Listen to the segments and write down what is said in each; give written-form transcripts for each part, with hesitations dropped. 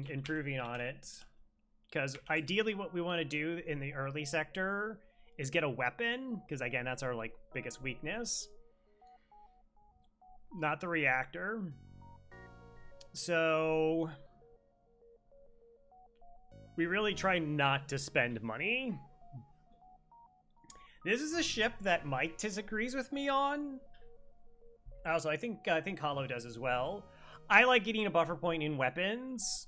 on improving on it. Because ideally what we want to do in the early sector is get a weapon, because again, that's our like biggest weakness. Not the reactor. So we really try not to spend money. This is a ship that Mike disagrees with me on. Also, I think Hollow does as well. I like getting a buffer point in weapons,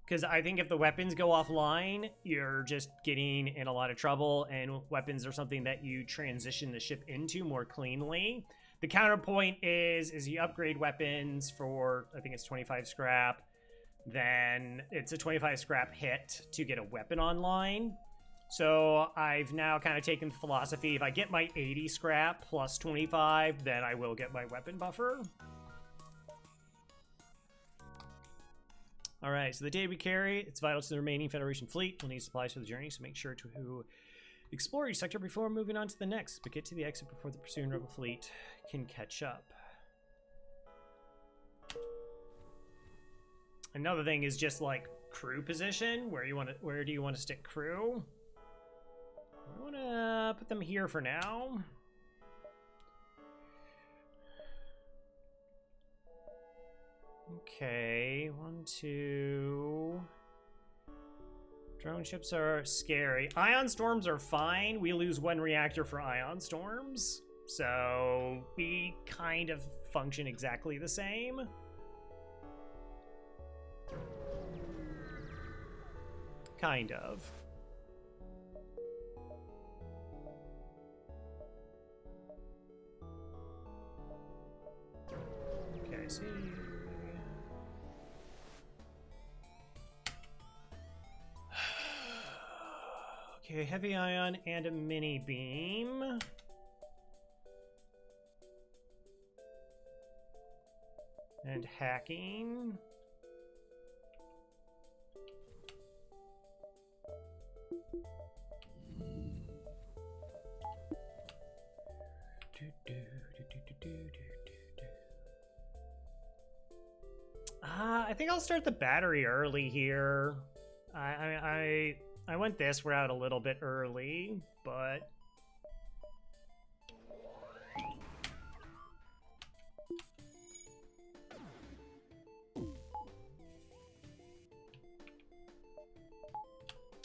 because I think if the weapons go offline, you're just getting in a lot of trouble, and weapons are something that you transition the ship into more cleanly. The counterpoint is you upgrade weapons for, I think it's 25 scrap, then it's a 25 scrap hit to get a weapon online. So I've now kind of taken the philosophy, if I get my 80 scrap plus 25, then I will get my weapon buffer. Alright, so the data we carry, it's vital to the remaining Federation fleet. We'll need supplies for the journey, so make sure to explore each sector before moving on to the next, but get to the exit before the pursuing rebel fleet can catch up. Another thing is just like crew position. Where do you want to stick crew? I want to put them here for now. Okay, 1, 2. Drone ships are scary. Ion storms are fine. We lose 1 reactor for ion storms, so we kind of function exactly the same. Kind of. Okay, see. Okay, heavy ion and a mini beam. And hacking. I think I'll start the battery early here. I went this route a little bit early, but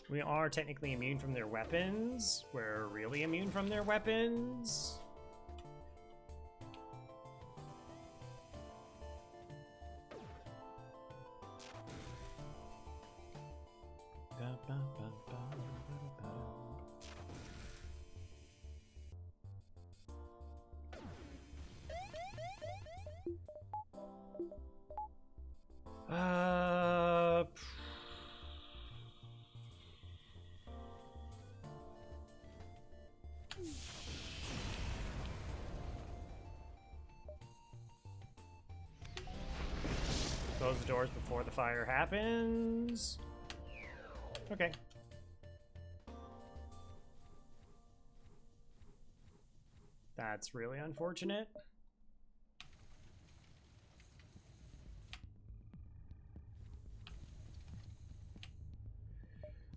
we are technically immune from their weapons. We're really immune from their weapons. Close the doors before the fire happens. Okay. That's really unfortunate.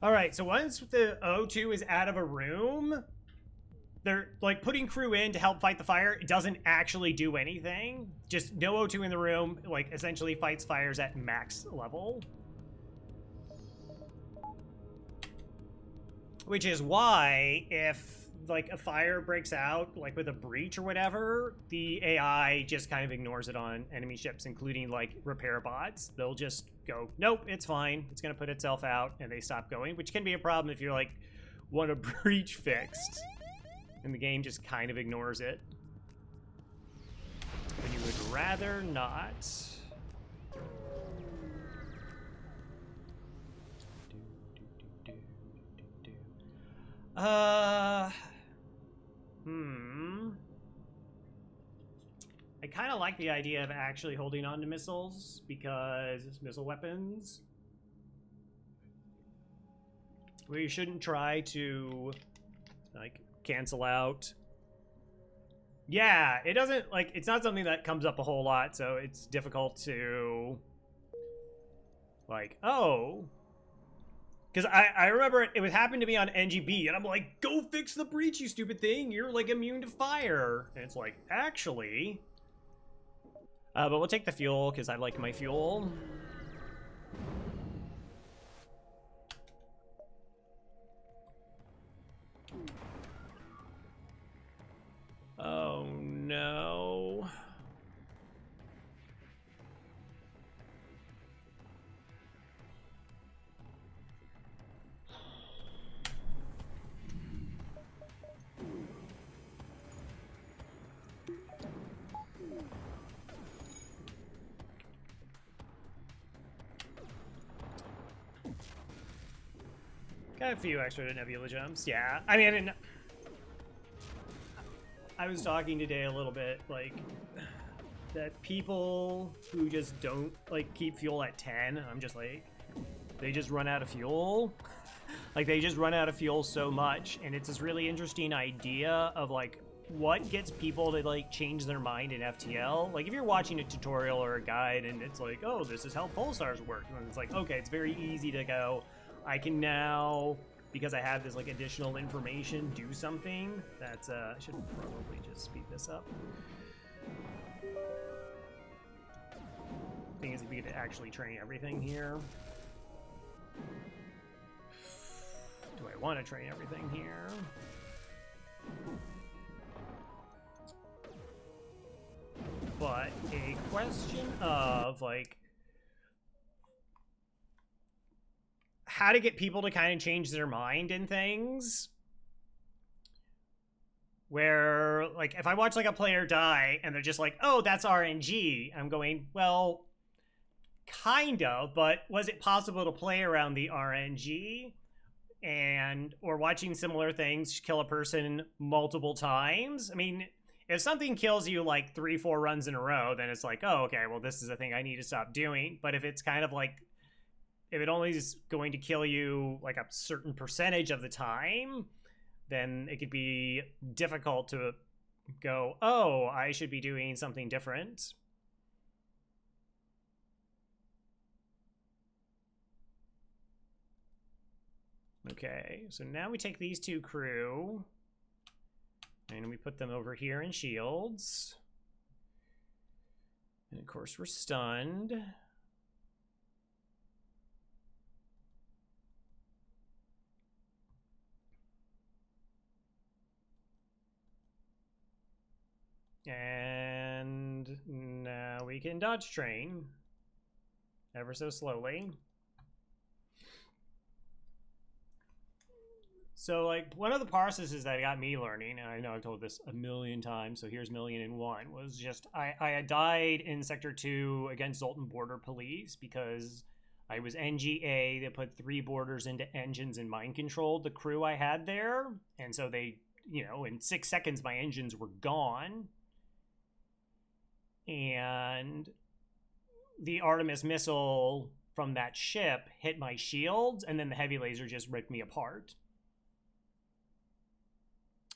All right, so once the O2 is out of a room, they're like putting crew in to help fight the fire. It doesn't actually do anything. Just no O2 in the room, like essentially fights fires at max level. Which is why if like a fire breaks out, like with a breach or whatever, the AI just kind of ignores it on enemy ships, including like repair bots. They'll just go, nope, it's fine. It's gonna put itself out, and they stop going, which can be a problem if you're like, want a breach fixed. And the game just kind of ignores it. When you would rather not. I kind of like the idea of actually holding on to missiles, because missile weapons, we shouldn't try to like cancel out. Yeah, it doesn't, like, it's not something that comes up a whole lot, so it's difficult to Like, oh. Because I remember it would happen to me on NGB, and I'm like, go fix the breach, you stupid thing. You're, like, immune to fire. And it's like, actually. But we'll take the fuel, because I like my fuel. Oh, no. Got a few extra nebula jumps, yeah. I mean, I was talking today a little bit, like, that people who just don't, like, keep fuel at 10, I'm just like, they just run out of fuel. Like, they just run out of fuel so much, and it's this really interesting idea of, like, what gets people to, like, change their mind in FTL. Like, if you're watching a tutorial or a guide, and it's like, oh, this is how pulsars work, and it's like, okay, it's very easy to go, I can now, because I have this, like, additional information, do something. That's, I should probably just speed this up. Thing is, if we could actually train everything here. Do I want to train everything here? But a question of, like, how to get people to kind of change their mind in things. Where, like, if I watch, like, a player die and they're just like, oh, that's RNG, I'm going, well, kind of, but was it possible to play around the RNG? And, or watching similar things kill a person multiple times? I mean, if something kills you, like, 3-4 runs in a row, then it's like, oh, okay, well, this is a thing I need to stop doing. But if it's kind of like, if it only is going to kill you, like, a certain percentage of the time, then it could be difficult to go, oh, I should be doing something different. Okay, so now we take these two crew, and we put them over here in shields. And of course we're stunned. And now we can dodge train ever so slowly. So, like, one of the processes that got me learning, and I know I've told this a million times, so here's 1,000,001, was just I had died in Sector 2 against Zoltan Border Police because I was NGA. They put 3 borders into engines and mind controlled the crew I had there. And so they, you know, in 6 seconds, my engines were gone. And the Artemis missile from that ship hit my shields, and then the heavy laser just ripped me apart.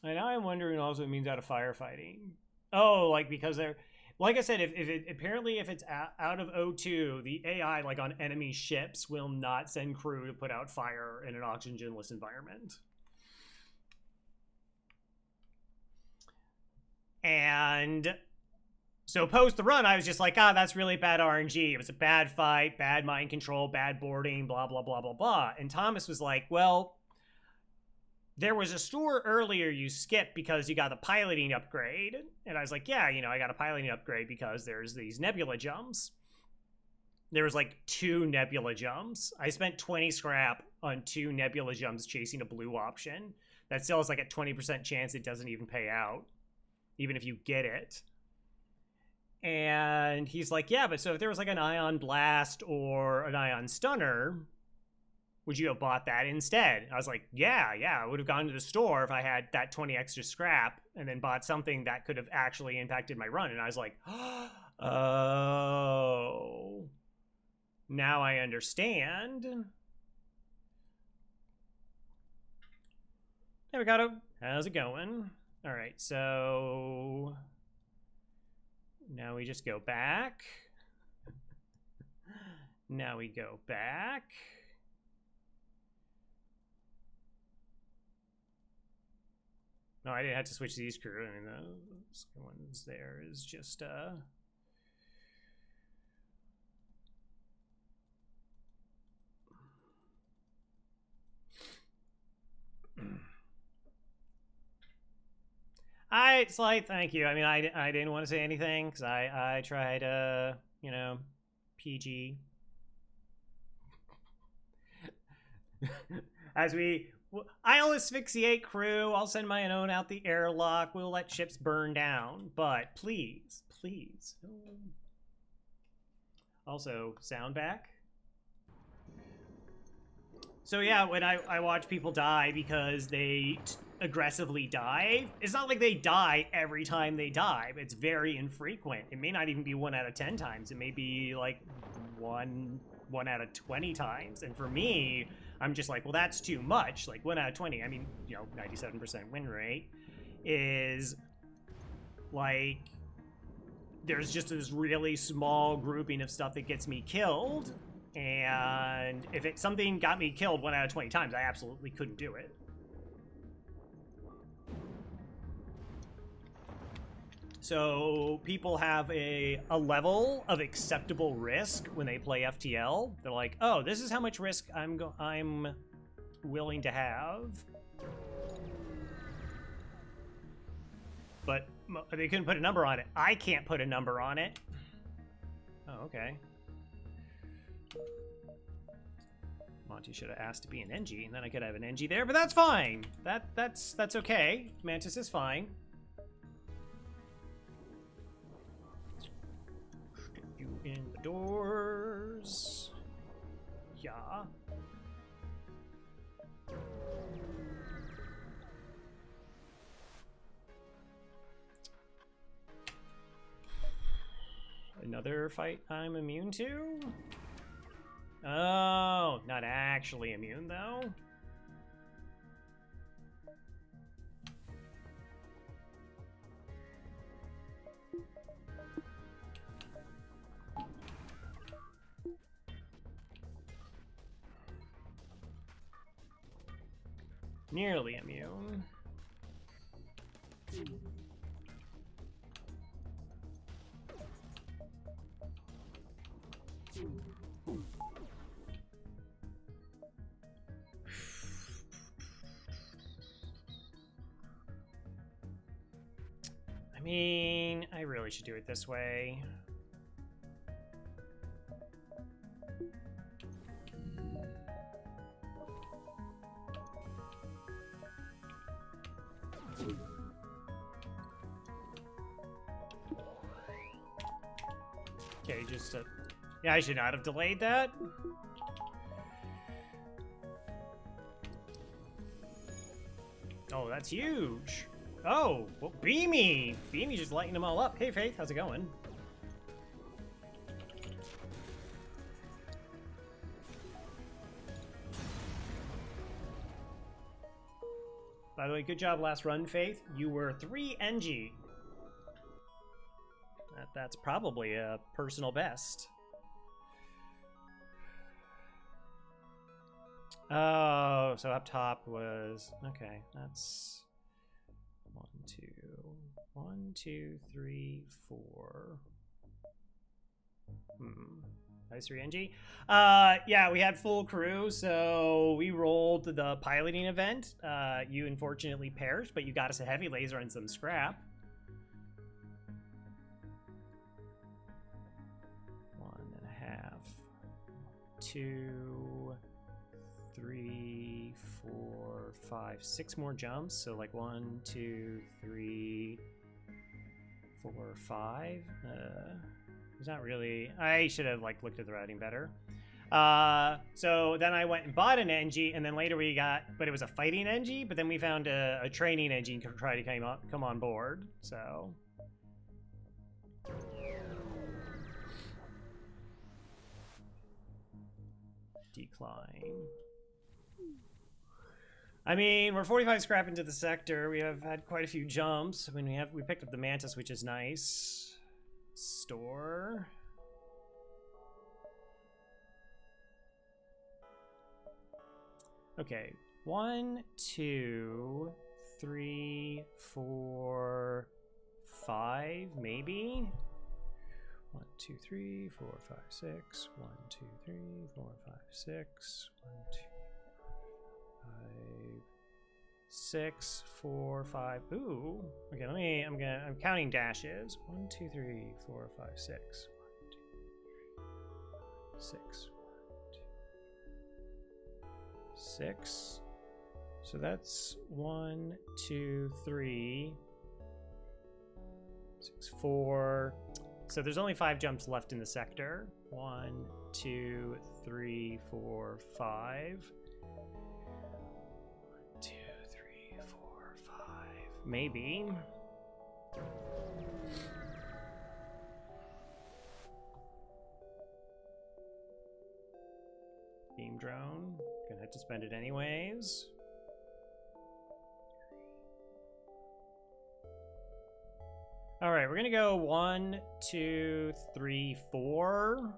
And now I'm wondering also it means out of firefighting. Oh, like, because they're, like I said, if it's out of O2, the AI, like, on enemy ships will not send crew to put out fire in an oxygenless environment. And so post the run, I was just like, that's really bad RNG. It was a bad fight, bad mind control, bad boarding, blah, blah, blah, blah, blah. And Thomas was like, well, there was a store earlier you skipped because you got the piloting upgrade. And I was like, yeah, you know, I got a piloting upgrade because there's these nebula jumps. There was like 2 nebula jumps. I spent 20 scrap on 2 nebula jumps chasing a blue option. That still has like a 20% chance it doesn't even pay out, even if you get it. And he's like, yeah, but so if there was like an ion blast or an ion stunner, would you have bought that instead? I was like, yeah, I would have gone to the store if I had that 20 extra scrap and then bought something that could have actually impacted my run. And I was like, oh, now I understand. There we go. How's it going? All right, so now we just go back. Now we go back. No, I didn't have to switch these crew. I mean, the second one's there is just, Slight, thank you. I mean, I didn't want to say anything because I tried, you know, PG. I'll asphyxiate crew. I'll send my own out the airlock. We'll let ships burn down. But please, please. Also, sound back. So yeah, when I watch people die because they aggressively die, it's not like they die every time they die. It's very infrequent. It may not even be 1 out of 10 times. It may be like one out of 20 times. And for me, I'm just like, well, that's too much. Like 1 out of 20. I mean, you know, 97% win rate is like, there's just this really small grouping of stuff that gets me killed. And if something got me killed 1 out of 20 times, I absolutely couldn't do it. So people have a level of acceptable risk when they play FTL. They're like, oh, this is how much risk I'm willing to have. But they couldn't put a number on it. I can't put a number on it. Oh, okay. Monty should have asked to be an NG, and then I could have an NG there, but that's fine. That's okay. Mantis is fine. Stick you in the doors. Yeah. Another fight I'm immune to? Oh, not actually immune, though. Nearly immune. I mean, I really should do it this way. Okay, just yeah, I should not have delayed that. Oh, that's huge. Oh, well, Beamy! Beamy's just lighting them all up. Hey, Faith, how's it going? By the way, good job last run, Faith. You were 3 NG. That's probably a personal best. Oh, so up top was... Okay, that's... 1, 2, 3, 4. Nice 3 NG. Yeah, we had full crew, so we rolled the piloting event. You unfortunately perished, but you got us a heavy laser and some scrap. 1.5. 2, 3, 4, 5, 6 more jumps. So like 1, 2, 3, 4, 5. It's not really. I should have like looked at the routing better. So then I went and bought an NG, and then later we got, but it was a fighting NG. But then we found a training NG and try to come on board. So. Decline. I mean, we're 45 scrap into the sector. We have had quite a few jumps. I mean, we picked up the Mantis, which is nice. Store. Okay, 1, 2, 3, 4, 5, maybe? 1, 2, 3, 4, 5, 6. 1, 2, 3, 4, 5, 6. 1, 2, 5, 6, 4, 5. Ooh. Okay, I'm counting dashes. 1, 2, 3, 4, 5, 6. 1, 2, 6. 6. So that's 1, 2, 3, 6, 4. So there's only 5 jumps left in the sector. 1, 2, 3, 4, 5. 1, 2, 3, 4, 5. Maybe. Beam drone. Gonna have to spend it anyways. All right, we're gonna go 1, 2, 3, 4.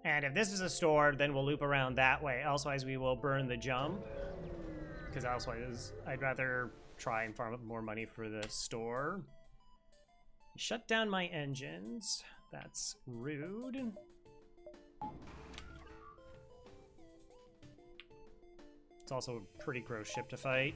And if this is a store, then we'll loop around that way. Elsewise, we will burn the jump. Because elsewise, I'd rather try and farm up more money for the store. Shut down my engines. That's rude. It's also a pretty gross ship to fight.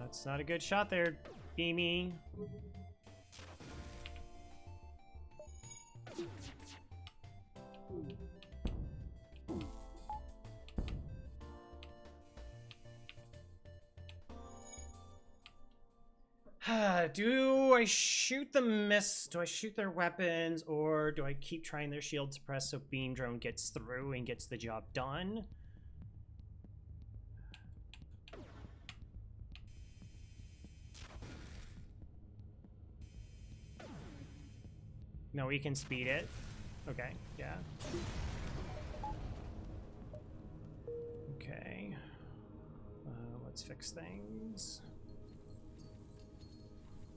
It's not a good shot there, Beamy. Do I shoot the miss? Do I shoot their weapons, or do I keep trying their shield suppress so beam drone gets through and gets the job done? No, we can speed it. Okay, yeah. Okay. Let's fix things.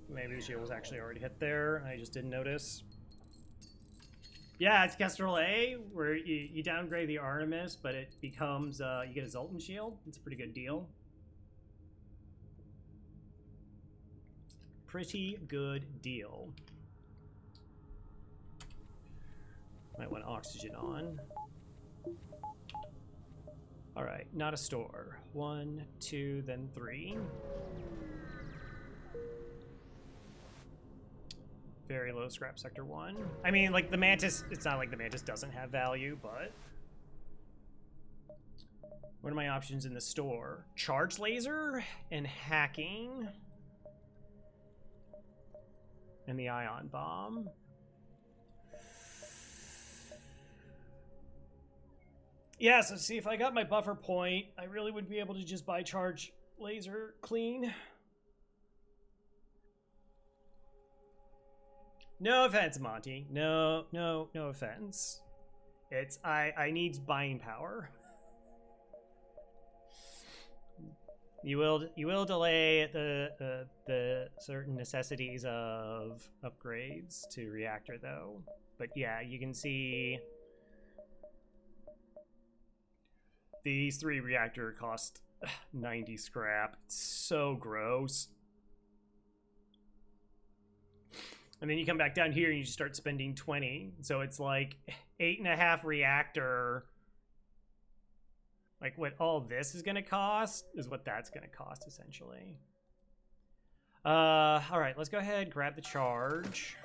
Maybe the shield was actually already hit there, and I just didn't notice. Yeah, it's Kestrel A, where you downgrade the Artemis, but it becomes, you get a Zoltan shield. It's a pretty good deal. Pretty good deal. Might want oxygen on. All right, not a store. 1, 2, then 3. Very low scrap sector 1. I mean, like the Mantis, it's not like the Mantis doesn't have value, but what are my options in the store? Charge laser and hacking. And the ion bomb. Yeah, so see, if I got my buffer point, I really would be able to just buy charge laser clean. No offense, Monty. No offense. It's I need buying power. You will delay the certain necessities of upgrades to reactor though. But yeah, you can see these 3 reactor cost 90 scrap. It's so gross. And then you come back down here and you just start spending 20. So it's like 8.5 reactor. Like what all this is gonna cost is what that's gonna cost essentially. All right, let's go ahead, grab the charge.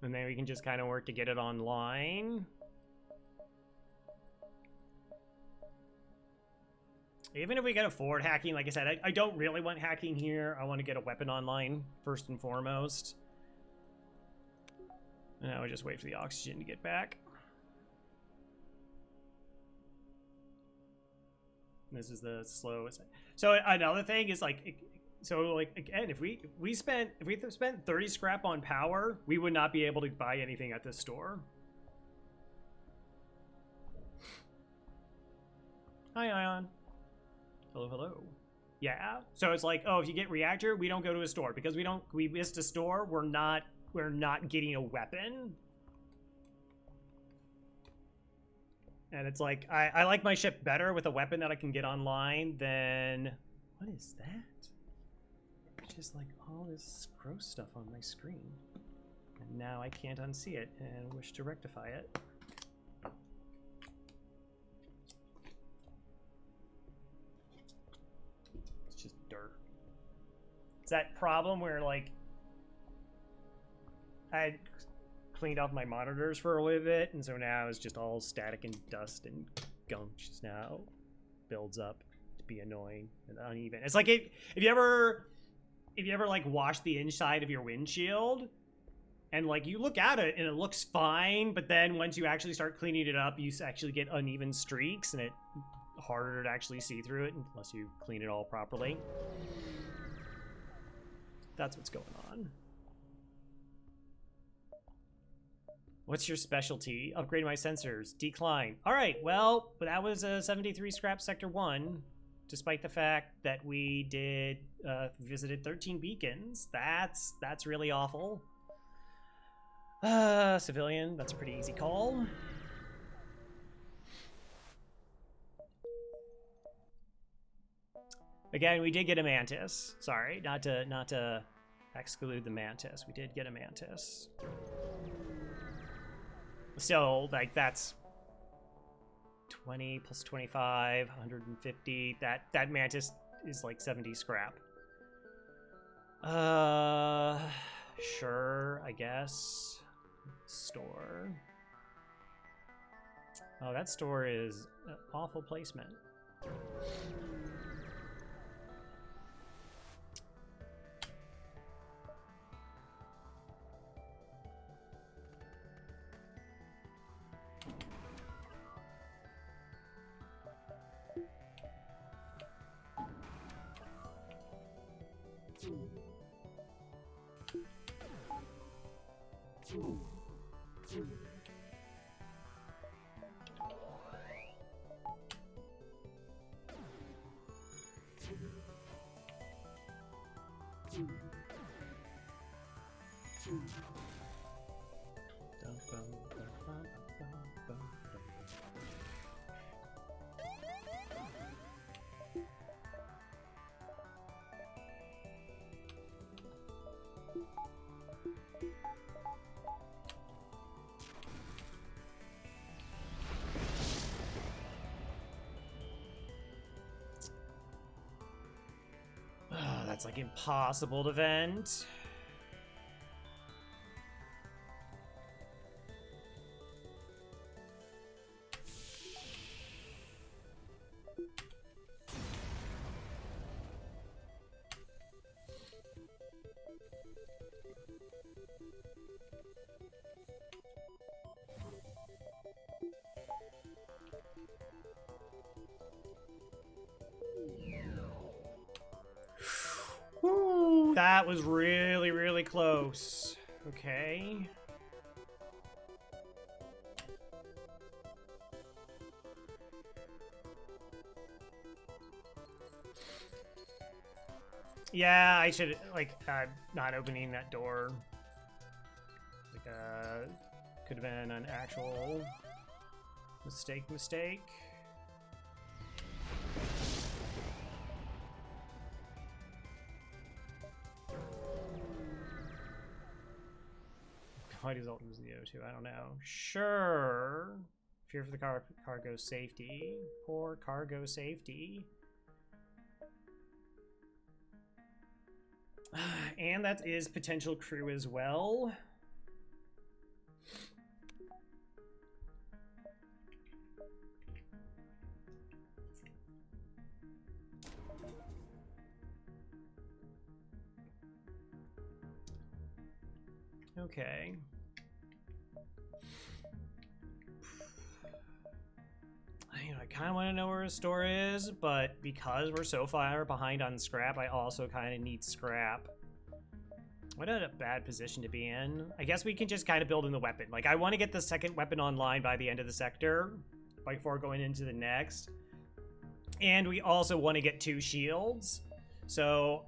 And then we can just kind of work to get it online. Even if we can afford hacking, like I said, I don't really want hacking here. I want to get a weapon online first and foremost. Now we just wait for the oxygen to get back. This is the slowest. So another thing is like, so like again, if we spent 30 scrap on power, we would not be able to buy anything at this store. Hi, Ion. Hello, hello. Yeah. So it's like, oh, if you get reactor, we don't go to a store because we missed a store. We're not getting a weapon. And it's like, I like my ship better with a weapon that I can get online than... What is that? It's just like all this gross stuff on my screen. And now I can't unsee it and wish to rectify it. It's just dirt. It's that problem where, like, I cleaned off my monitors for a little bit, and so now it's just all static and dust and gunk just now builds up to be annoying and uneven. It's like if you ever like wash the inside of your windshield and like you look at it and it looks fine, but then once you actually start cleaning it up, you actually get uneven streaks and it's harder to actually see through it unless you clean it all properly. That's what's going on. What's your specialty? Upgrade my sensors. Decline. All right, well, that was a 73 scrap sector 1, despite the fact that we did visited 13 beacons. That's really awful. Civilian, that's a pretty easy call. Again, we did get a mantis. Sorry, not to exclude the mantis. We did get a mantis. So, like, that's 20 plus 25, 150. That mantis is like 70 scrap. Sure, I guess. Store. Oh, that store is an awful placement. That's like impossible to vent. Ooh, that was really, really close. Okay. Yeah, I should, like, not opening that door. Like, could have been an actual mistake. Why does Zoltan use the O2? I don't know. Sure. Fear for the cargo safety. Poor cargo safety. And that is potential crew as well. Okay. I kind of want to know where his store is, but because we're so far behind on scrap, I also kind of need scrap. What a bad position to be in. I guess we can just kind of build in the weapon. Like, I want to get the second weapon online by the end of the sector, before going into the next. And we also want to get 2 shields. So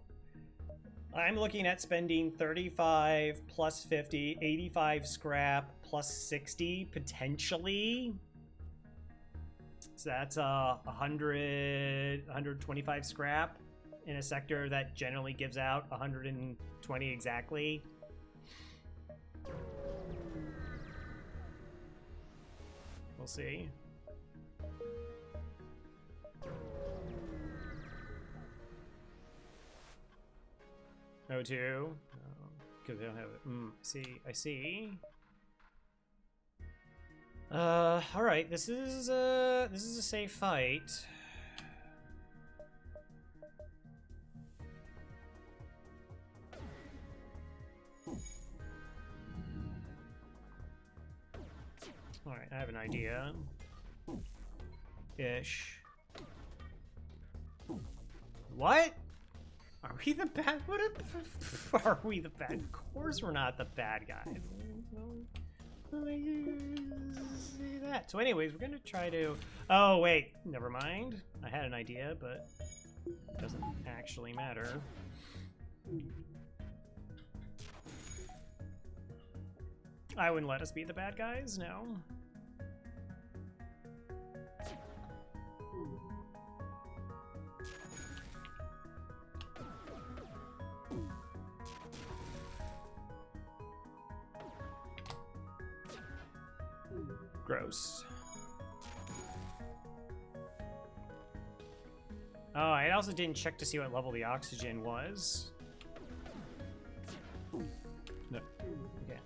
I'm looking at spending 35 plus 50, 85 scrap plus 60 potentially. So that's 125 scrap in a sector that generally gives out 120 exactly. We'll see. O2. Because they don't have it. I see. Alright, this is a safe fight. Alright, I have an idea. Ish. What? Are we the bad? Are we the bad? Of course we're not the bad guys. See that. So anyways, we're gonna try to... Oh, wait. Never mind. I had an idea, but it doesn't actually matter. I wouldn't let us be the bad guys, no. Gross. Oh, I also didn't check to see what level the oxygen was. No. Okay.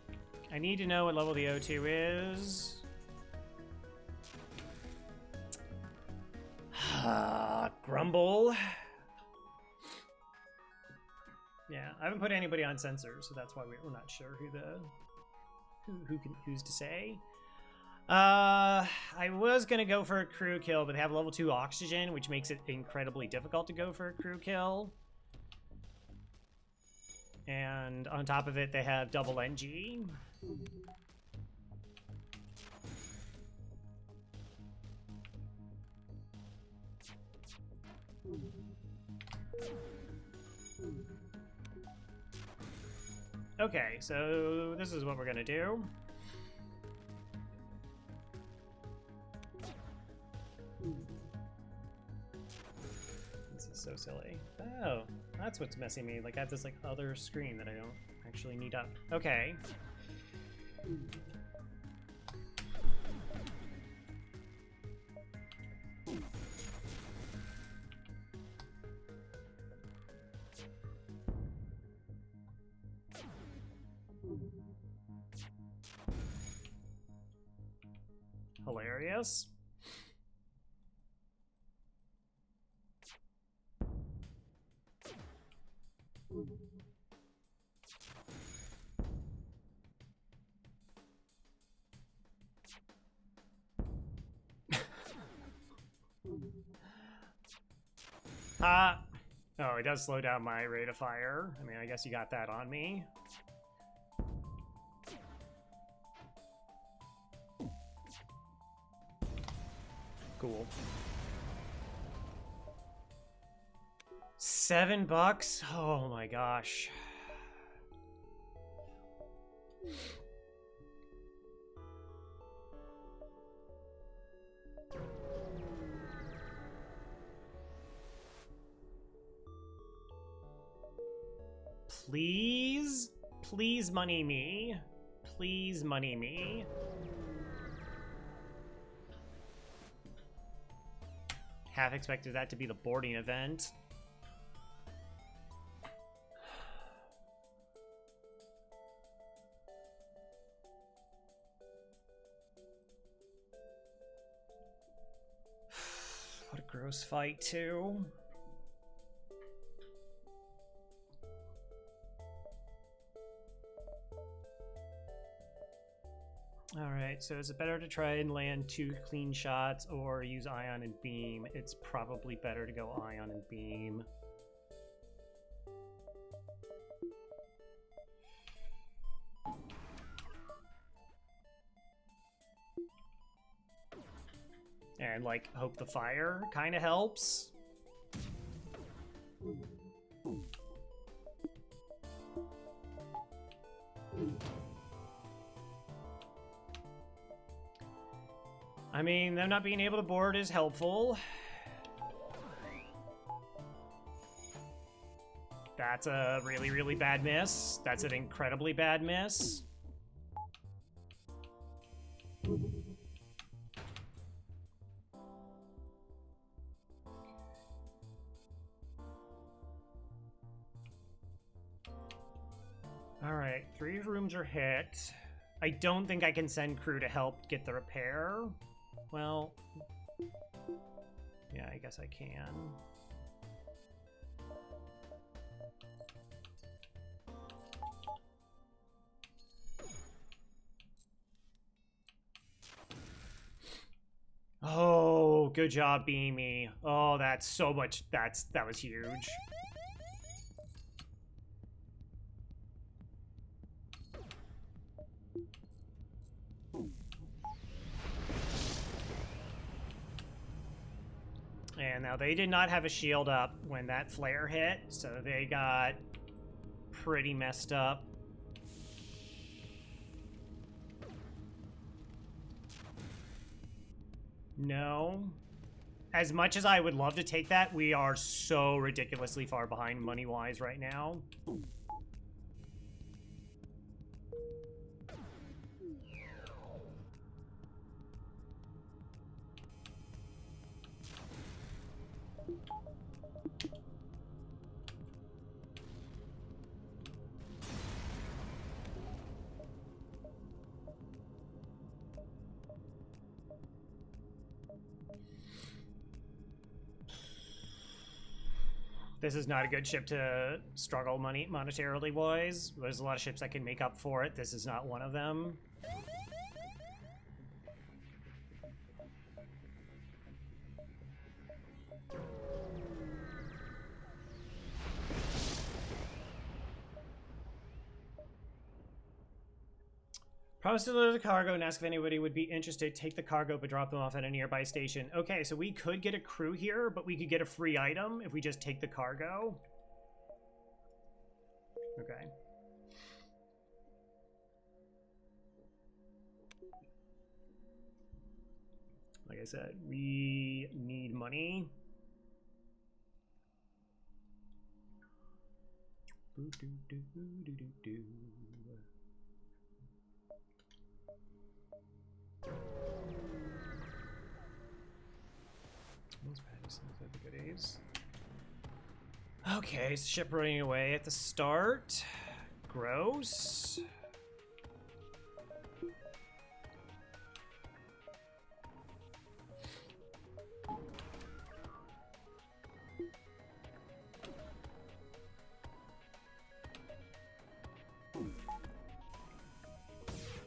I need to know what level the O2 is. Grumble. Yeah, I haven't put anybody on sensors, so that's why we're not sure who's to say. I was gonna go for a crew kill, but they have level 2 oxygen, which makes it incredibly difficult to go for a crew kill. And on top of it, they have double NG. Okay, so this is what we're gonna do. So silly. Oh, that's what's messing me. Like, I have this like other screen that I don't actually need up. Okay. Hilarious. Oh, it does slow down my rate of fire. I mean, I guess you got that on me. Cool. $7? Oh my gosh. Please? Please money me. Please money me. Half expected that to be the boarding event. What a gross fight, too. Alright, so is it better to try and land 2 clean shots or use Ion and Beam? It's probably better to go Ion and Beam. And, like, hope the fire kind of helps. I mean, them not being able to board is helpful. That's a really, really bad miss. That's an incredibly bad miss. Alright, 3 rooms are hit. I don't think I can send crew to help get the repair. Well, yeah, I guess I can. Oh, good job, Beamy. Oh, that's so much. That was huge. And now they did not have a shield up when that flare hit, so they got pretty messed up. No. As much as I would love to take that, we are so ridiculously far behind money-wise right now. This is not a good ship to struggle monetarily wise. There's a lot of ships that can make up for it. This is not one of them. Promise to deliver the cargo and ask if anybody would be interested. Take the cargo, but drop them off at a nearby station. Okay, so we could get a crew here, but we could get a free item if we just take the cargo. Okay. Like I said, we need money. Those patties are the goodies. Okay, so ship running away at the start. Gross.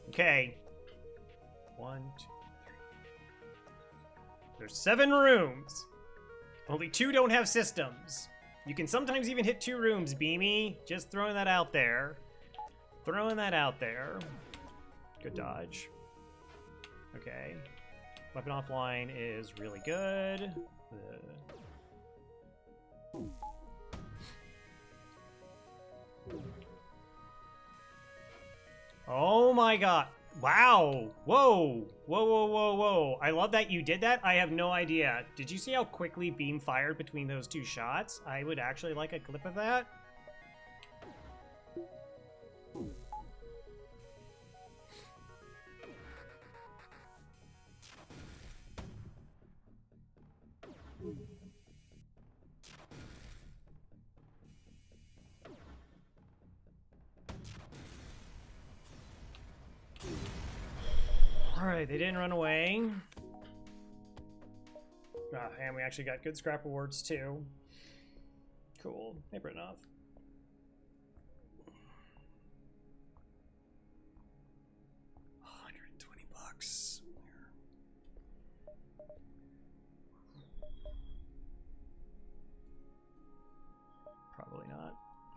Okay. 1, 2, 3. There's 7 rooms. Only 2 don't have systems. You can sometimes even hit 2 rooms, Beamy. Just throwing that out there. Throwing that out there. Good dodge. Okay. Weapon offline is really good. Oh my god. Wow. Whoa. Whoa, whoa, whoa, whoa. I love that you did that. I have no idea. Did you see how quickly Beam fired between those 2 shots? I would actually like a clip of that. Alright, they didn't run away. And we actually got good scrap rewards too. Cool. Hey, Britnoff. $120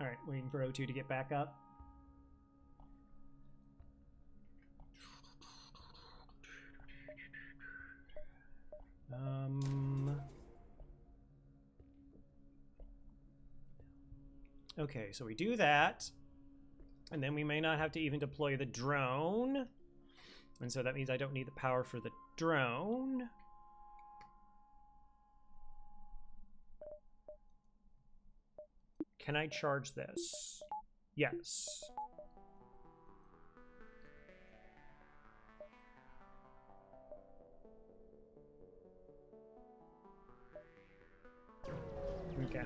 Alright, waiting for O2 to get back up. Okay, so we do that. And then we may not have to even deploy the drone. And so that means I don't need the power for the drone. Can I charge this? Yes. Okay.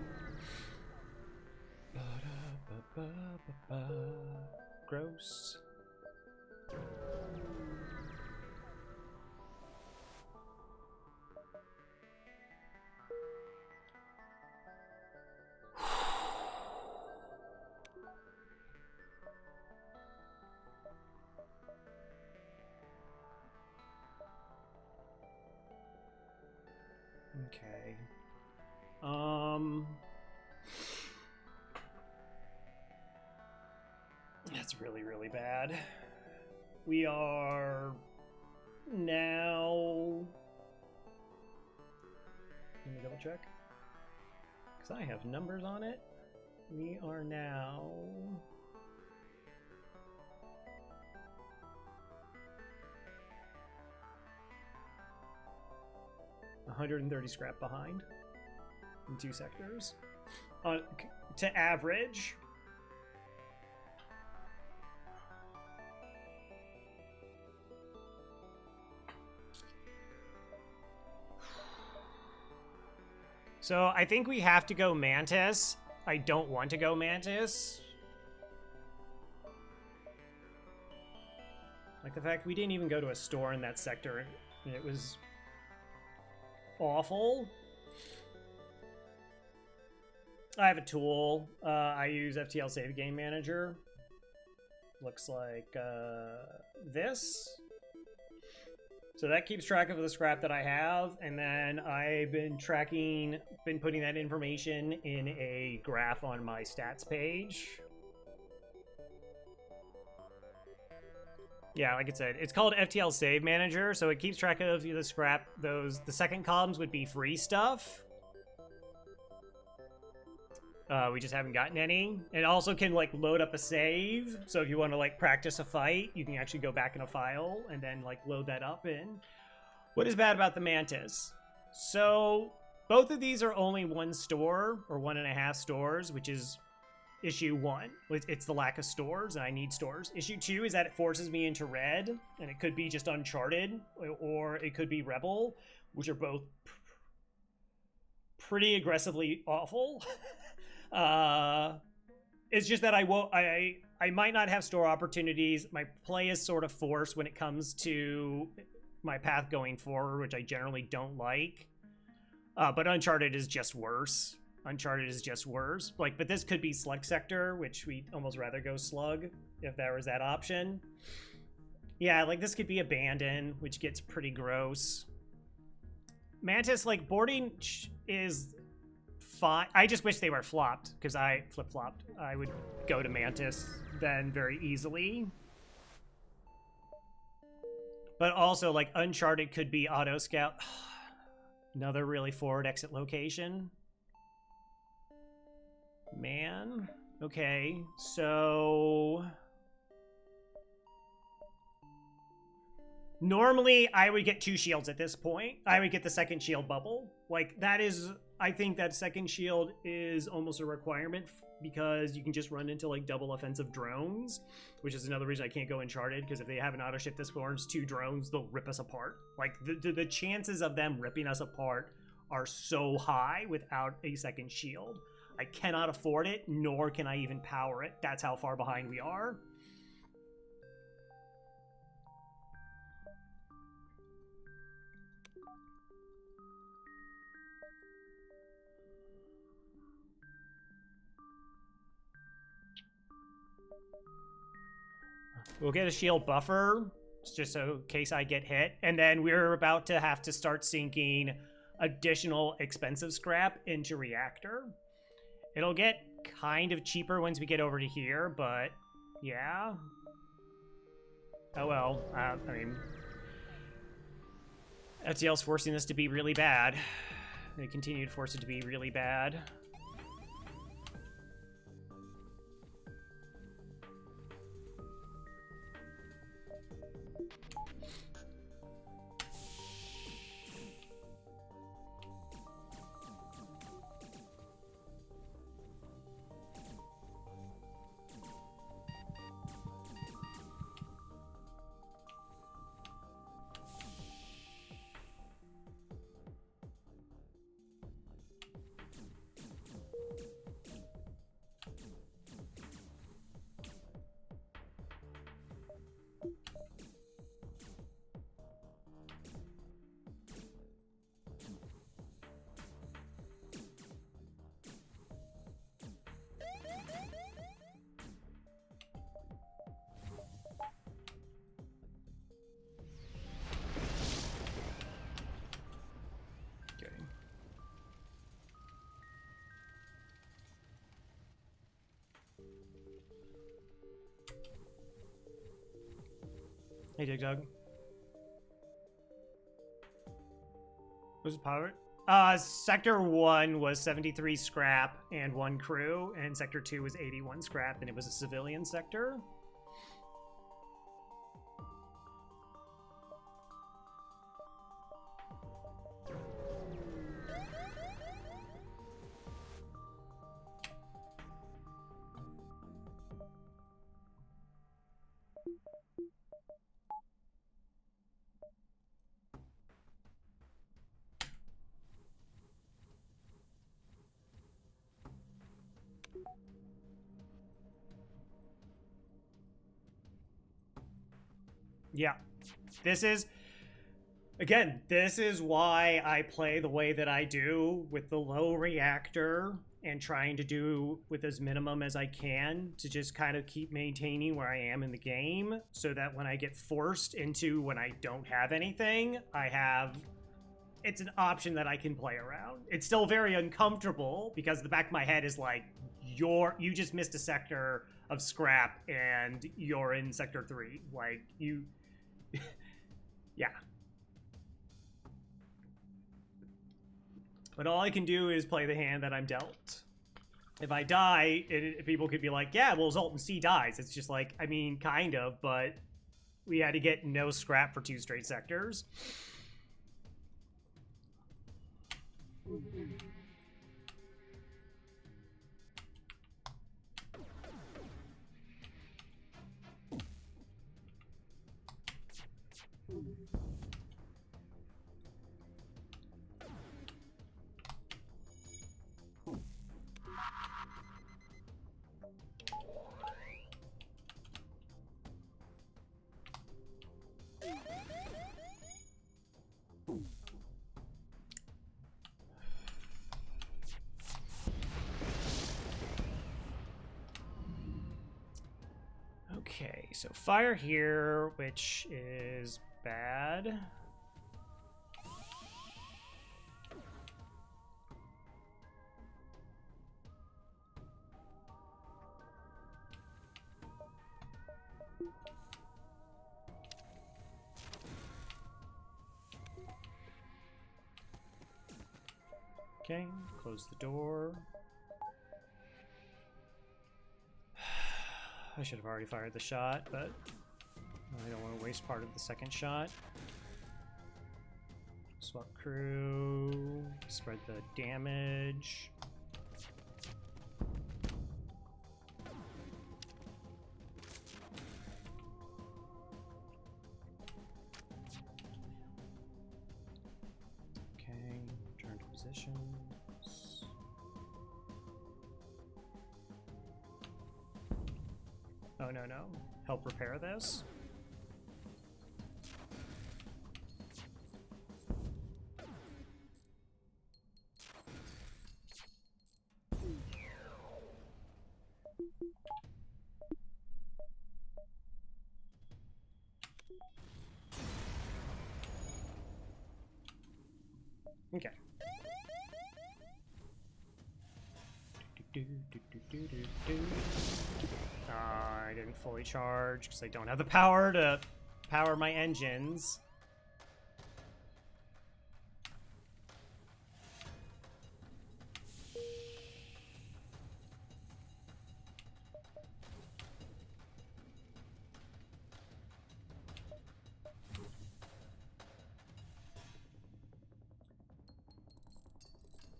Gross. Okay. That's really, really bad. We are now... Let me double check. Because I have numbers on it. We are now... 130 scrap behind in 2 sectors. To average. So I think we have to go Mantis. I don't want to go Mantis. Like the fact we didn't even go to a store in that sector. And it was awful. I have a tool. I use FTL Save Game Manager. Looks like this. So that keeps track of the scrap that I have, and then I've been putting that information in a graph on my stats page. Yeah, like I said, it's called FTL Save Manager, so it keeps track of the scrap. The second columns would be free stuff. We just haven't gotten any. It also can like load up a save. So if you want to like practice a fight, you can actually go back in a file and then like load that up in. What is bad about the Mantis? So both of these are only 1 store or 1.5 stores, which is issue 1. It's the lack of stores, and I need stores. Issue 2 is that it forces me into red, and it could be just Uncharted or it could be Rebel, which are both pretty aggressively awful. It's just that I might not have store opportunities. My play is sort of forced when it comes to my path going forward, which I generally don't like. But Uncharted is just worse. Uncharted is just worse. Like, but this could be Slug Sector, which we'd almost rather go Slug if there was that option. Yeah, like this could be Abandoned, which gets pretty gross. Mantis, like, boarding is fine. I just wish they were flopped, because I flip-flopped. I would go to Mantis then very easily. But also, like, Uncharted could be Auto Scout. Another really forward exit location. Man. Okay, so... Normally, I would get 2 shields at this point. I would get the second shield bubble. Like, that is... I think that second shield is almost a requirement because you can just run into, like, double offensive drones, which is another reason I can't go Uncharted, because if they have an auto ship that spawns 2 drones, they'll rip us apart. Like, the chances of them ripping us apart are so high without a second shield. I cannot afford it, nor can I even power it. That's how far behind we are. We'll get a shield buffer, just so in case I get hit. And then we're about to have to start sinking additional expensive scrap into reactor. It'll get kind of cheaper once we get over to here, but yeah. Oh well, I mean, FTL's forcing this to be really bad. They continue to force it to be really bad. Hey, Dig Dug. Was it powered? Sector 1 was 73 scrap and 1 crew, and Sector 2 was 81 scrap, and it was a civilian sector. Yeah, this is, again, this is why I play the way that I do with the low reactor and trying to do with as minimum as I can to just kind of keep maintaining where I am in the game so that when I get forced into when I don't have anything, it's an option that I can play around. It's still very uncomfortable because the back of my head is like, you just missed a sector of scrap and you're in Sector 3. Like, yeah. But all I can do is play the hand that I'm dealt. If I die, people could be like, yeah, well, Zoltan C dies. It's just like, I mean, kind of, but we had to get no scrap for 2 straight sectors. Okay, so fire here, which is bad. Okay, close the door. I should have already fired the shot, but I don't want to waste part of the second shot. Swap crew, spread the damage. Okay, turn to positions. Oh, no. Help repair this. Okay. I didn't fully charge because I don't have the power to power my engines.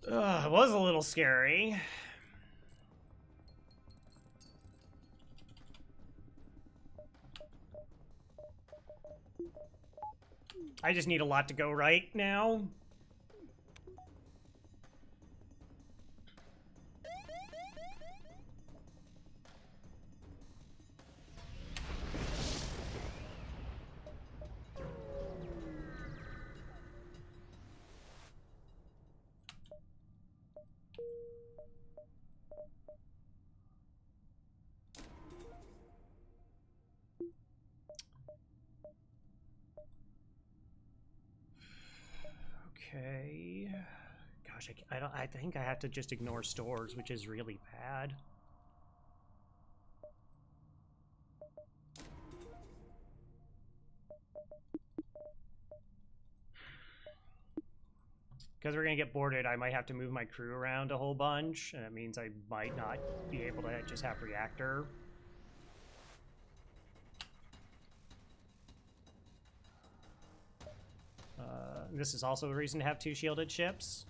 It was a little scary. I just need a lot to go right now. Okay. Gosh, I think I have to just ignore stores, which is really bad. Because we're going to get boarded, I might have to move my crew around a whole bunch, and that means I might not be able to just have reactor. This is also a reason to have 2 shielded ships.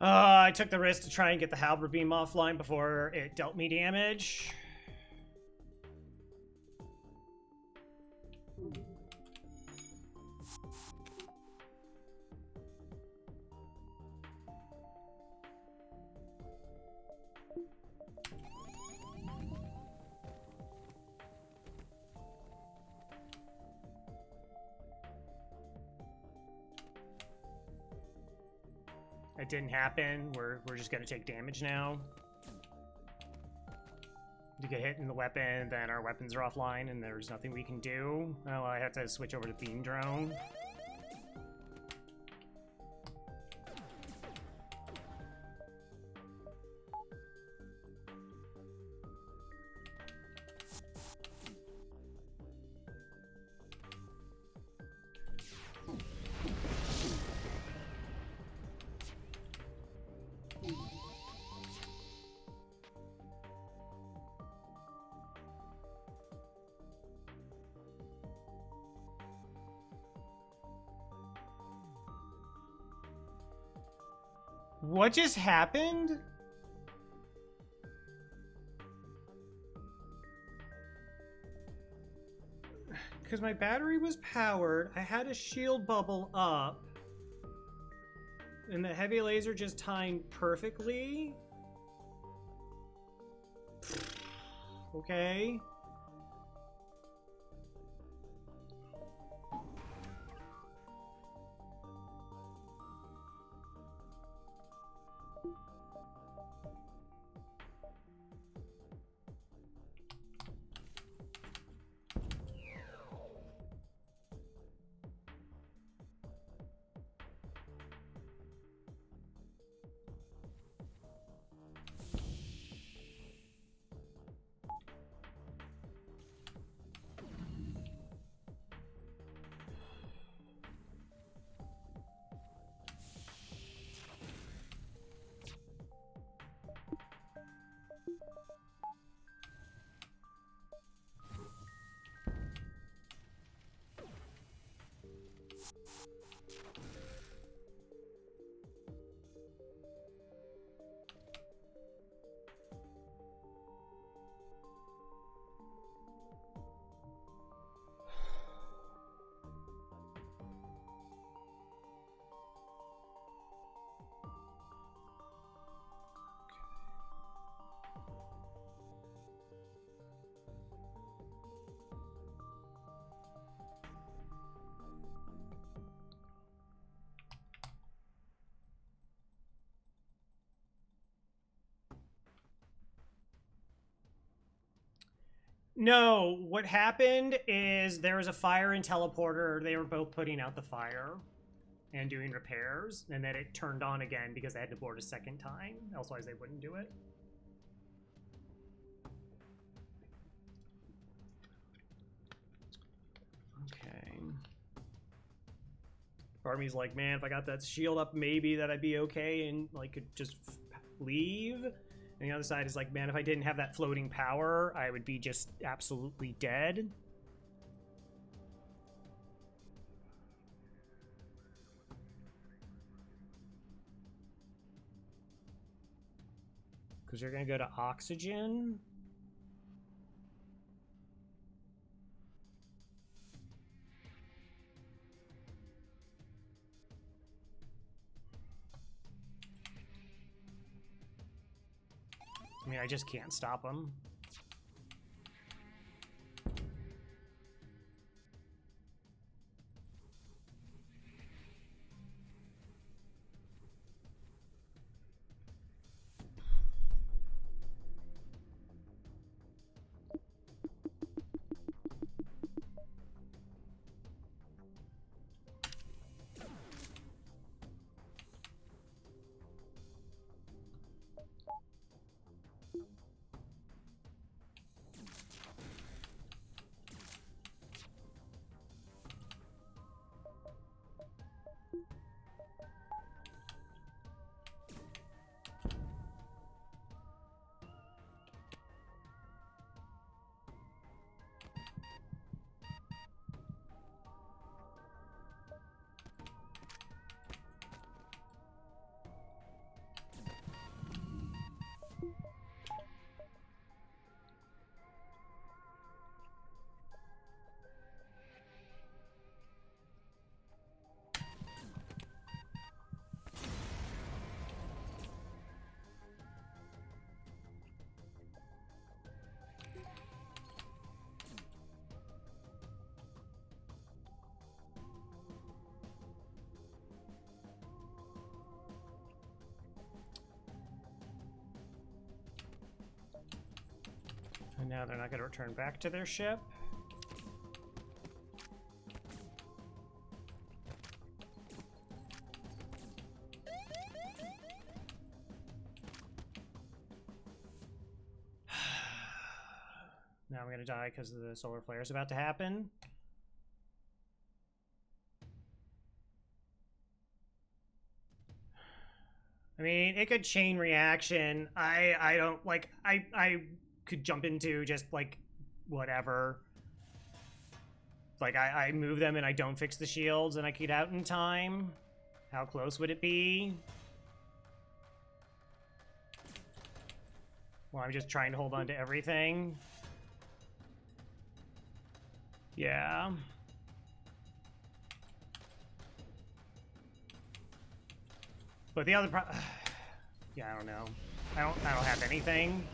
I took the risk to try and get the halberd beam offline before it dealt me damage. It didn't happen. We're just gonna take damage now. You get hit in the weapon, then our weapons are offline, and there's nothing we can do. Oh, I have to switch over to beam drone. What just happened? Because my battery was powered, I had a shield bubble up, and the heavy laser just timed perfectly. Okay. No, what happened is there was a fire in teleporter. They were both putting out the fire and doing repairs, and then it turned on again because they had to board a second time. Otherwise, they wouldn't do it. Okay. Barmy's like, man, if I got that shield up, maybe that I'd be okay and like could just leave. And the other side is like, man, if I didn't have that floating power, I would be just absolutely dead. Because you're going to go to oxygen. I mean, I just can't stop them. And now they're not going to return back to their ship. Now I'm going to die because the solar flare is about to happen. I mean, it could chain reaction. I don't like I could jump into just like whatever. Like I move them and I don't fix the shields and I get out in time. How close would it be? Well, I'm just trying to hold on to everything. Yeah. But the other yeah, I don't know. I don't have anything.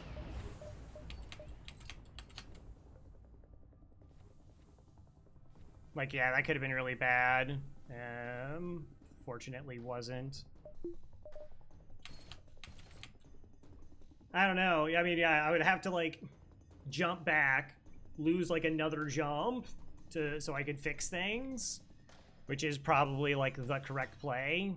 Like, yeah, that could have been really bad. Fortunately wasn't. I don't know. I mean, yeah, I would have to like jump back, lose like another jump so I could fix things, which is probably like the correct play.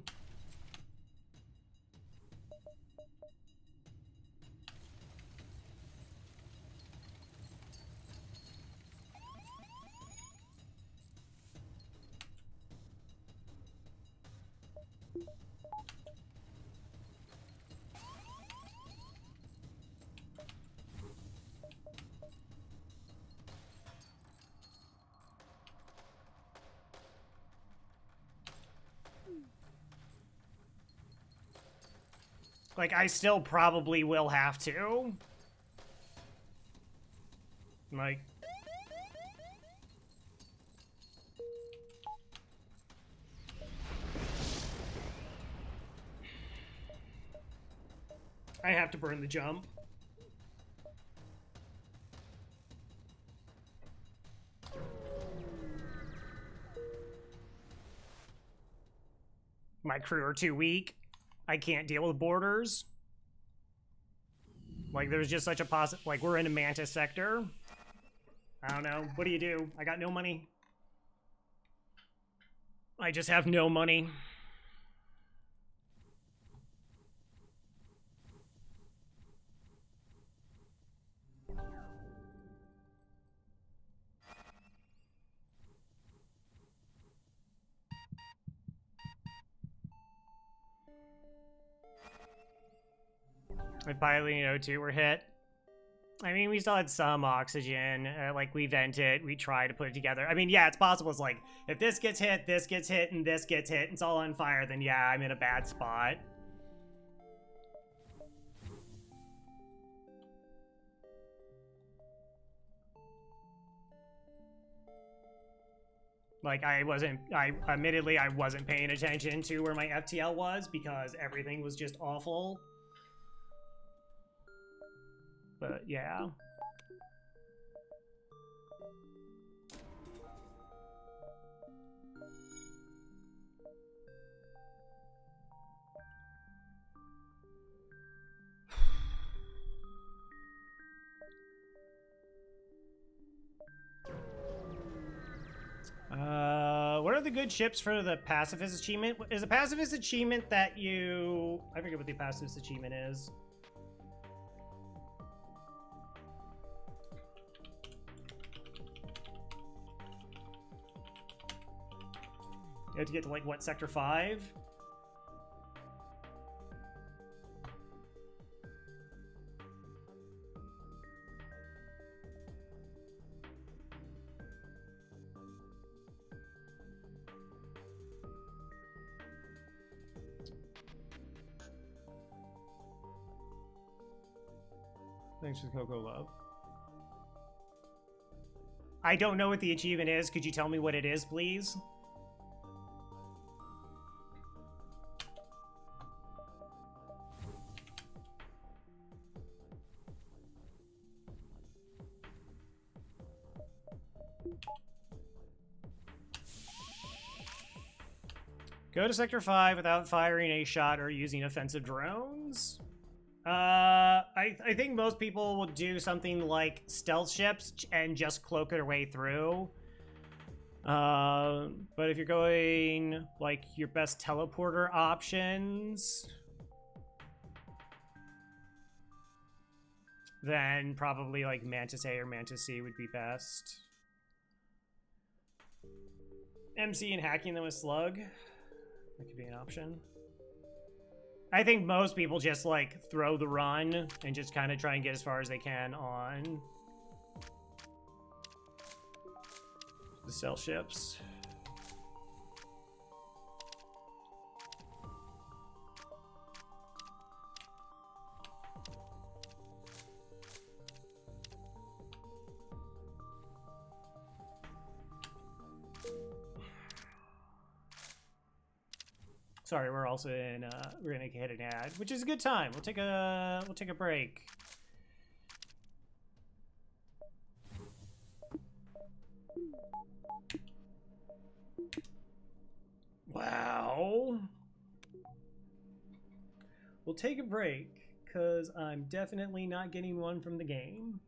Like, I still probably will have to. Like... I have to burn the jump. My crew are too weak. I can't deal with borders. Like, there's just such a like, we're in a Mantis sector. I don't know. What do you do? I got no money. I just have no money. With piloting O2 were hit. I mean, we still had some oxygen. Like, we vented. We tried to put it together. I mean, yeah, it's possible. It's like, if this gets hit, and this gets hit, and it's all on fire, then yeah, I'm in a bad spot. Like, admittedly, I wasn't paying attention to where my FTL was because everything was just awful. But, yeah. What are the good ships for the pacifist achievement? Is the pacifist achievement that you... I forget what the pacifist achievement is. You have to get to, like, what, Sector 5? Thanks for the Cocoa Love. I don't know what the achievement is. Could you tell me what it is, please? Go to Sector 5 without firing a shot or using offensive drones. I think most people will do something like stealth ships and just cloak their way through. But if you're going, like, your best teleporter options, then probably, like, Mantis A or Mantis C would be best. MC and hacking them with Slug. That could be an option. I think most people just, like, throw the run and just kind of try and get as far as they can on the stealth ships. Sorry, we're also in. We're gonna hit an ad, which is a good time. We'll take a break. Wow. We'll take a break because I'm definitely not getting one from the game.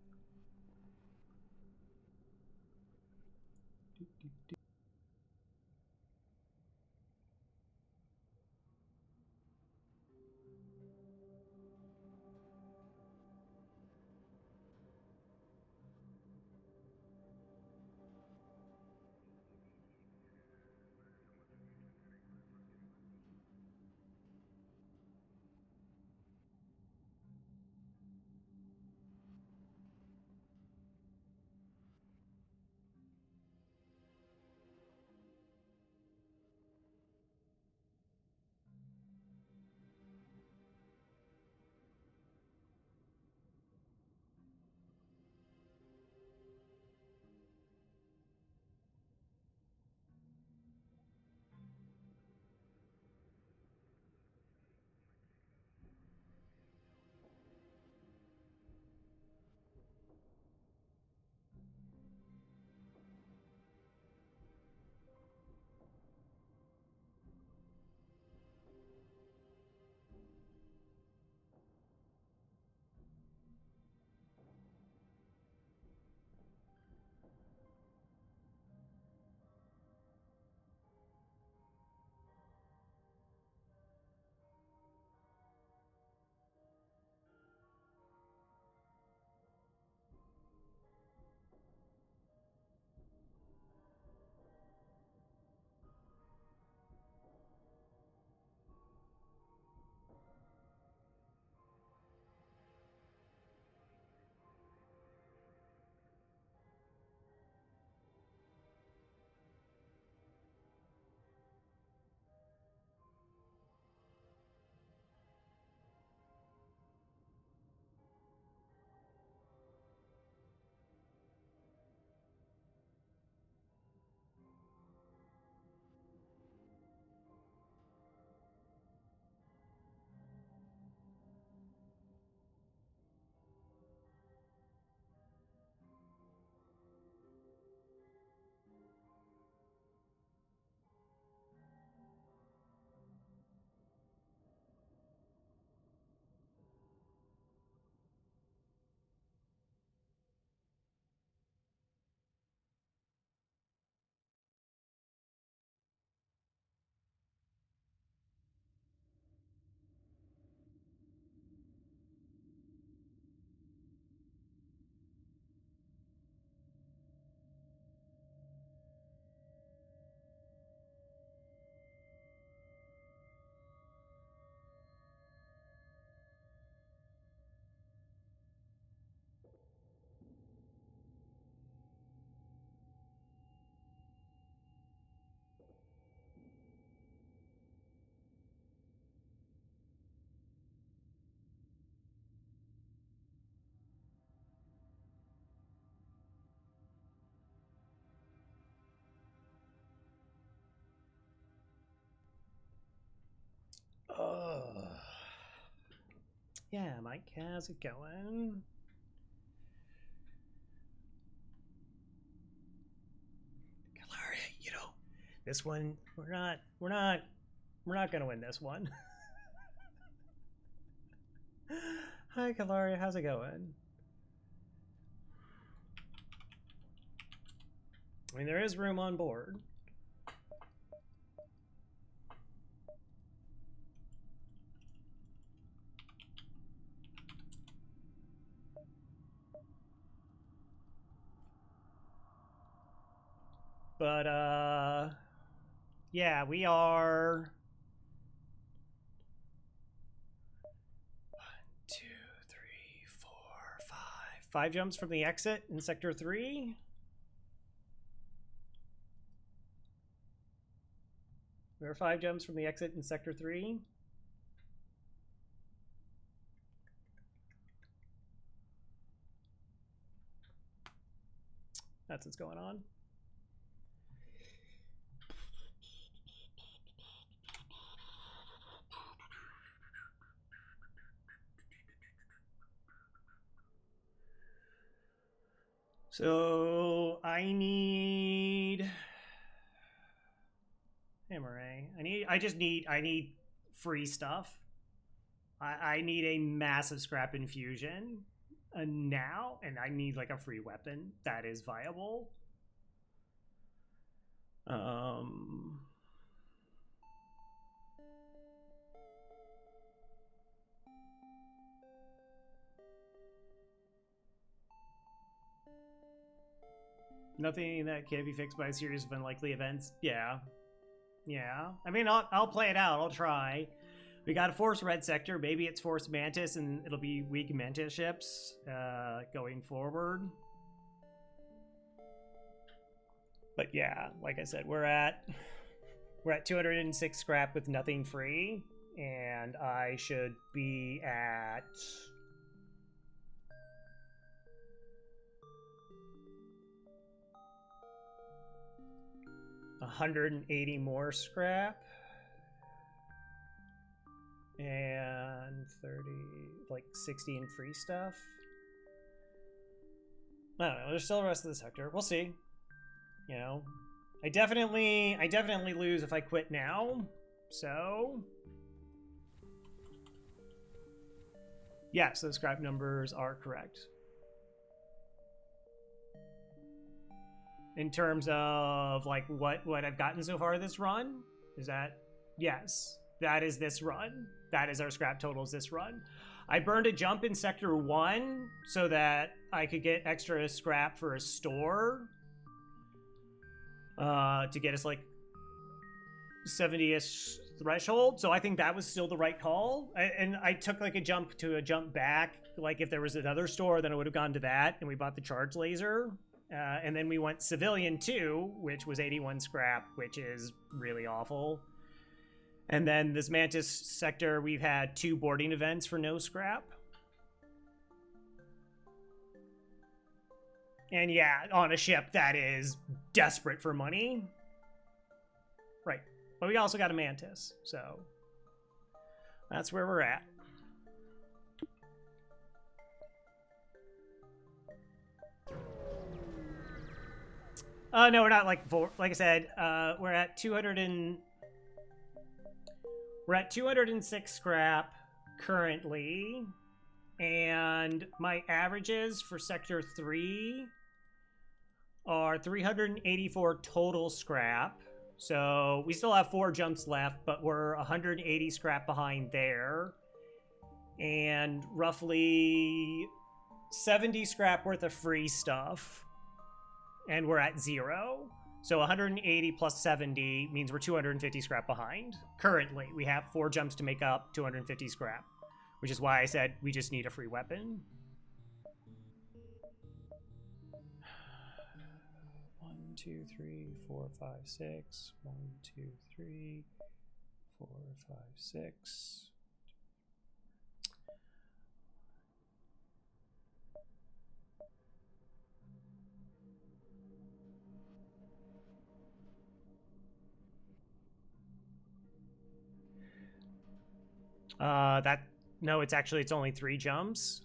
Yeah, Mike, how's it going? Kalaria, you know, this one we're not gonna win this one. Hi, Kalaria, how's it going? I mean, there is room on board. But, yeah, we are... 1, 2, 3, 4, 5. 5 jumps from the exit in Sector 3. There are 5 jumps from the exit in Sector 3. That's what's going on. So I need MRA. I need free stuff. I need a massive scrap infusion now, and I need like a free weapon that is viable. Nothing that can't be fixed by a series of unlikely events. Yeah. I mean, I'll play it out. I'll try. We got a Force Red Sector. Maybe it's Force Mantis, and it'll be weak Mantis ships going forward. But yeah, like I said, we're at 206 scrap with nothing free, and I should be at 180 more scrap. And 30, like 60 in free stuff. I don't know. There's still the rest of the sector. We'll see. You know, I definitely lose if I quit now. So, yes, those scrap numbers are correct. In terms of like what I've gotten so far this run, is that yes, that is this run. That is our scrap totals this run. I burned a jump in Sector 1 so that I could get extra scrap for a store. To get us like 70-ish threshold. So I think that was still the right call. And I took like a jump back. Like if there was another store, then I would have gone to that. And we bought the charge laser. And then we went Civilian 2, which was 81 scrap, which is really awful. And then this Mantis sector, we've had 2 boarding events for no scrap. And yeah, on a ship that is desperate for money. Right. But we also got a Mantis, so that's where we're at. No, we're not like I said, we're at 206 scrap currently, and my averages for Sector 3 are 384 total scrap. So we still have 4 jumps left, but we're 180 scrap behind there, and roughly 70 scrap worth of free stuff. And we're at 0. So 180 plus 70 means we're 250 scrap behind. Currently, we have 4 jumps to make up 250 scrap, which is why I said we just need a free weapon. 1, 2, 3, 4, 5, 6. 1, 2, 3, 4, 5, 6. No, it's only 3 jumps.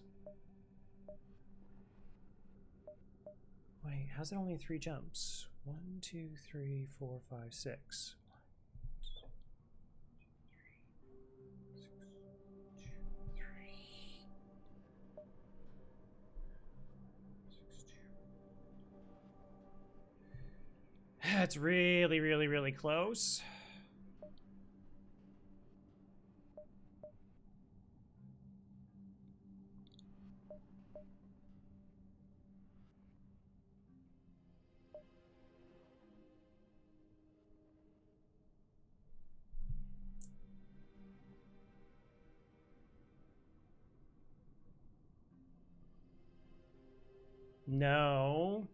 Wait, how's it only 3 jumps? 1, 2, 3, 4, 5, 6. That's really, really, really close. No.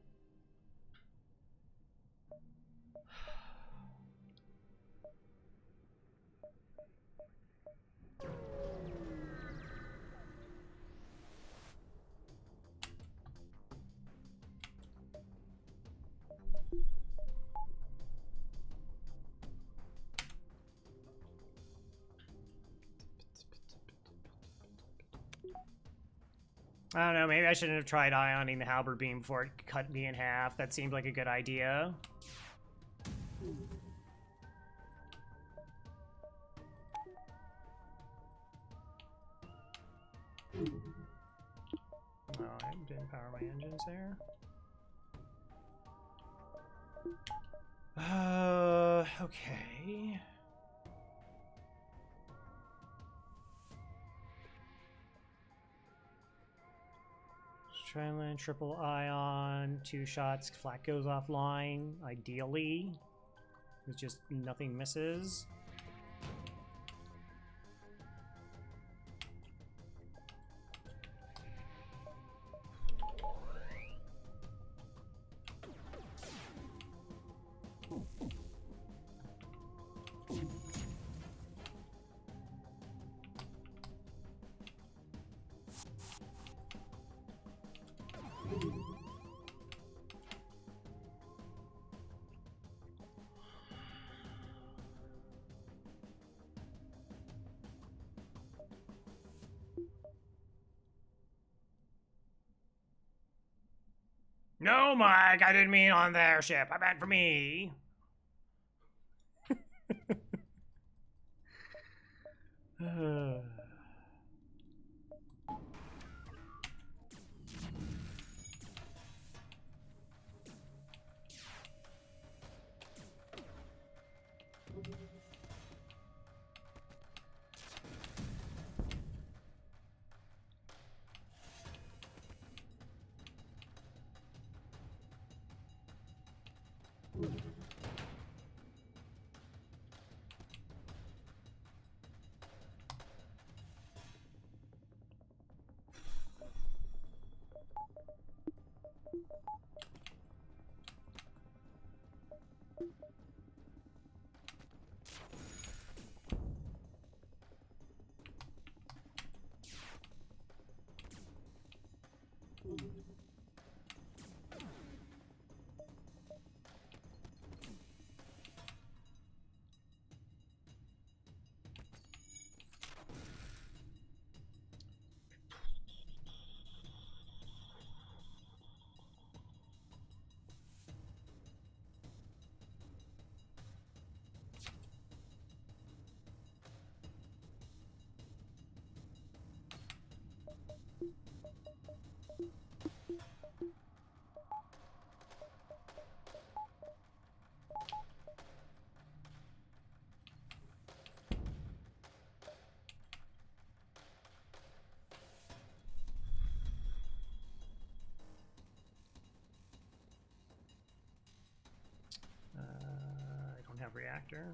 I don't know, maybe I shouldn't have tried ioning the halberd beam before it cut me in half. That seemed like a good idea. Oh, I didn't power my engines there. Okay. Try and land triple ion, 2 shots, flak goes offline, ideally. It's just nothing misses. No, Mike, I didn't mean on their ship. I meant for me. I don't have reactor.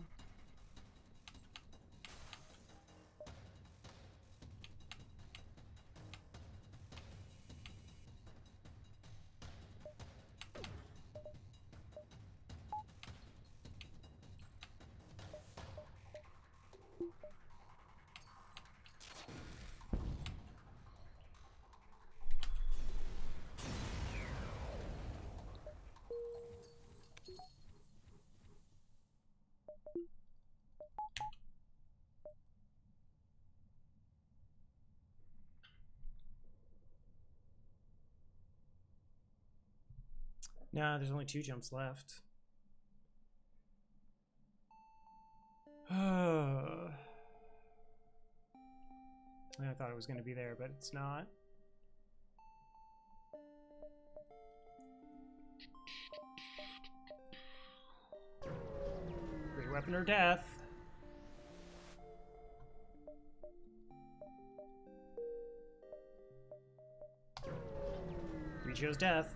Nah, there's only 2 jumps left. I thought it was going to be there, but it's not. Great weapon or death. We chose death.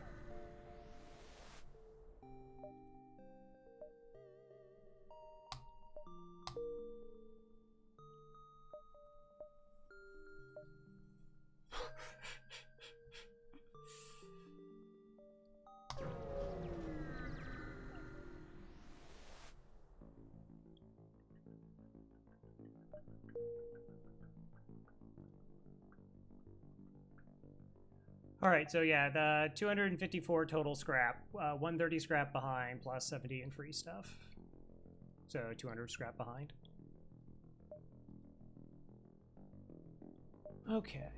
All right, so yeah, the 254 total scrap, 130 scrap behind, plus 70 in free stuff. So 200 scrap behind. Okay.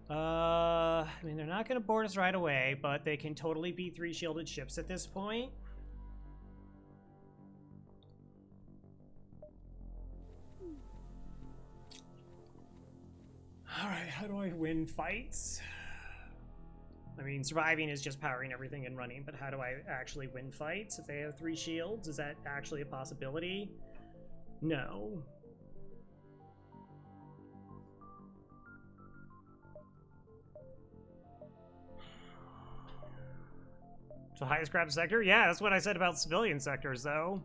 I mean, they're not going to board us right away, but they can totally be 3 shielded ships at this point. All right, how do I win fights? I mean, surviving is just powering everything and running, but how do I actually win fights if they have 3 shields? Is that actually a possibility? No. So highest scrap sector? Yeah, that's what I said about civilian sectors, though.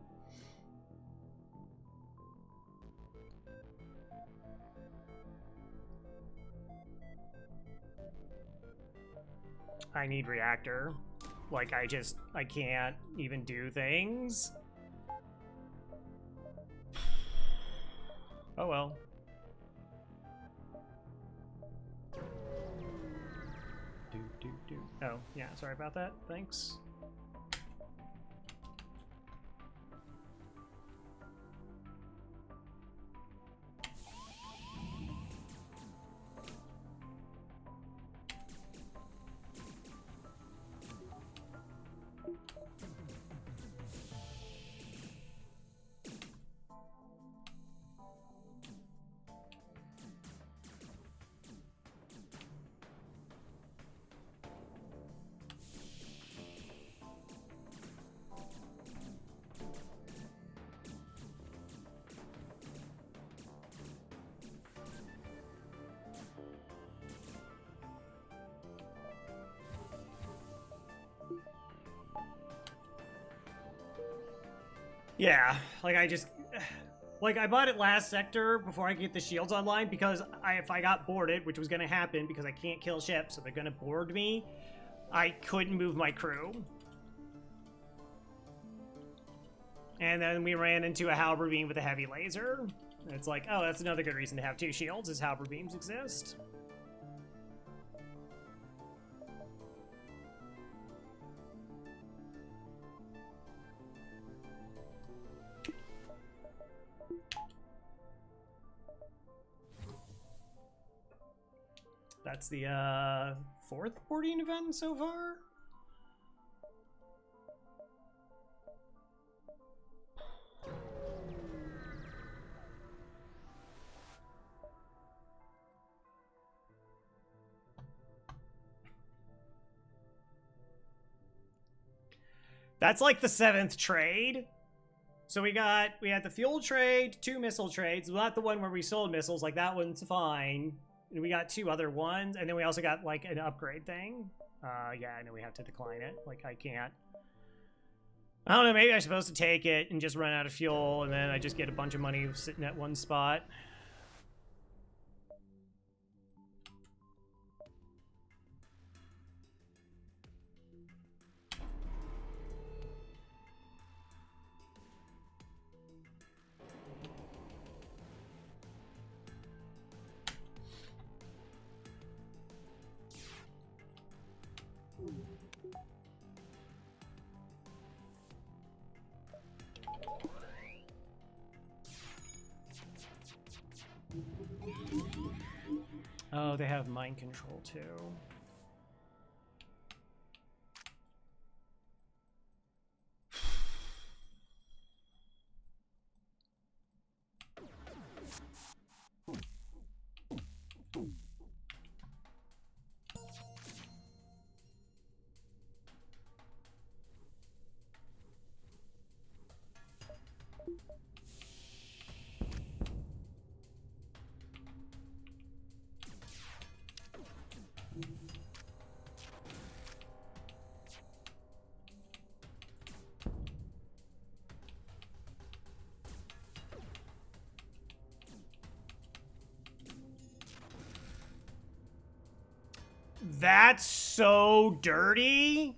I need reactor. Like, I can't even do things. Oh well. Oh, yeah, sorry about that. Thanks. Yeah, like I bought it last sector before I get the shields online because if I got boarded, which was going to happen because I can't kill ships, so they're going to board me, I couldn't move my crew. And then we ran into a halberd beam with a heavy laser. And it's like, oh, that's another good reason to have 2 shields, is halberd beams exist. That's the 4th boarding event so far. That's like the 7th trade. So we had the fuel trade, 2 missile trades. Not the one where we sold missiles, like that one's fine. And we got 2 other ones, and then we also got like an upgrade thing. Yeah, I know we have to decline it. Like, I can't. I don't know, maybe I'm supposed to take it and just run out of fuel, and then I just get a bunch of money sitting at one spot. Oh, they have mind control too. That's so dirty.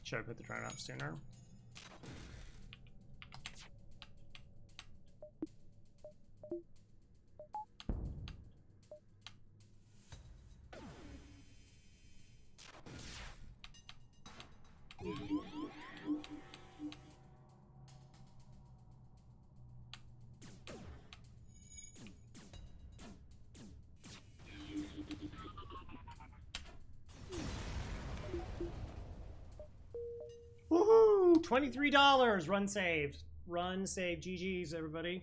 Should I put the drone up sooner? Woohoo! $23. Run saved. Run saved. GG's, everybody.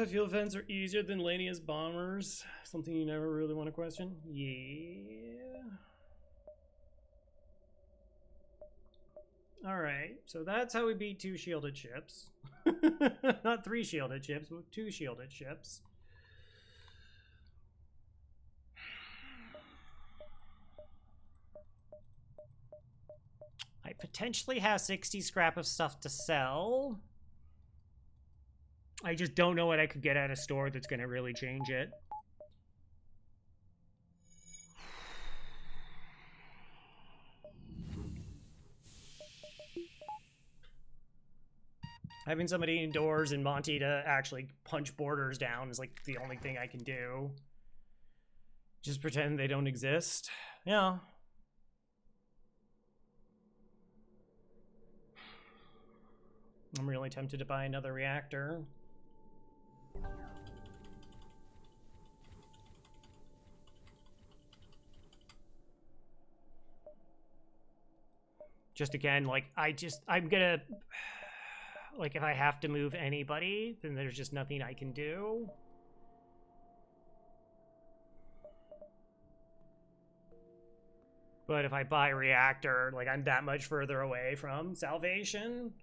Fuel vents are easier than Lania's bombers. Something you never really want to question. Yeah. Alright, so that's how we beat 2 shielded ships. Not 3 shielded ships, but 2 shielded ships. I potentially have 60 scrap of stuff to sell. I just don't know what I could get at a store that's going to really change it. Having somebody indoors in Monty to actually punch borders down is like the only thing I can do. Just pretend they don't exist. Yeah. I'm really tempted to buy another reactor. Just again, like, I'm gonna, like, if I have to move anybody, then there's just nothing I can do. But if I buy a reactor, like, I'm that much further away from salvation.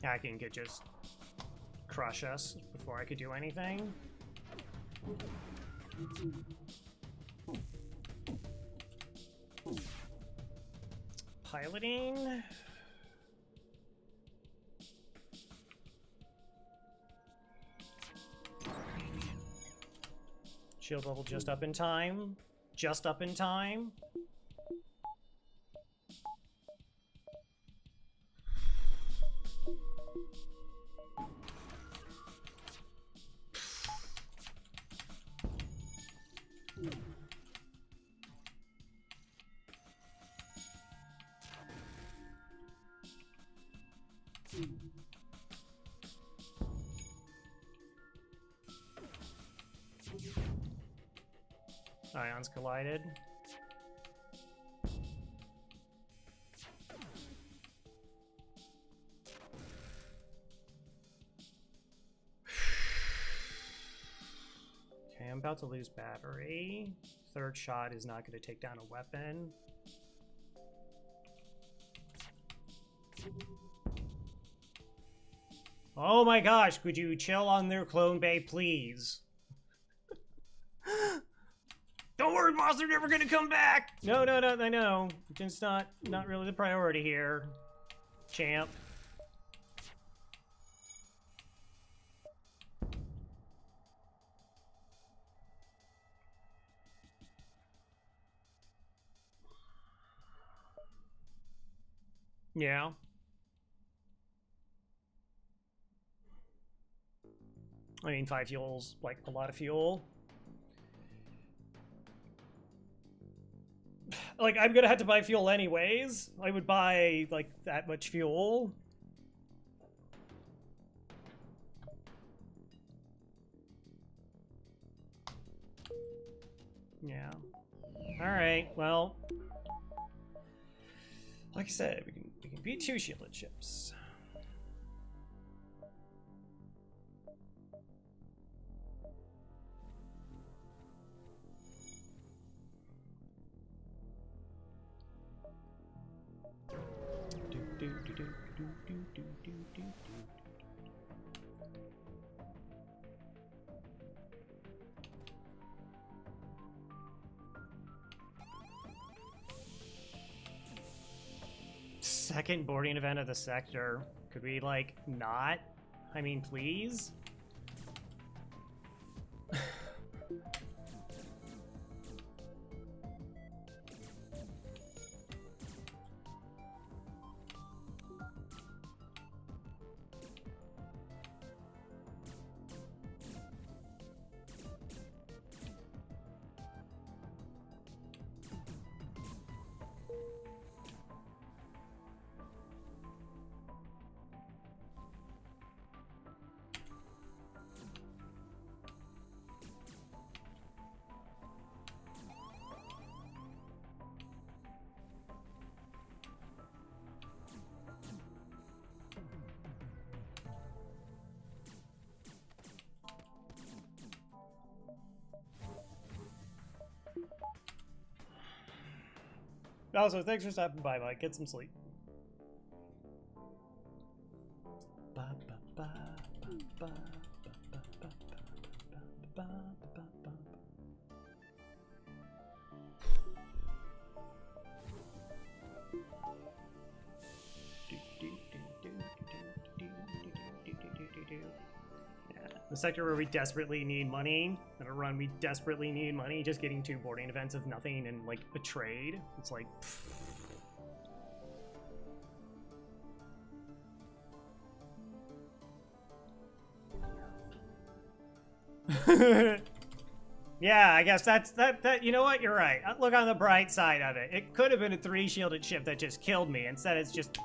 Hacking could just crush us before I could do anything. Piloting. Shield level just up in time. Just up in time. Ions collided. Okay, I'm about to lose battery. Third shot is not going to take down a weapon. Oh my gosh, could you chill on their clone bay, please? Don't worry, boss, they're never gonna come back! No, I know. Just not really the priority here, champ. Yeah. I mean, 5 fuel's like a lot of fuel. Like, I'm gonna have to buy fuel anyways. I would buy, like, that much fuel. Yeah. Alright, well. Like I said, we can beat 2 shielded ships. Second boarding event of the sector. Could we, like, not? I mean, please? Also, thanks for stopping by, Mike. Get some sleep. The sector where we desperately need money, in a run we desperately need money, just getting 2 boarding events of nothing and, like, a trade. It's like... Yeah, I guess that, you know what? You're right. Look on the bright side of it. It could have been a 3 shielded ship that just killed me. Instead, it's just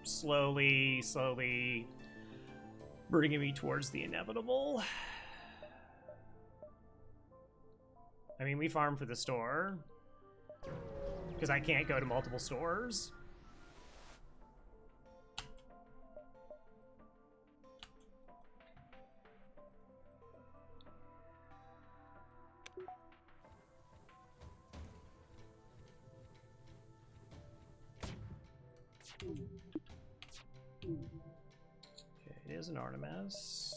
slowly bringing me towards the inevitable. I mean, we farm for the store, because I can't go to multiple stores. Okay, it is an Artemis.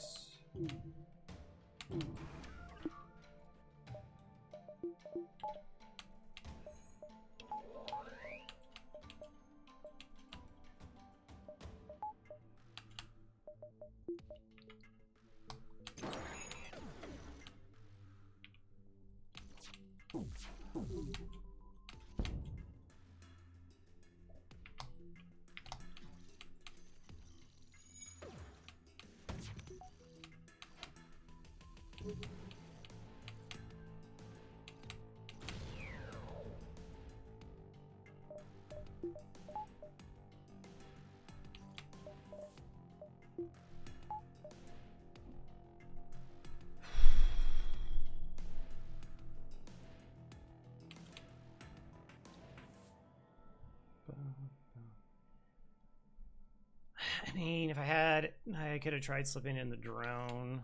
bad. I could have tried slipping in the drone.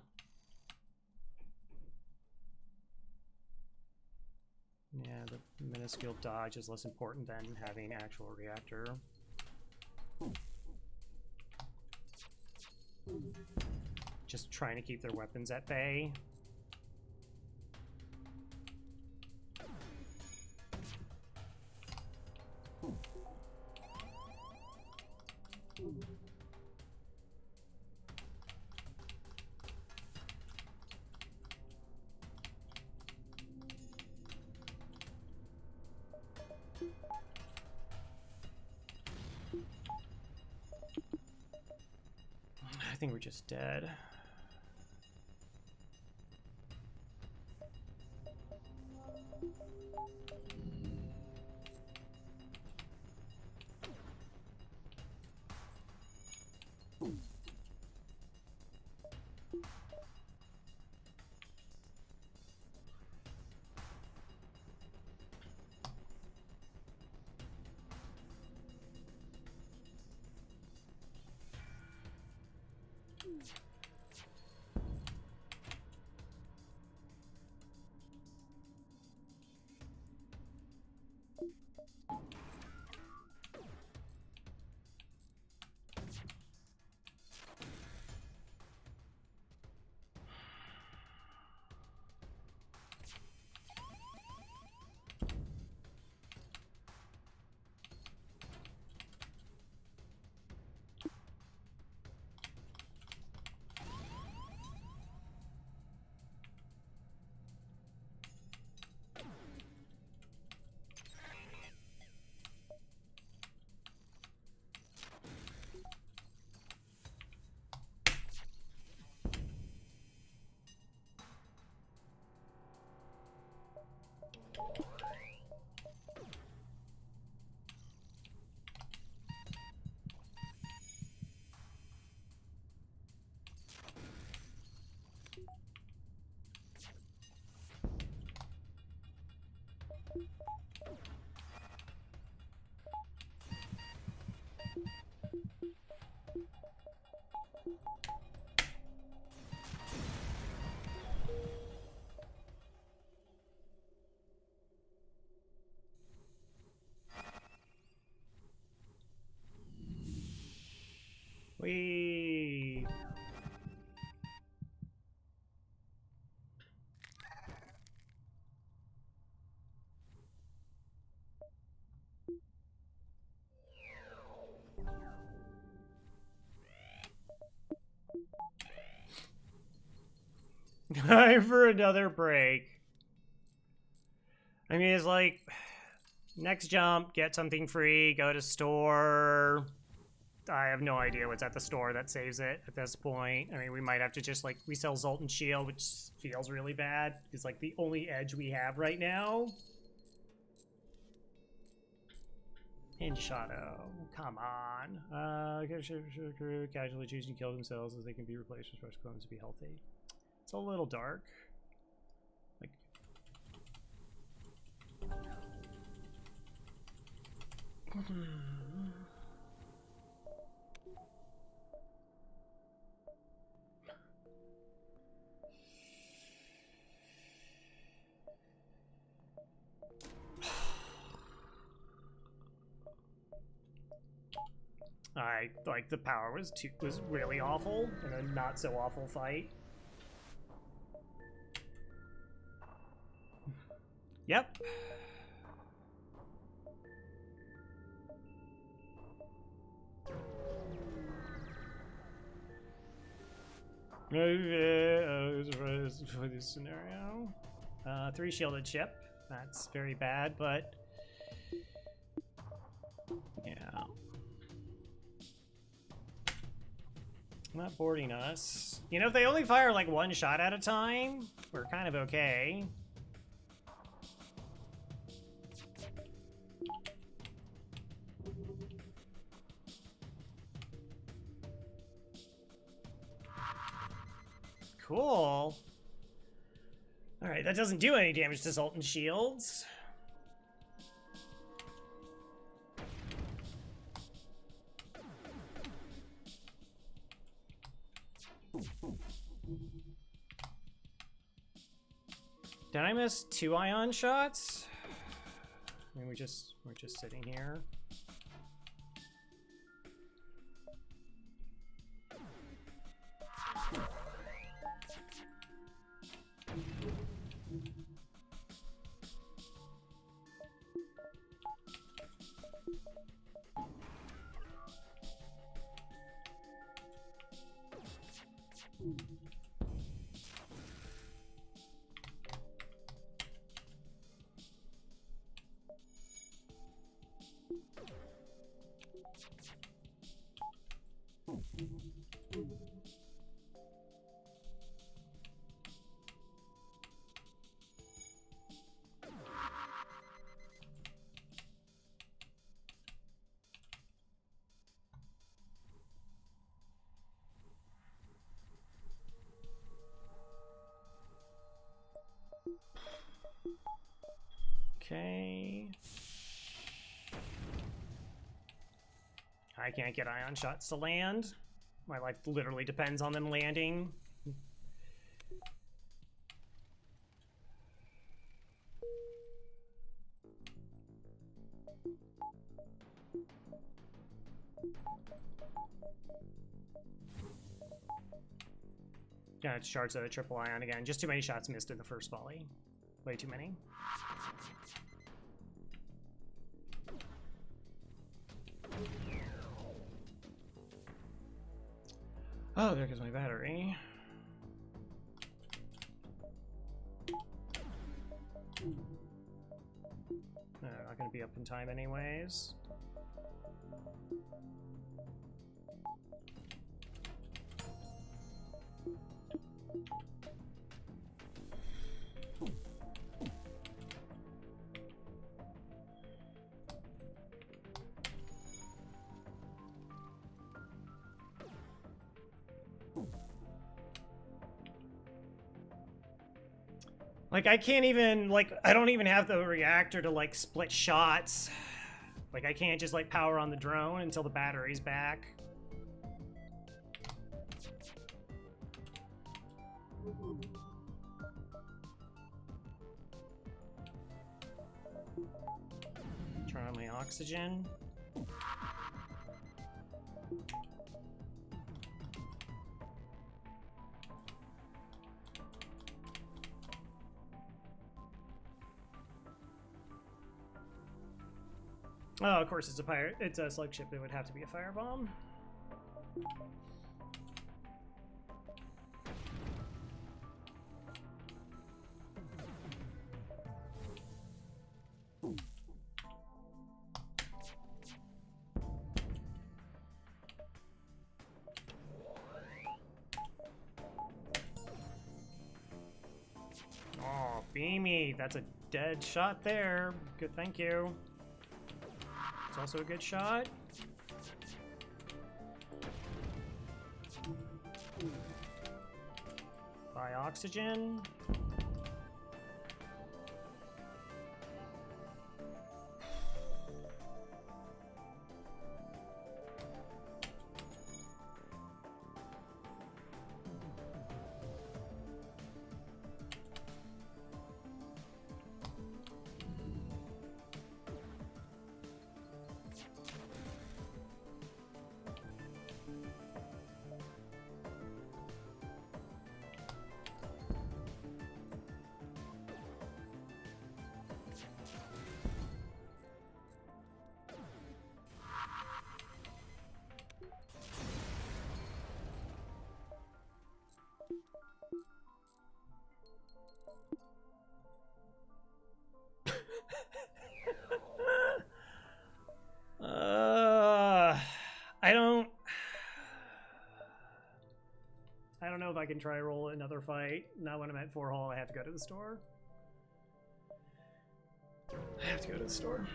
Yeah, the minuscule dodge is less important than having actual reactor. Just trying to keep their weapons at bay. I think we're just dead. Whee! Time for another break. I mean, it's like, next jump, get something free, go to store. I have no idea what's at the store that saves it at this point. I mean, we might have to just, like, we sell Zoltan Shield, which feels really bad. It's, like, the only edge we have right now. And Shadow. Come on. Casually choosing to kill themselves as they can be replaced with fresh clones to be healthy. It's a little dark. Like... like the power was really awful in a not so awful fight. Yep. For this scenario, 3 shielded ship. That's very bad, but yeah. Not boarding us. You know, if they only fire like 1 shot at a time, we're kind of okay. Cool. Alright, that doesn't do any damage to Zoltan shields. Did I miss 2 ion shots? I mean, we're just sitting here. Okay. I can't get ion shots to land. My life literally depends on them landing. Yeah, it charged a triple ion again. Just too many shots missed in the first volley. Way too many. Oh, there goes my battery. No, not gonna be up in time anyways. Like, I can't even, like, I don't even have the reactor to, like, split shots. Like, I can't just, like, power on the drone until the battery's back. Turn on my oxygen. Oh, of course, it's a pirate. It's a slug ship. It would have to be a firebomb. Oh, beamy. That's a dead shot there. Good, thank you. It's also a good shot. Buy oxygen. I don't know if I can try roll another fight. Not when I'm at 4 hull. I have to go to the store. I have to go to the store.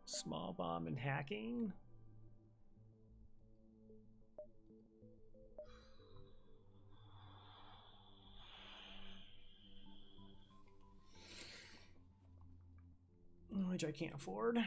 Small bomb and hacking. Which I can't afford.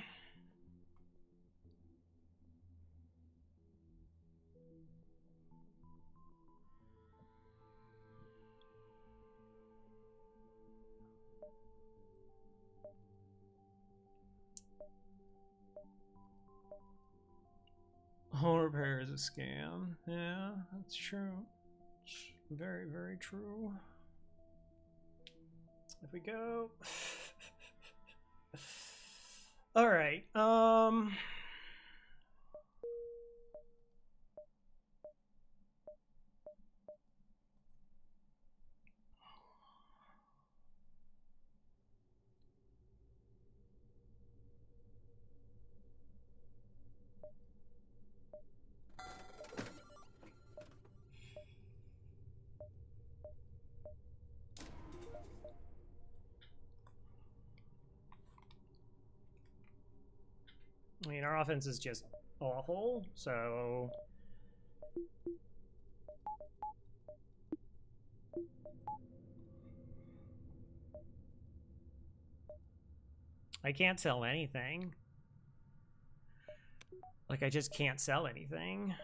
repair is a scam. Yeah, that's true. It's very, very true. If we go... Alright, I mean, our offense is just awful, so... I can't sell anything. Like, I just can't sell anything.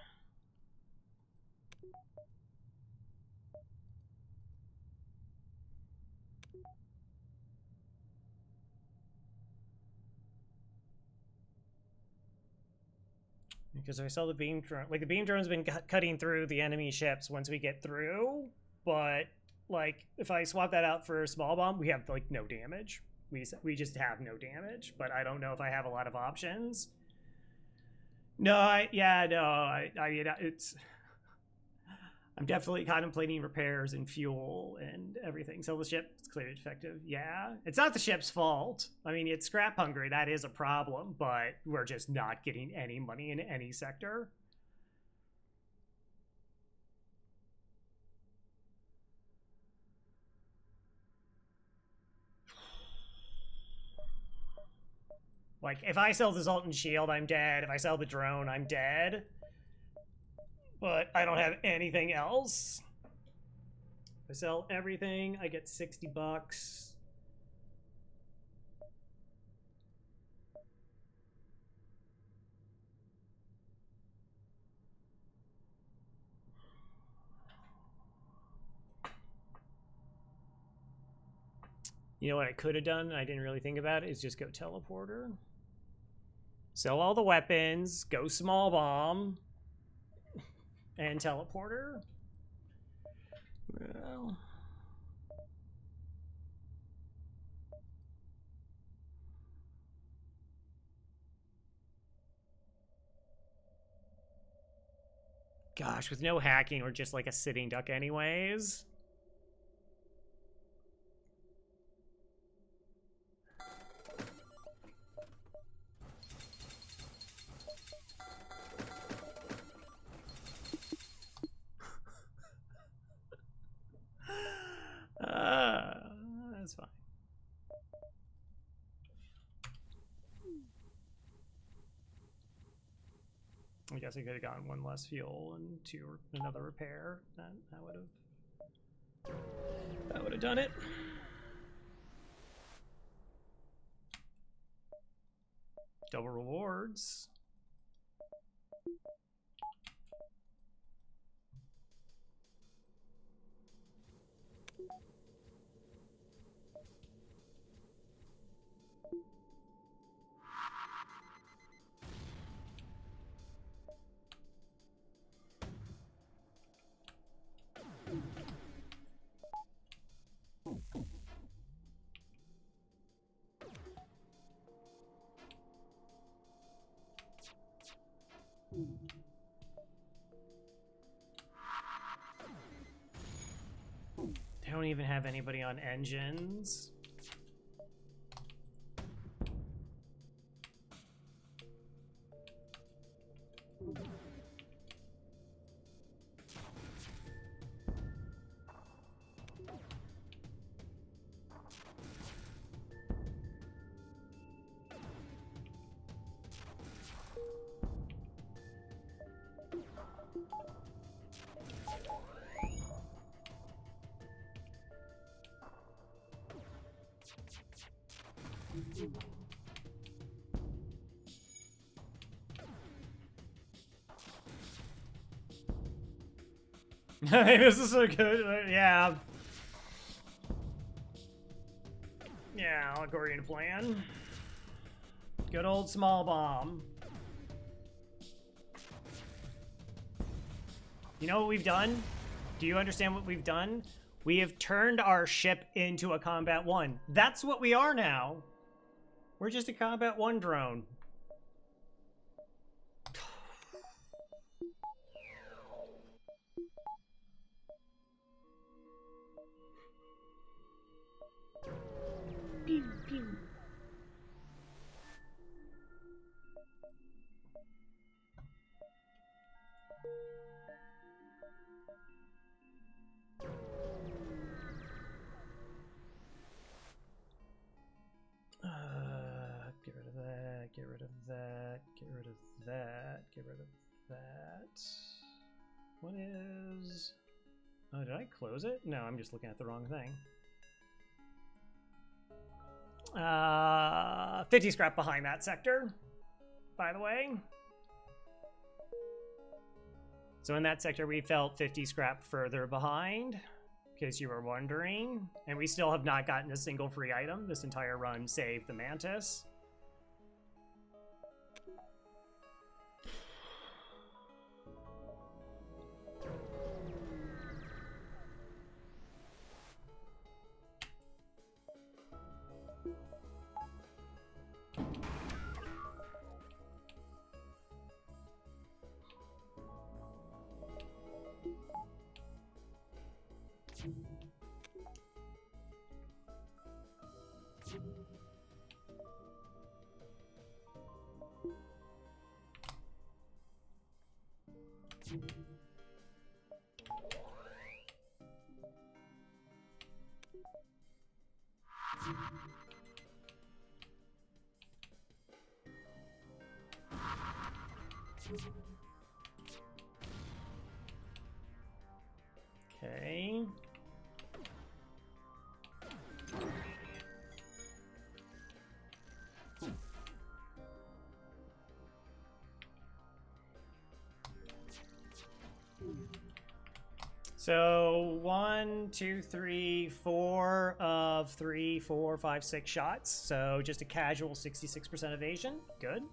Because if I sell the beam drone, like the beam drone's been cutting through the enemy ships once we get through, but like if I swap that out for a small bomb, we have like no damage. We just have no damage, but I don't know if I have a lot of options. No, it's. I'm definitely contemplating repairs and fuel and everything. Sell the ship, it's clearly defective. Yeah, it's not the ship's fault. I mean, it's scrap hungry. That is a problem, but we're just not getting any money in any sector. Like, if I sell the Zoltan shield, I'm dead. If I sell the drone, I'm dead. But I don't have anything else. If I sell everything, I get 60 bucks. You know what I could have done, I didn't really think about it, is just go teleporter. Sell all the weapons, go small bomb, and teleporter. Well... Gosh, with no hacking, we're just like a sitting duck anyways. That's fine. I guess I could have gotten one less fuel and another repair. That would have done it. Double rewards. They don't even have anybody on engines. This is so good. Yeah. Yeah, according to plan. Good old small bomb. You know what we've done? Do you understand what we've done? We have turned our ship into a Combat 1. That's what we are now. We're just a Combat 1 drone. Pew, pew. Get rid of that, get rid of that, get rid of that, get rid of that. What is... Oh, did I close it? No, I'm just looking at the wrong thing. 50 scrap behind that sector, by the way. So in that sector, we felt 50 scrap further behind, in case you were wondering. And we still have not gotten a single free item this entire run, save the Mantis. Okay. So 1, 2, 3, 4 of 3, 4, 5, 6 shots. So just a casual 66% evasion. Good.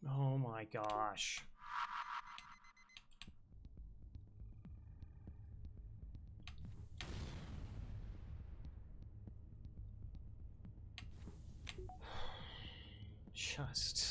Oh my gosh. Just...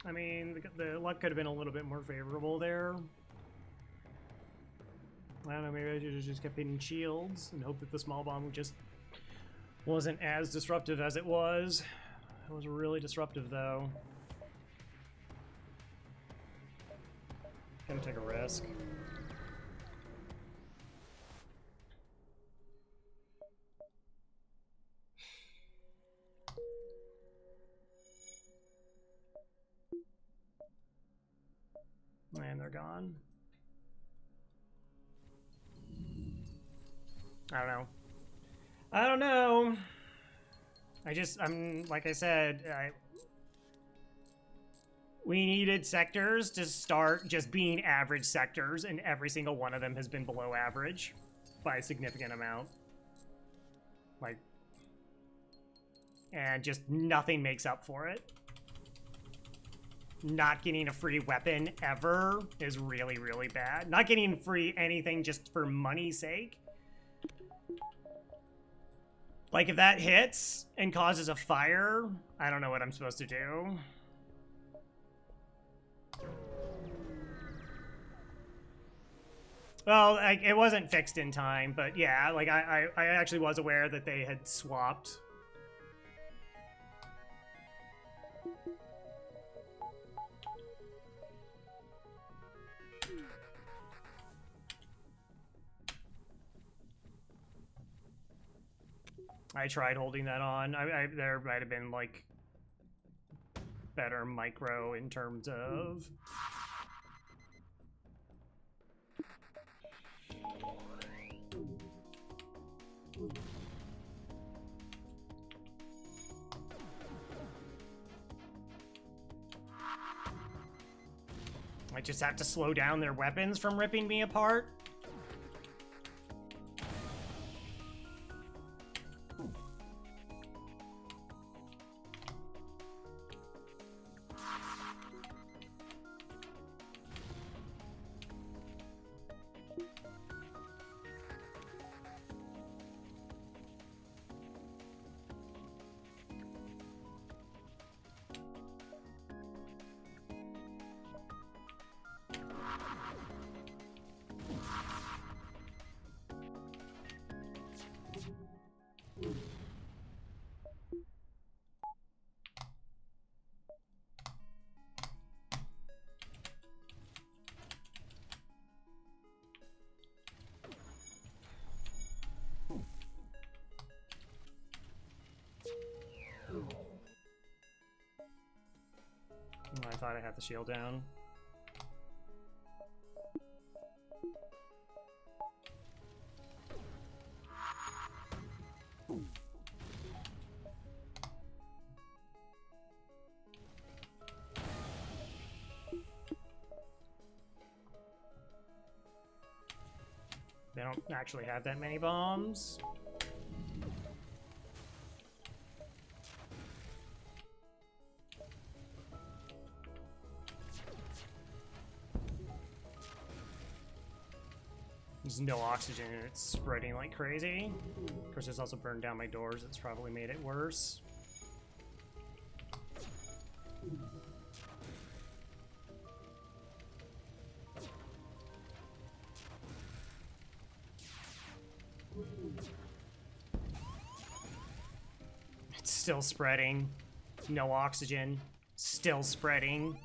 I mean, the luck could have been a little bit more favorable there. I don't know, maybe I should have just kept hitting shields and hope that the small bomb just wasn't as disruptive as it was. It was really disruptive, though. Gonna take a risk. And they're gone. I don't know. I don't know. I'm like I said, we needed sectors to start just being average sectors, and every single one of them has been below average by a significant amount. Like, and just nothing makes up for it. Not getting a free weapon ever is really, really bad. Not getting free anything just for money's sake. Like, if that hits and causes a fire, I don't know what I'm supposed to do. Well, like, it wasn't fixed in time, but yeah, like, I actually was aware that they had swapped. I tried holding that on. There might have been, like, better micro in terms of... I just have to slow down their weapons from ripping me apart. I thought I had the shield down. They don't actually have that many bombs. There's no oxygen and it's spreading like crazy. Of course, it's also burned down my doors. It's probably made it worse. It's still spreading. No oxygen. Still spreading.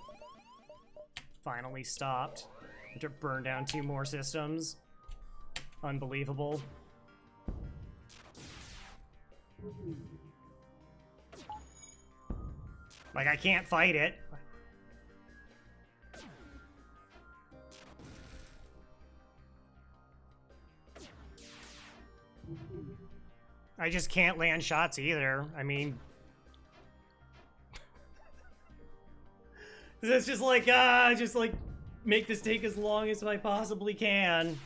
Finally stopped. Had to burn down 2 more systems. Unbelievable. Like, I can't fight it. I just can't land shots either. I mean... It's just like, make this take as long as I possibly can.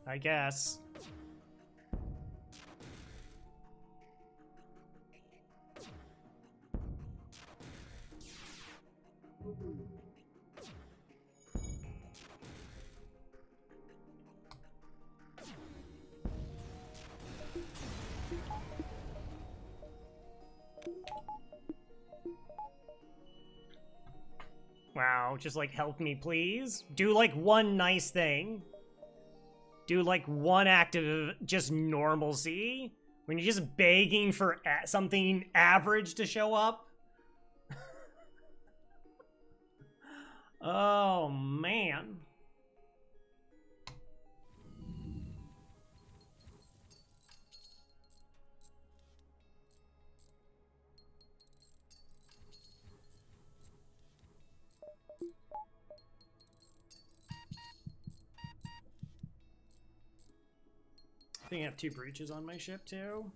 I guess. Wow, just like help me please. Do like one nice thing. Do like one act of just normalcy. When you're just begging for something average to show up. Oh man. I think I have 2 breaches on my ship too.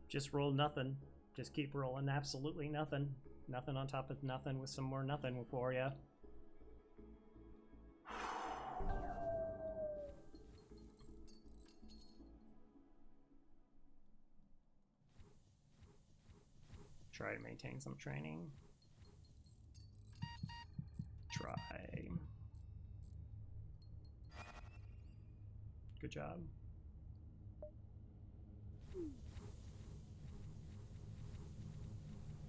Just roll nothing. Just keep rolling absolutely nothing. Nothing on top of nothing with some more nothing for you. Try to maintain some training. Try. Good job.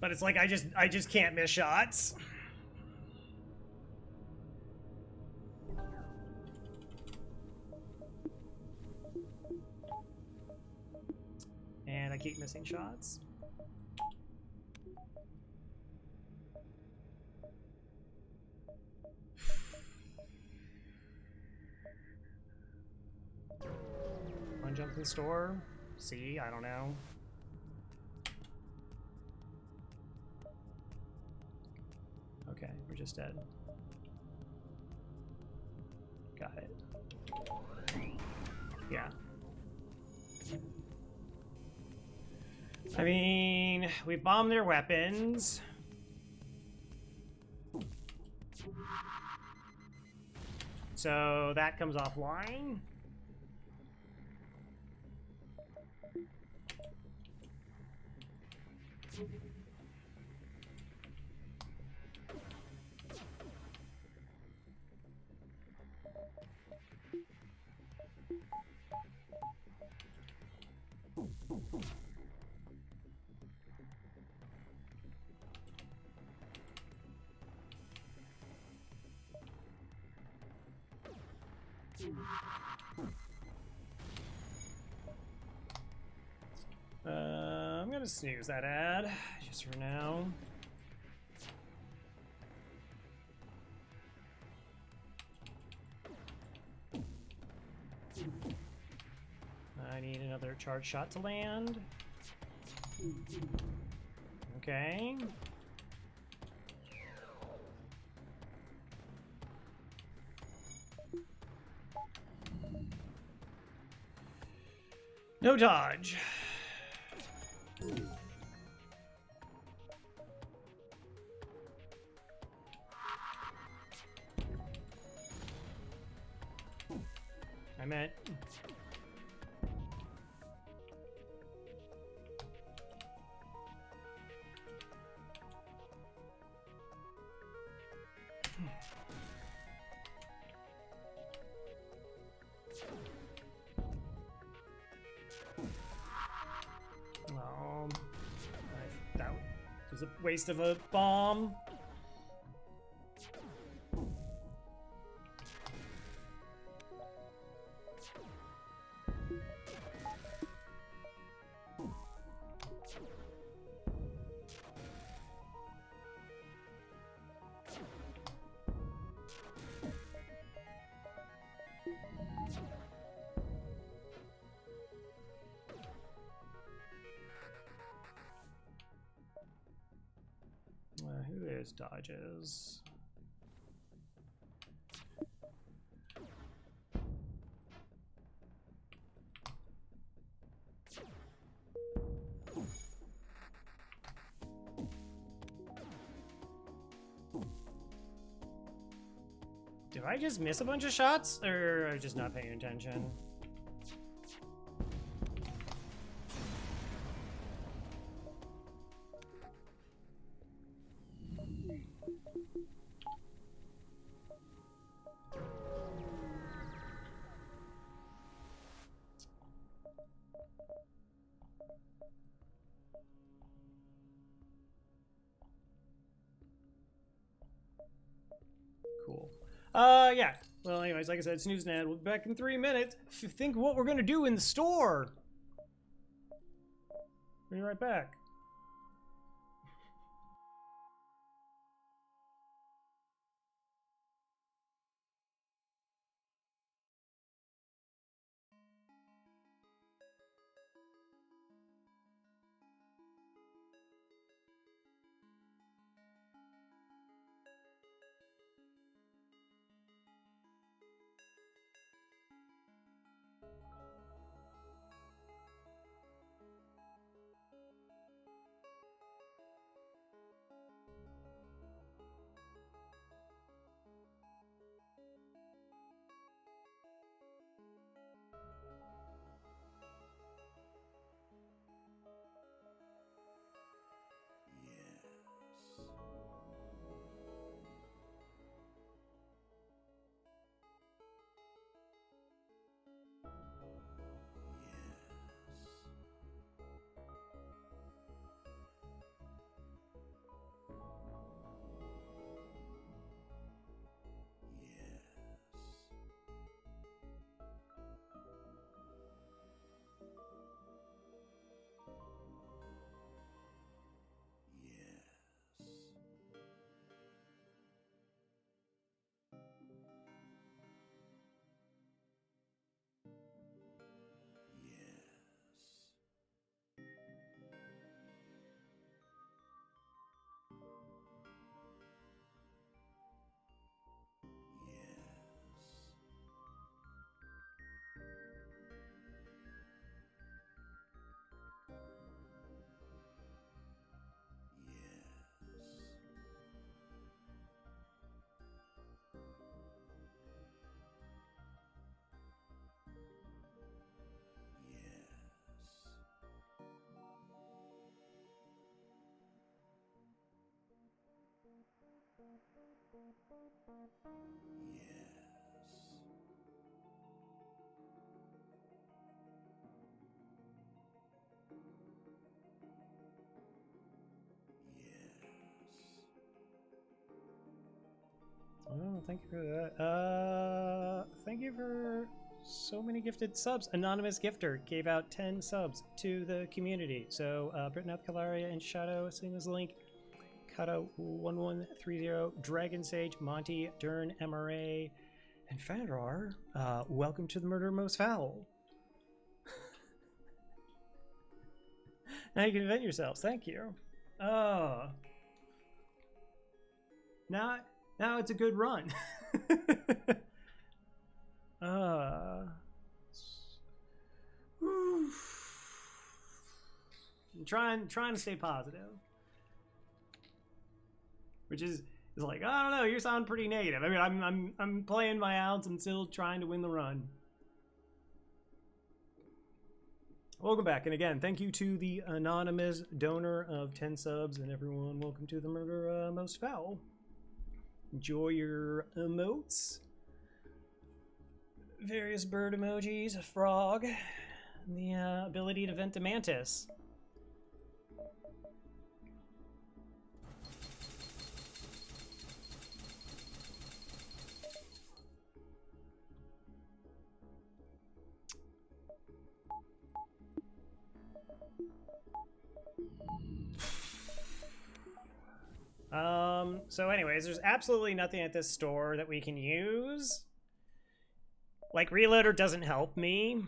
But it's like I just can't miss shots. And I keep missing shots. One jump in the store. C, I don't know. Okay, we're just dead. Got it. Yeah. I mean, we bombed their weapons. So that comes offline. I'm gonna snooze that ad just for now. I need another charge shot to land. Okay. No dodge. I meant... that was a waste of a bomb. his dodges. Did I just miss a bunch of shots, or am I just not paying attention? Cool. Yeah. Well, anyways, like I said, snooze and ad. We'll be back in 3 minutes. Think what we're gonna do in the store. Be right back. Oh, thank you for that. Thank you for so many gifted subs. Anonymous Gifter gave out 10 subs to the community. So, Britnath Kalaria and Shadow, seeing this link. Kata1130, Dragon Sage, Monty, Dern, MRA, and Fandrar. Welcome to the Murder Most Foul. Now you can vent yourselves. Thank you. Oh. Now it's a good run. I'm trying to stay positive. Which is like, I don't know, you sound pretty negative. I mean, I'm playing my outs and still trying to win the run. Welcome back, and again, thank you to the anonymous donor of 10 subs, and everyone, welcome to the Murder Most Foul. Enjoy your emotes. Various bird emojis, a frog, and the ability to vent a mantis. So anyways, there's absolutely nothing at this store that we can use. Like, Reloader doesn't help me.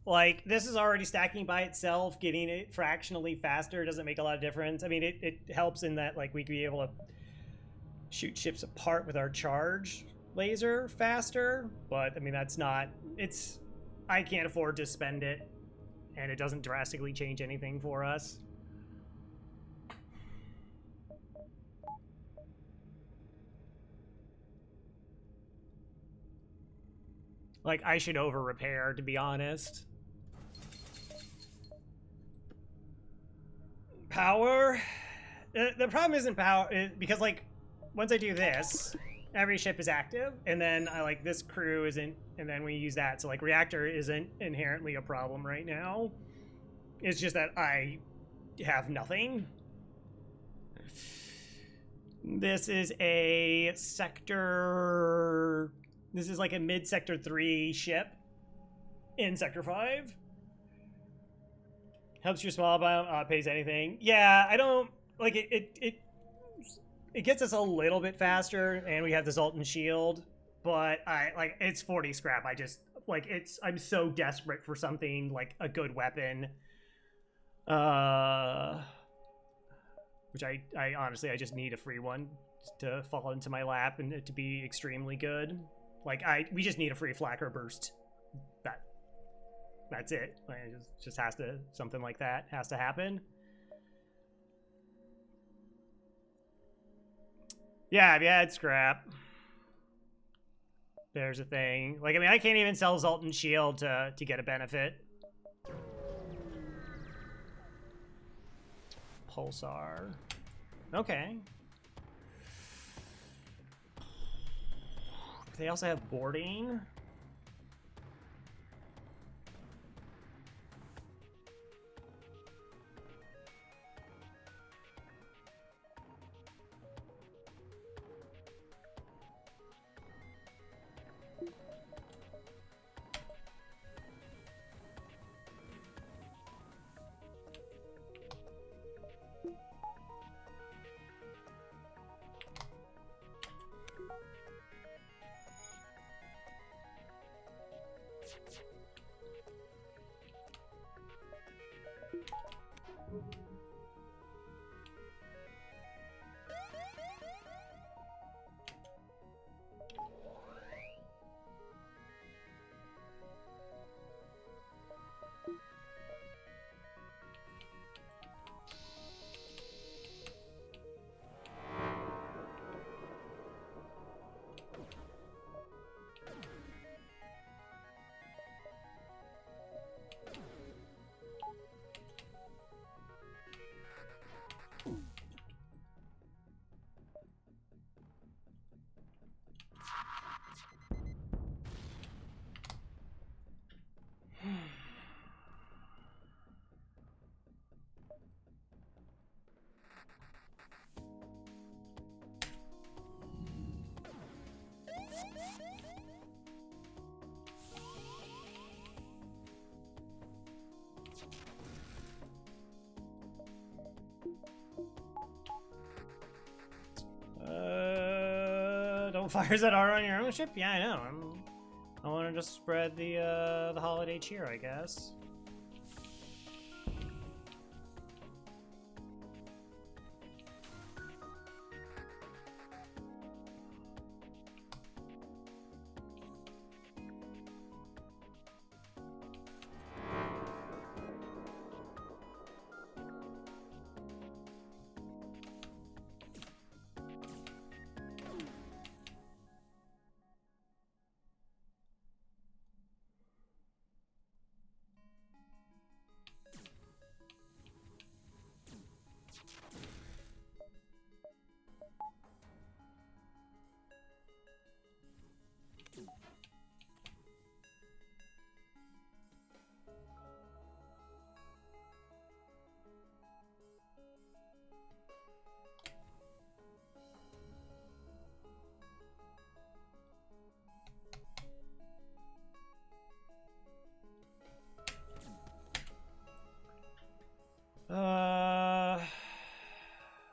Like, this is already stacking by itself. Getting it fractionally faster doesn't make a lot of difference. I mean, it helps in that, like, we could be able to shoot ships apart with our charge laser faster. But, I mean, that's not... It's... I can't afford to spend it. And it doesn't drastically change anything for us. Like, I should over-repair, to be honest. Power? The problem isn't power, because, like, once I do this, every ship is active, and then I, like, this crew isn't, and then we use that, so, like, reactor isn't inherently a problem right now. It's just that I have nothing. This is a sector... This is like a mid-Sector 3 ship in Sector 5. Helps your small biome, pays anything. Yeah, I don't... Like, it gets us a little bit faster, and we have the Zoltan shield, but like, it's 40 scrap. I just... Like, I'm so desperate for something, like, a good weapon. Which I honestly, I just need a free one to fall into my lap and it to be extremely good. Like, we just need a free Flacker burst. That's it. Like, it just has to, something like that has to happen. Yeah, it's scrap. There's a thing. Like, I mean, I can't even sell Zoltan Shield to get a benefit. Pulsar. Okay. They also have boarding. Don't fire ZR on your own ship? Yeah, I know. I want to just spread the holiday cheer, I guess.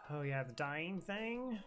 Oh yeah, the dying thing.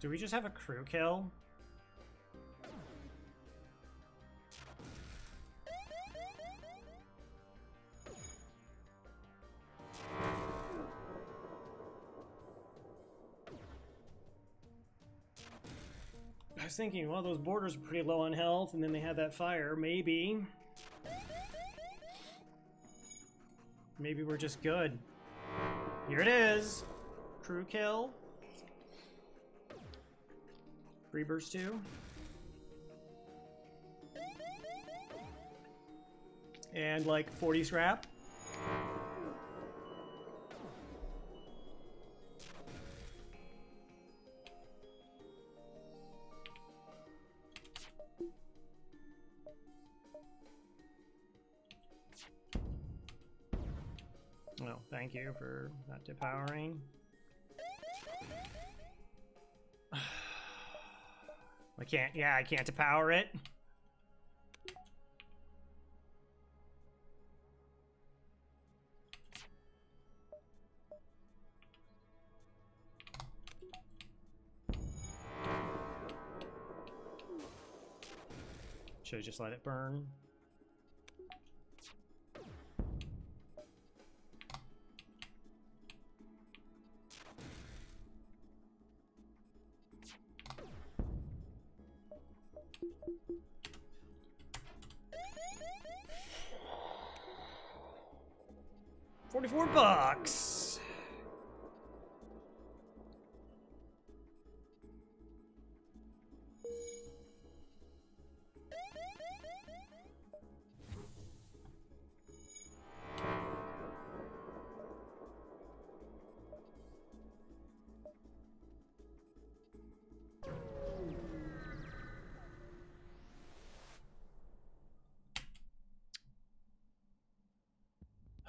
Do we just have a crew kill? I was thinking, well, those borders are pretty low on health, and then they had that fire. Maybe. Maybe we're just good. Here it is. Crew kill. Free burst 2. And like 40 scrap. Well, thank you for not depowering. I can't, yeah, I can't depower it. Should have just let it burn. $44.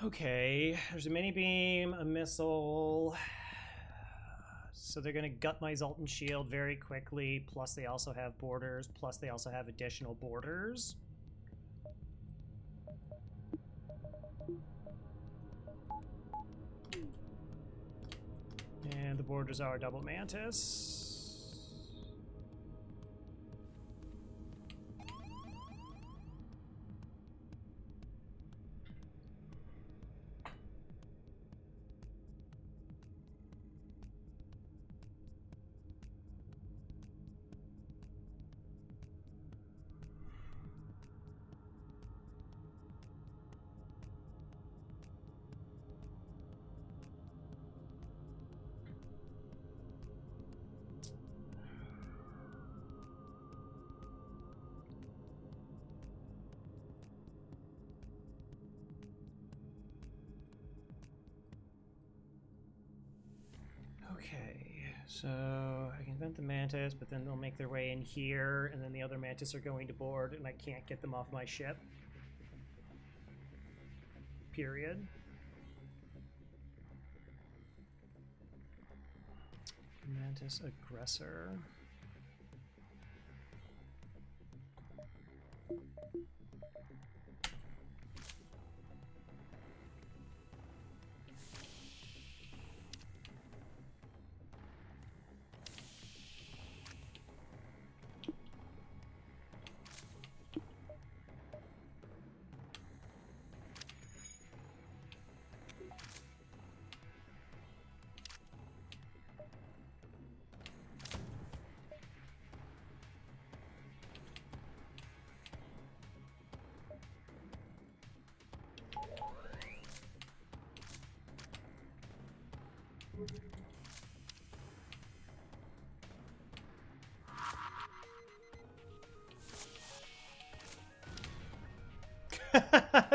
Okay, there's a mini beam, a missile. So they're gonna gut my Zoltan shield very quickly, plus they also have borders, plus they also have additional borders. And the borders are double mantis. Okay, so I can vent the mantis, but then they'll make their way in here, and then the other mantis are going to board, and I can't get them off my ship. Period. Mantis aggressor.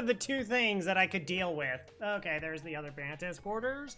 The two things that I could deal with. Okay, there's the other mantis borders.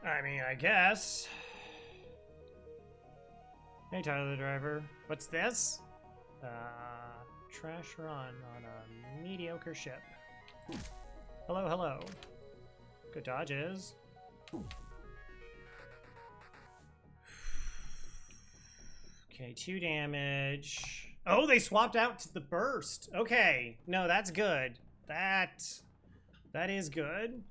I mean, I guess. Hey, Tyler the driver. What's this? Trash run on a mediocre ship. Hello, hello. Good dodges. Okay, 2 damage. Oh, they swapped out to the burst. Okay, no, that's good. That is good.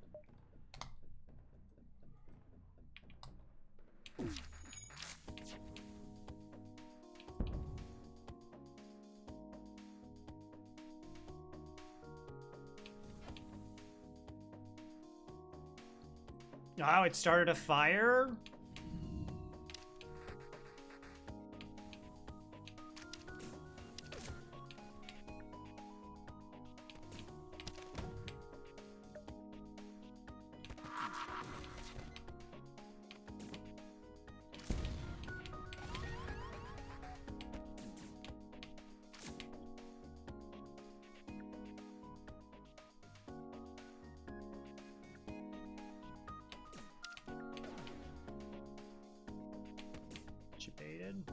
Oh, it started a fire? Baited.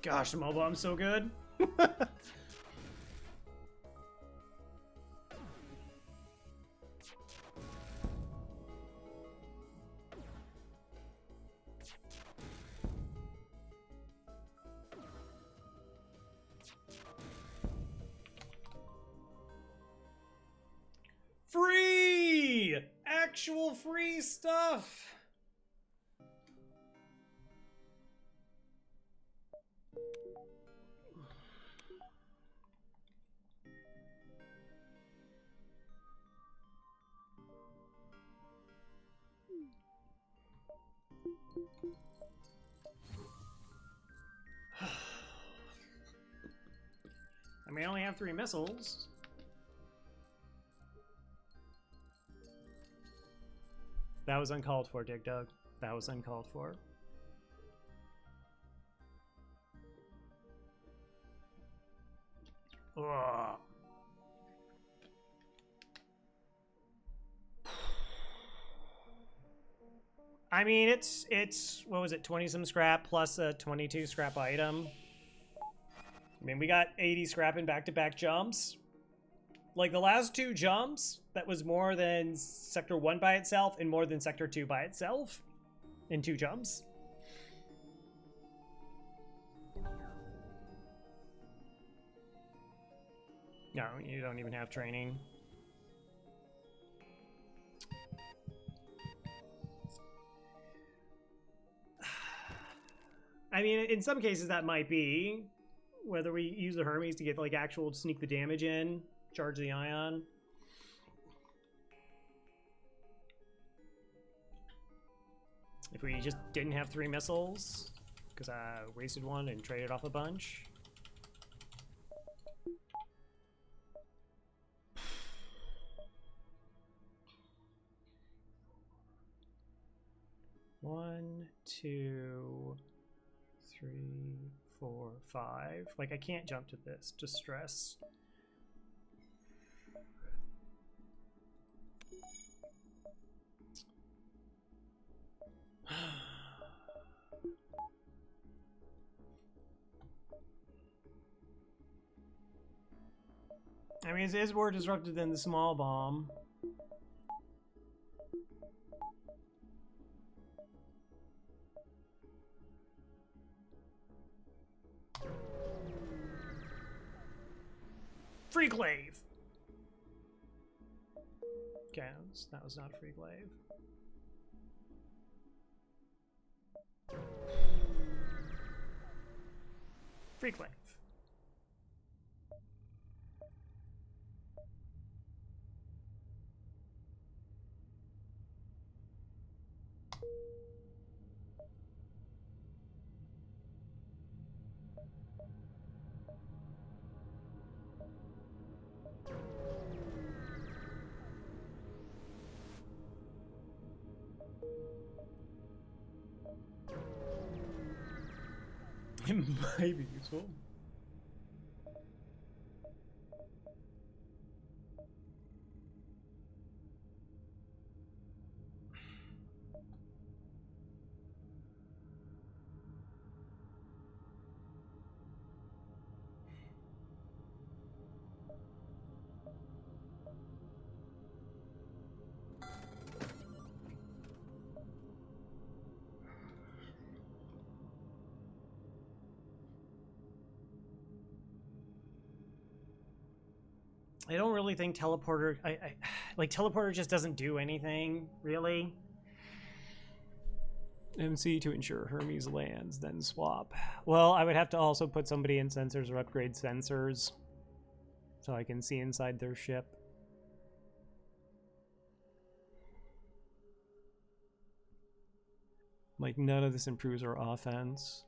Gosh, the mobile, I'm so good. Free! Actual free stuff! I mean, I only have 3 missiles. That was uncalled for, Dig Dug. That was uncalled for. Ugh. I mean, it's what was it, 20 some scrap plus a 22 scrap item. I mean, we got 80 scrap in back-to-back jumps. Like, the last 2 jumps, that was more than Sector 1 by itself and more than Sector 2 by itself in 2 jumps. No, you don't even have training. I mean, in some cases that might be. Whether we use the Hermes to get, like, actual sneak the damage in, charge the ion. If we just didn't have 3 missiles, because I wasted 1 and traded off a bunch. One, 2, 3, 4, 5. Like, I can't jump to this. Distress. I mean, it is more disrupted than the small bomb. Free glaive. Okay, that was not a free glaive. Free glaive. It might be useful. I don't really think teleporter. Like teleporter just doesn't do anything really. MC to ensure Hermes lands, then swap. Well, I would have to also put somebody in sensors or upgrade sensors so I can see inside their ship. Like none of this improves our offense.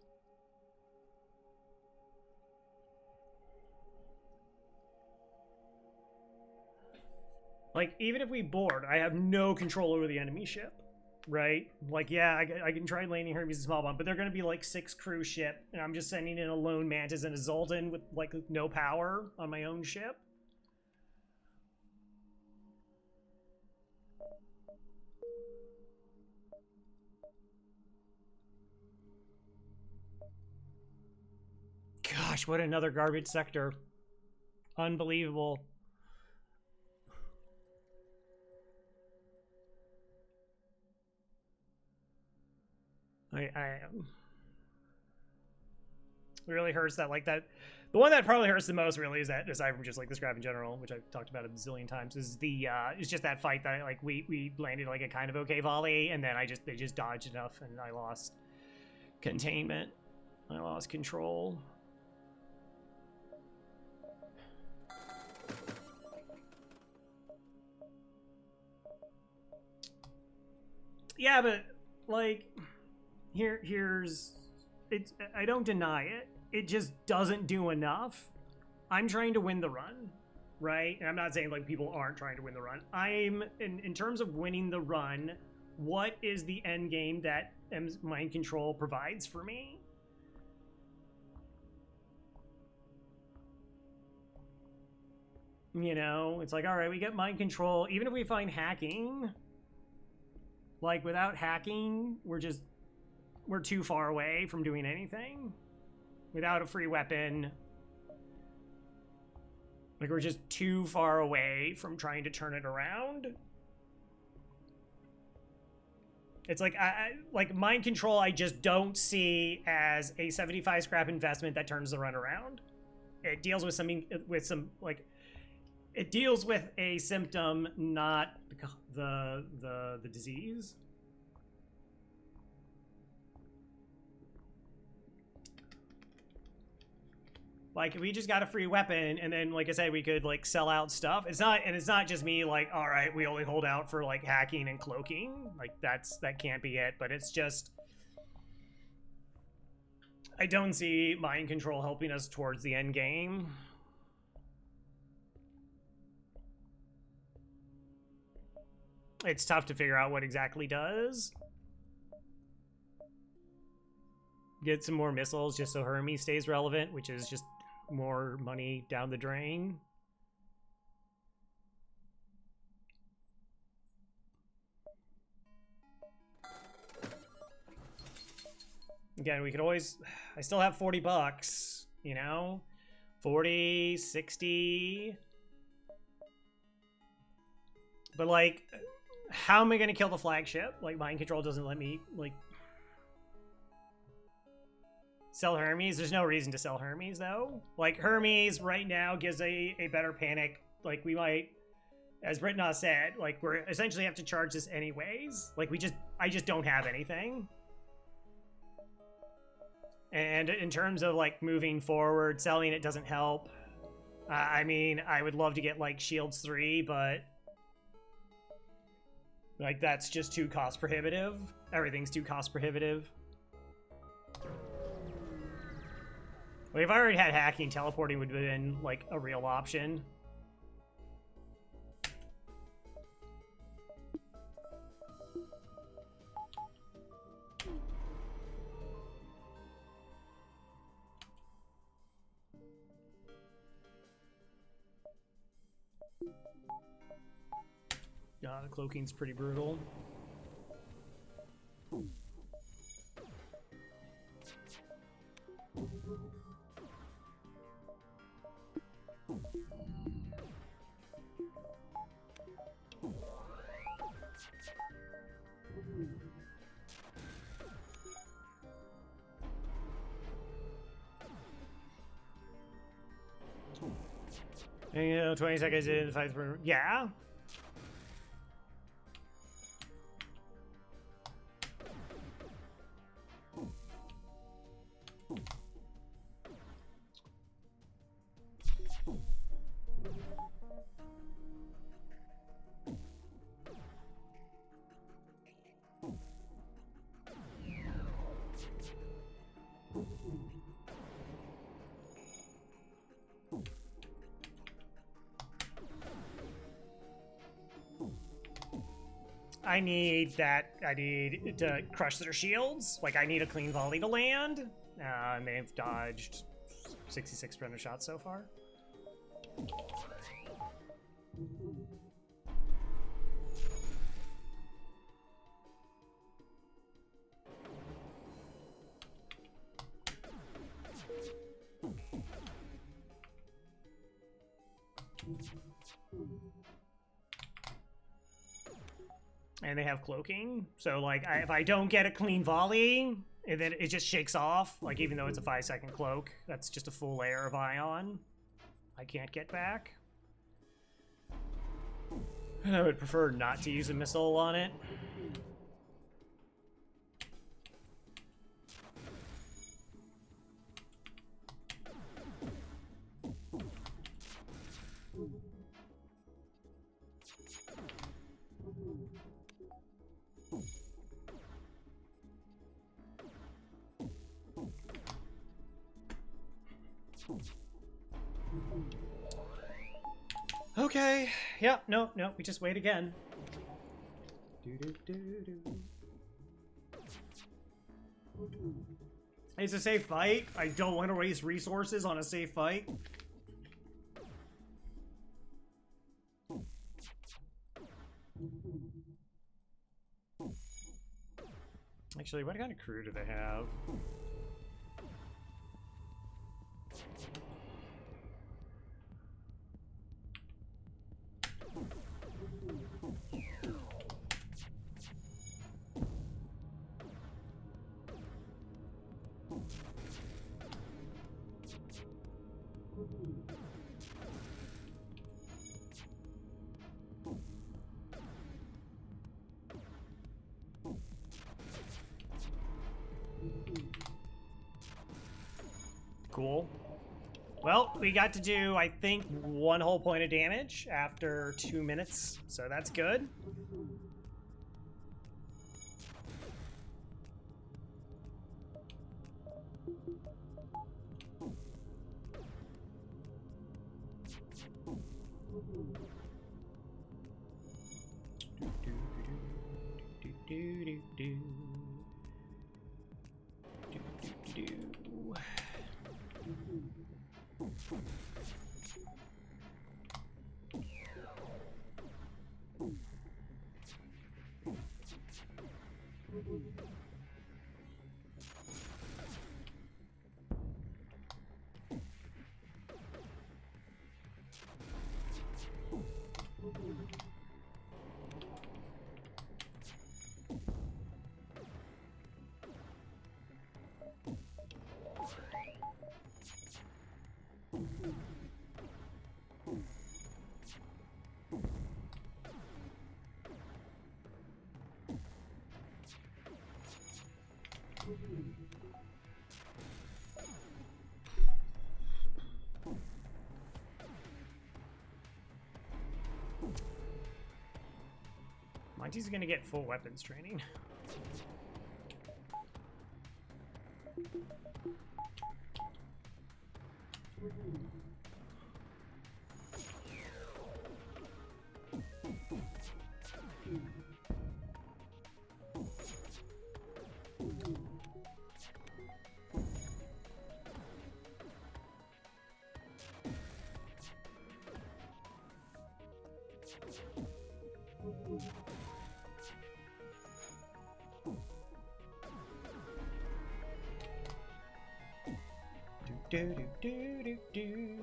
Like, even if we board, I have no control over the enemy ship, right? Like, yeah, I can try landing Hermes and small bomb, but they're going to be like 6 crew ship, and I'm just sending in a lone Mantis and a Zoltan with like no power on my own ship. Gosh, what another garbage sector. Unbelievable. It really hurts that, like, that. The one that probably hurts the most, really, is that, aside from just like the scrap in general, which I've talked about a bazillion times, is the it's just that fight that like we landed like a kind of okay volley, and then they just dodged enough, and I lost containment. I lost control. Yeah, but like. Here's it's I don't deny it. It just doesn't do enough. I'm trying to win the run, right? And I'm not saying like people aren't trying to win the run. I'm in terms of winning the run, what is the end game that mind control provides for me? You know, it's like, all right, we get mind control. Even if we find hacking, like without hacking, we're too far away from doing anything. Without a free weapon, like we're just too far away from trying to turn it around. It's like, like mind control, I just don't see as a 75 scrap investment that turns the run around. It deals with some like, it deals with a symptom, not the disease. Like, if we just got a free weapon, and then, like I said, we could, like, sell out stuff. It's not just me, like, all right, we only hold out for, like, hacking and cloaking. Like, that can't be it. But it's just, I don't see mind control helping us towards the end game. It's tough to figure out what exactly does. Get some more missiles just so Hermes stays relevant, which is just more money down the drain. Again, we could always, I still have 40 bucks, you know, 40, 60. But like, how am I going to kill the flagship? Like, mind control doesn't let me, like, Sell Hermes? There's no reason to sell Hermes, though. Like, Hermes right now gives a better panic. Like, we might, as Britna said, like, we're essentially have to charge this anyways. Like, I just don't have anything. And in terms of, like, moving forward, selling it doesn't help. I mean, I would love to get, like, Shields 3, but... like, that's just too cost prohibitive. Everything's too cost prohibitive. Like, if I already had hacking, teleporting would have been, like, a real option. Yeah, the cloaking's pretty brutal. And, you know, 20 seconds in, 5 per... yeah. I need to crush their shields. Like, I need a clean volley to land. And they've dodged 66% of shots so far. And they have cloaking, so like if I don't get a clean volley, and then it just shakes off, like even though it's a 5-second cloak, that's just a full layer of ion I can't get back. And I would prefer not to use a missile on it. Okay. Yeah, no, we just wait again. It's a safe fight. I don't want to waste resources on a safe fight. Actually, what kind of crew do they have? Cool. Well, we got to do, I think, 1 whole point of damage after 2 minutes, so that's good. Monty's gonna get full weapons training. Do do do do do.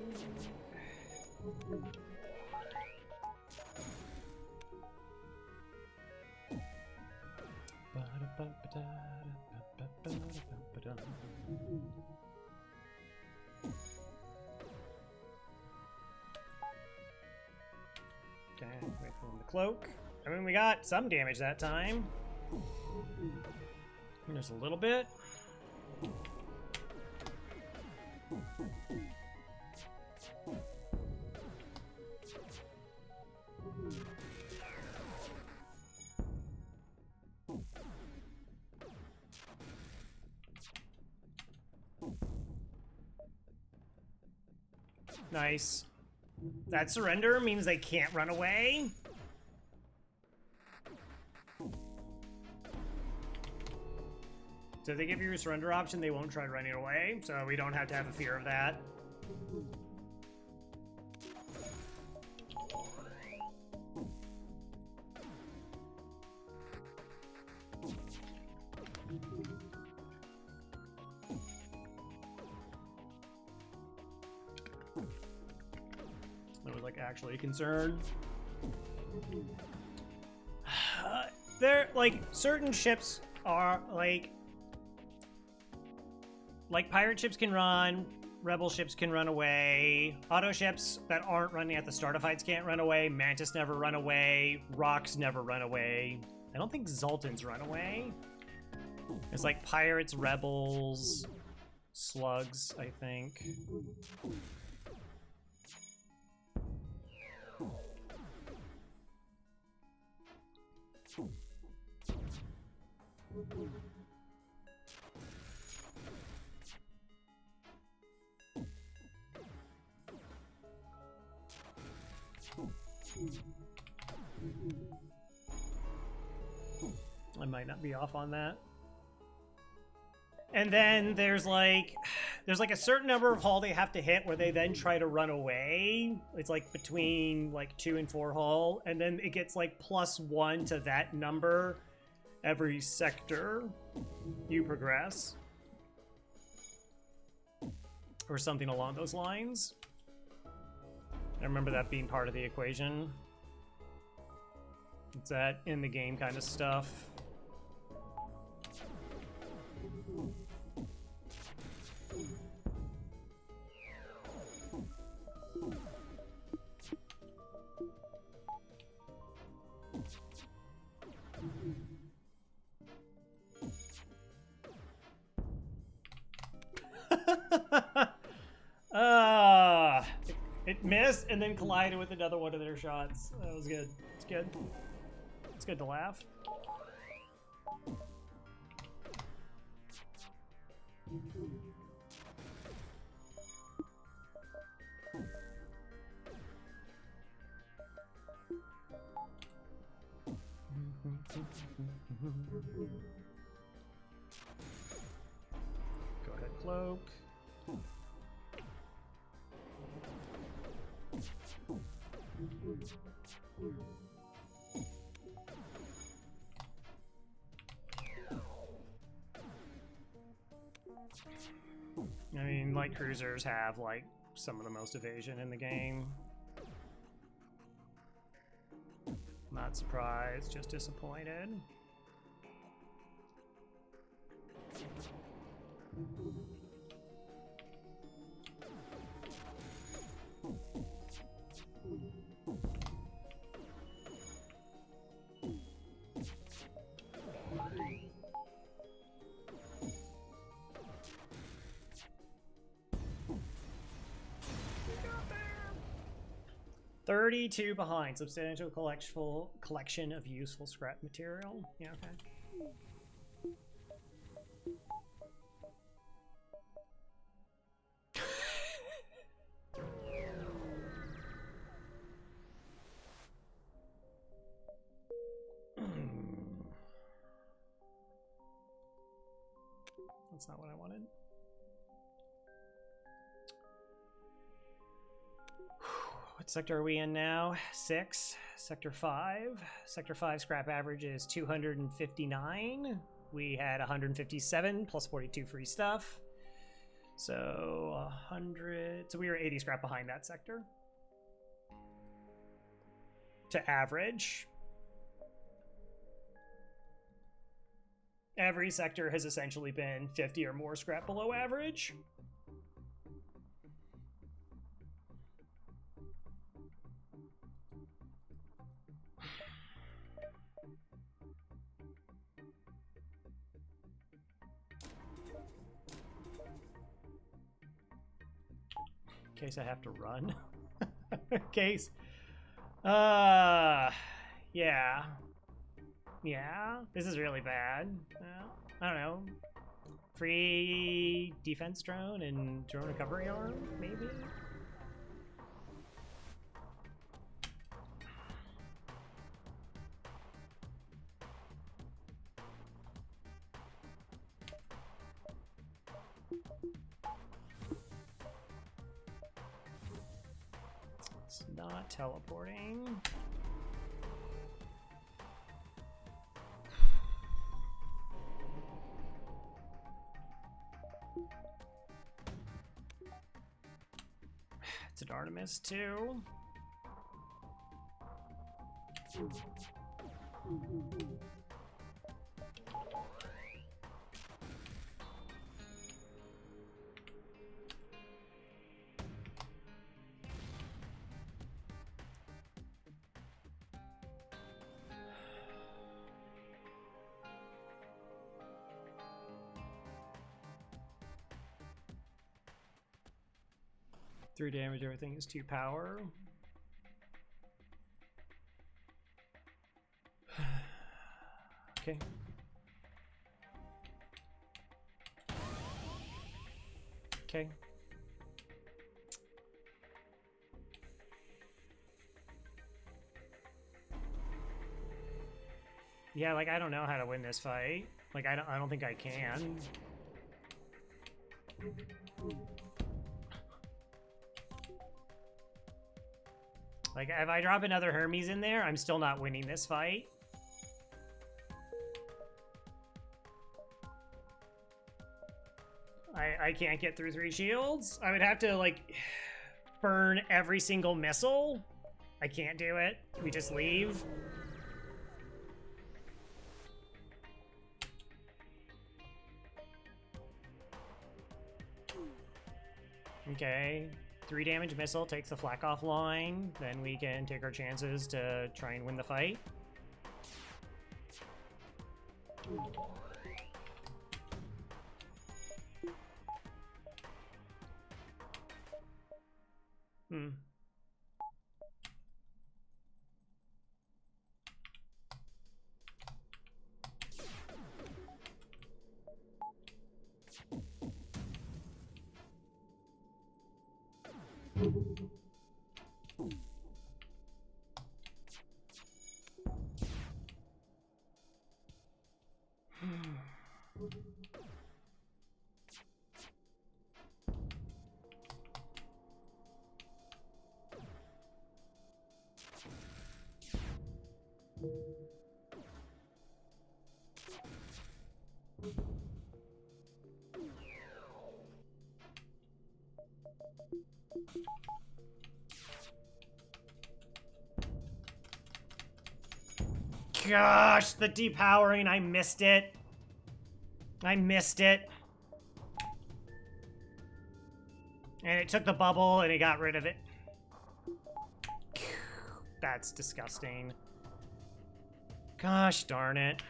Okay, wait for him to cloak. I mean, we got some damage that time. There's a little bit. Nice. That surrender means they can't run away. So if they give you a surrender option, they won't try running away, so we don't have to have a fear of that. That was like actually a concern. There, like, certain ships are like pirate ships can run, rebel ships can run away, auto ships that aren't running at the start of fights can't run away, Mantis never run away, Rocks never run away. I don't think Zoltans run away. It's like pirates, rebels, slugs, I think. I might not be off on that. And then there's like a certain number of hull they have to hit where they then try to run away. It's like between like 2 and 4 hull, and then it gets like +1 to that number every sector you progress. Or something along those lines. I remember that being part of the equation. It's that in the game kind of stuff. It missed and then collided with another one of their shots. That was good. It's good. It's good to laugh. Go ahead, cloak. I mean, light cruisers have like some of the most evasion in the game. Not surprised, just disappointed. 32 behind. Substantial collection of useful scrap material. Yeah, okay. That's not what I wanted. What sector are we in now? 6. Sector 5. Sector 5 scrap average is 259. We had 157 plus 42 free stuff. So 100. So we were 80 scrap behind that sector. To average. Every sector has essentially been 50 or more scrap below average. In case I have to run. In case. Yeah. Yeah, this is really bad. I don't know. Free defense drone and drone recovery arm, maybe? It's not teleporting. It's an Artemis too. Three damage, everything is 2 power. Okay. Okay. Yeah, like I don't know how to win this fight. Like I don't think I can. Like, if I drop another Hermes in there, I'm still not winning this fight. I can't get through 3 shields. I would have to, like, burn every single missile. I can't do it. We just leave. Okay. 3 damage missile takes the flak offline. Then we can take our chances to try and win the fight. Gosh, the depowering, I missed it. I missed it. And it took the bubble and it got rid of it. That's disgusting. Gosh darn it.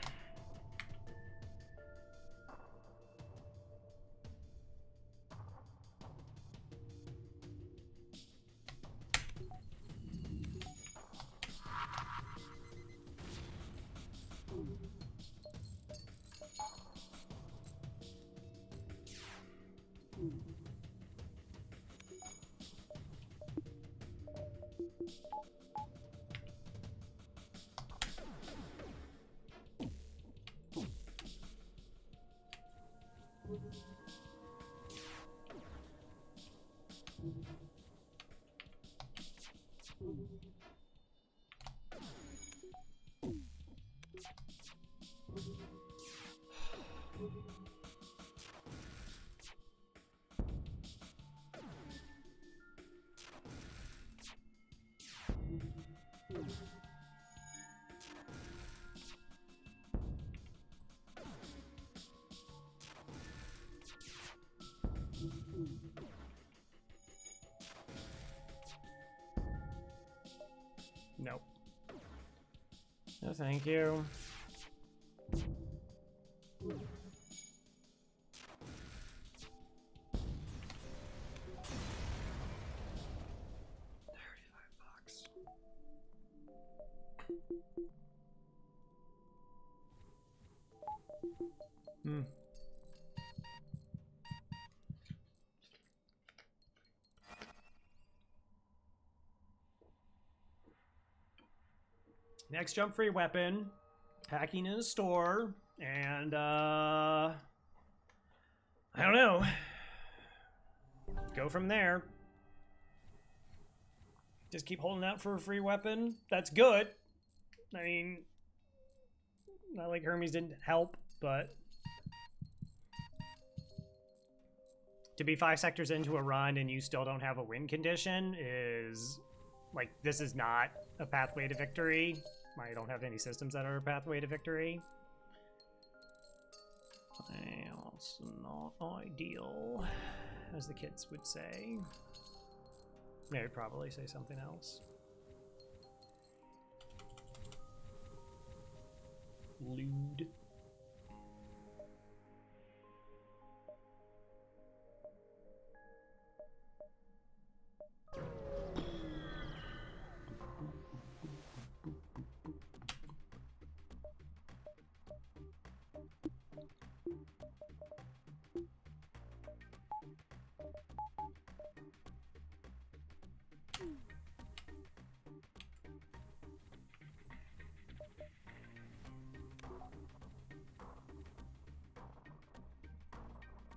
Nope. No, thank you. $35. Hmm. Next jump free weapon, hacking in a store, and I don't know. Go from there. Just keep holding out for a free weapon. That's good. I mean, not like Hermes didn't help, but to be 5 sectors into a run and you still don't have a win condition is like, this is not a pathway to victory. I don't have any systems that are a pathway to victory. It's not ideal, as the kids would say. They would probably say something else. Lewd.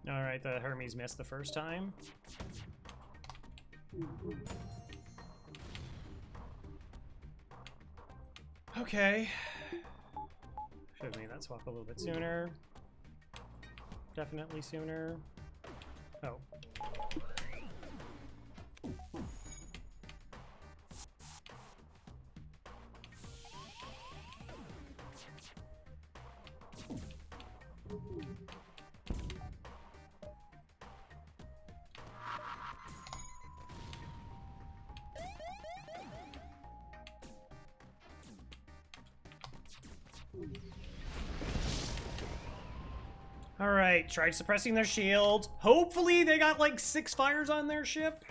All right, the Hermes missed the first time. Okay. Should have made that swap a little bit sooner. Definitely sooner. Oh. All right, tried suppressing their shield. Hopefully they got like 6 fires on their ship.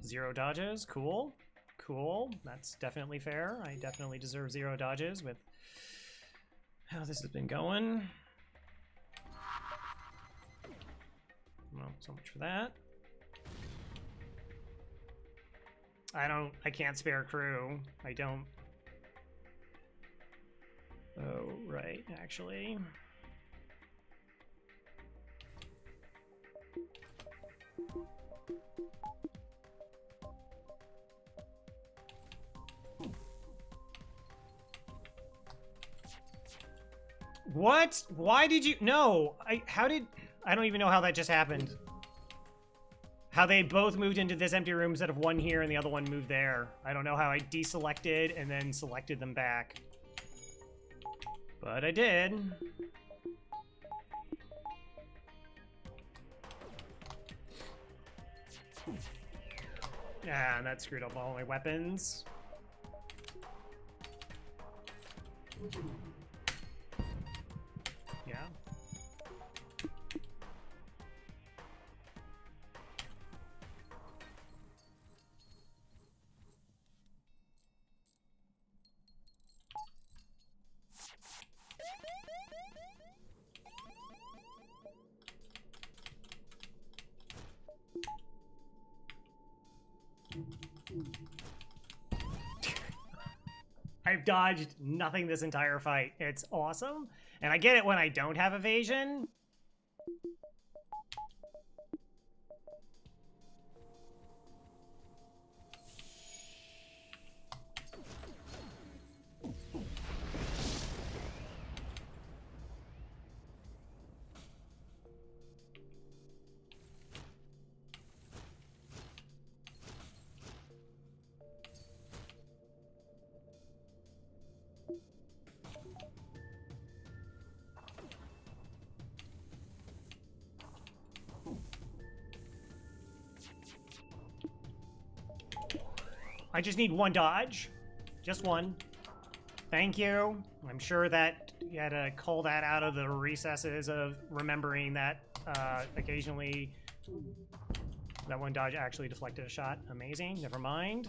Zero dodges, cool. Cool, that's definitely fair. I definitely deserve 0 dodges with how this has been going. Well, so much for that. I can't spare crew. I don't. Oh, right, actually. What? Why did you? No, I don't even know how that just happened. How they both moved into this empty room instead of one here and the other one moved there. I don't know how I deselected and then selected them back. But I did. Yeah, and that screwed up all my weapons. Yeah. I've dodged nothing this entire fight. It's awesome. And I get it when I don't have evasion. I just need one dodge. Just one. Thank you. I'm sure that you had to call that out of the recesses of remembering that occasionally that one dodge actually deflected a shot. Amazing. Never mind.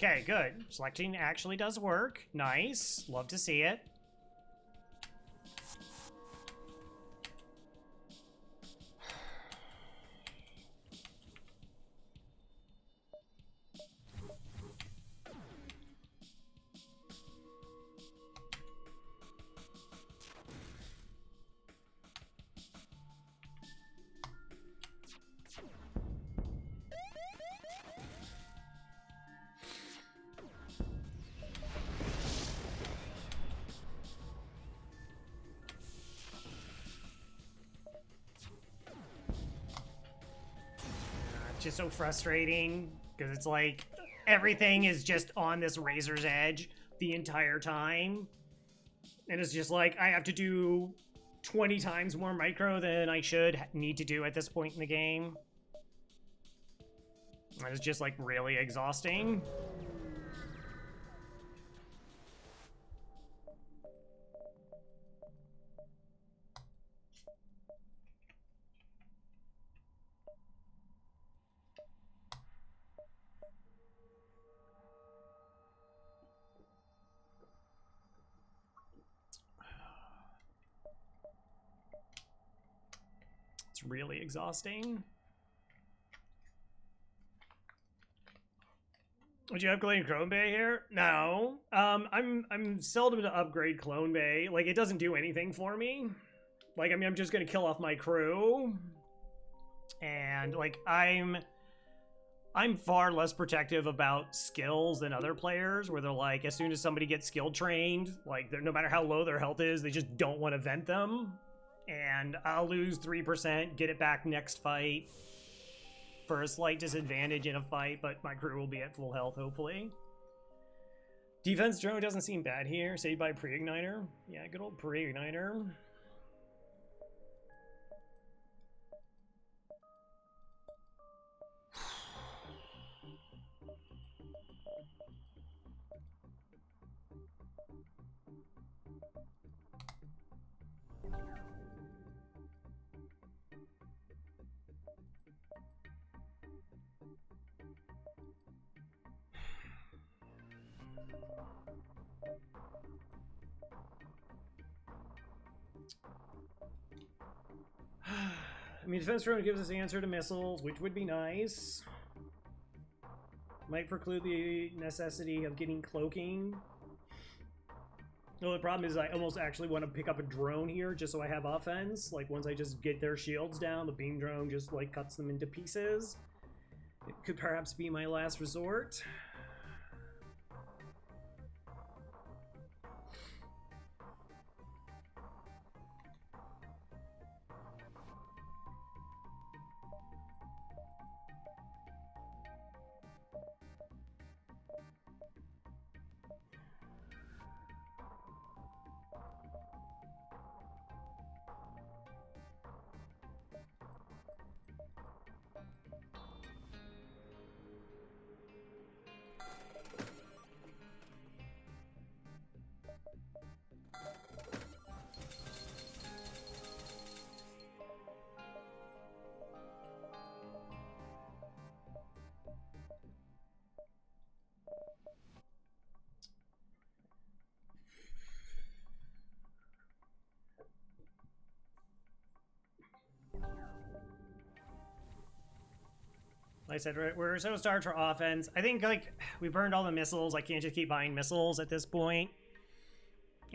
Okay, good. Selecting actually does work. Nice. Love to see it. Just so frustrating because it's like everything is just on this razor's edge the entire time, and it's just like I have to do 20 times more micro than I should need to do at this point in the game. And it's just like really exhausting. It's really exhausting. Would you upgrade Clone Bay here? No. I'm seldom to upgrade Clone Bay. Like, it doesn't do anything for me. Like, I mean, I'm just gonna kill off my crew. And like I'm far less protective about skills than other players, where they're like, as soon as somebody gets skill trained, like no matter how low their health is, they just don't want to vent them. And I'll lose 3%, get it back next fight for a slight disadvantage in a fight, but my crew will be at full health, hopefully. Defense drone doesn't seem bad here. Saved by pre-igniter. Yeah, good old pre-igniter. I mean, defense drone gives us the answer to missiles, which would be nice. Might preclude the necessity of getting cloaking. No, the problem is I almost actually want to pick up a drone here just so I have offense. Like, once I just get their shields down, the beam drone just, like, cuts them into pieces. It could perhaps be my last resort. Like I said, we're so starved for offense. I think, like, we burned all the missiles. I can't just keep buying missiles at this point.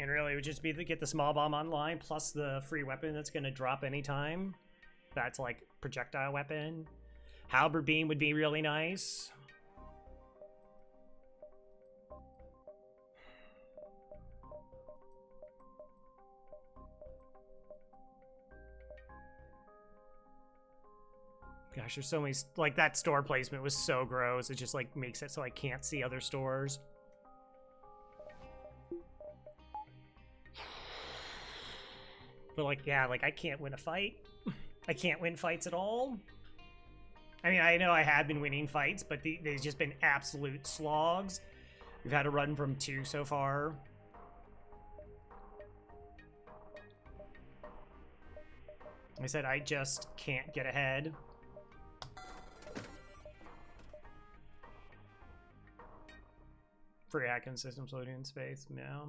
And really, it would just be to get the small bomb online, plus the free weapon that's going to drop anytime. That's, like, projectile weapon. Halberd beam would be really nice. Gosh, there's so many, like, that store placement was so gross. It just, like, makes it so I can't see other stores. But, like, yeah, like, I can't win a fight. I can't win fights at all. I mean, I know I have been winning fights, but they've just been absolute slogs. We've had a run from 2 so far. Like I said, I just can't get ahead. Free hacking systems loading in space, yeah.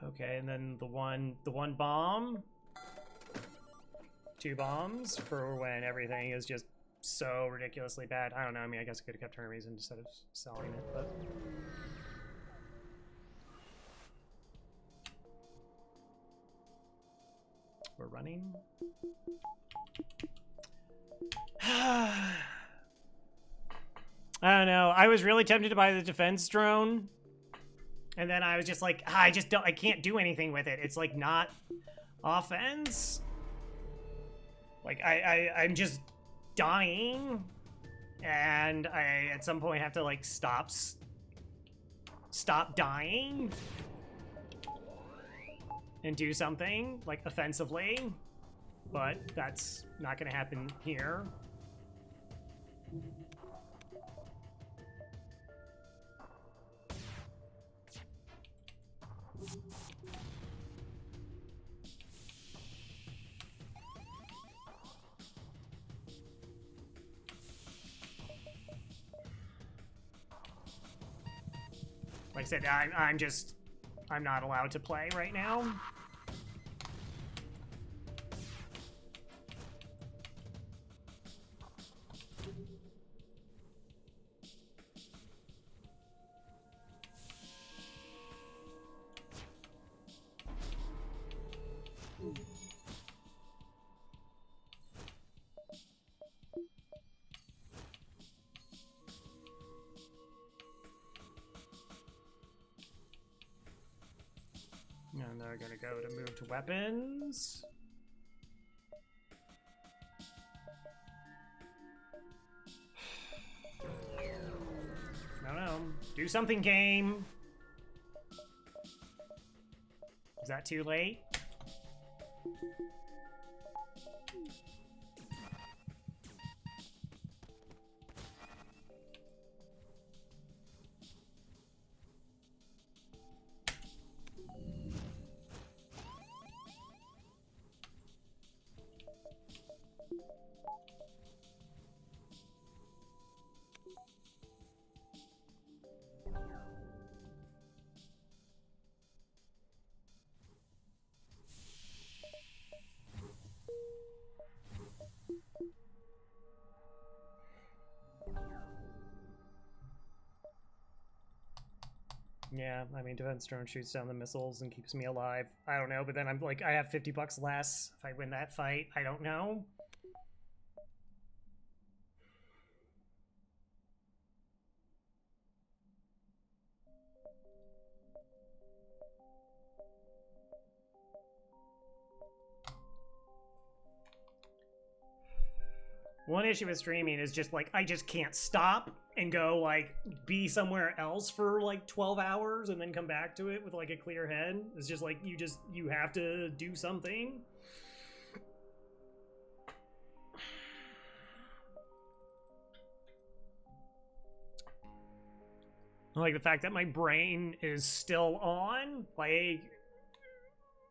Okay, and then the one bomb, 2 bombs for when everything is just so ridiculously bad. I don't know. I mean, I guess I could have kept Hermes instead of selling it, but. We're running. I don't know. I was really tempted to buy the defense drone. And then I was just like, I can't do anything with it. It's like not offense. Like I'm just dying. And I at some point have to like stop dying. And do something, like, offensively. But that's not gonna happen here. Like I said, I'm not allowed to play right now. And they're gonna go to move to weapons. I don't know. Do something, game. Is that too late? Yeah, I mean, defense drone shoots down the missiles and keeps me alive. I don't know, but then I'm like, I have 50 bucks less if I win that fight. I don't know. One issue with streaming is just like I just can't stop and go like be somewhere else for like 12 hours and then come back to it with like a clear head. It's just like you have to do something. Like the fact that my brain is still on, like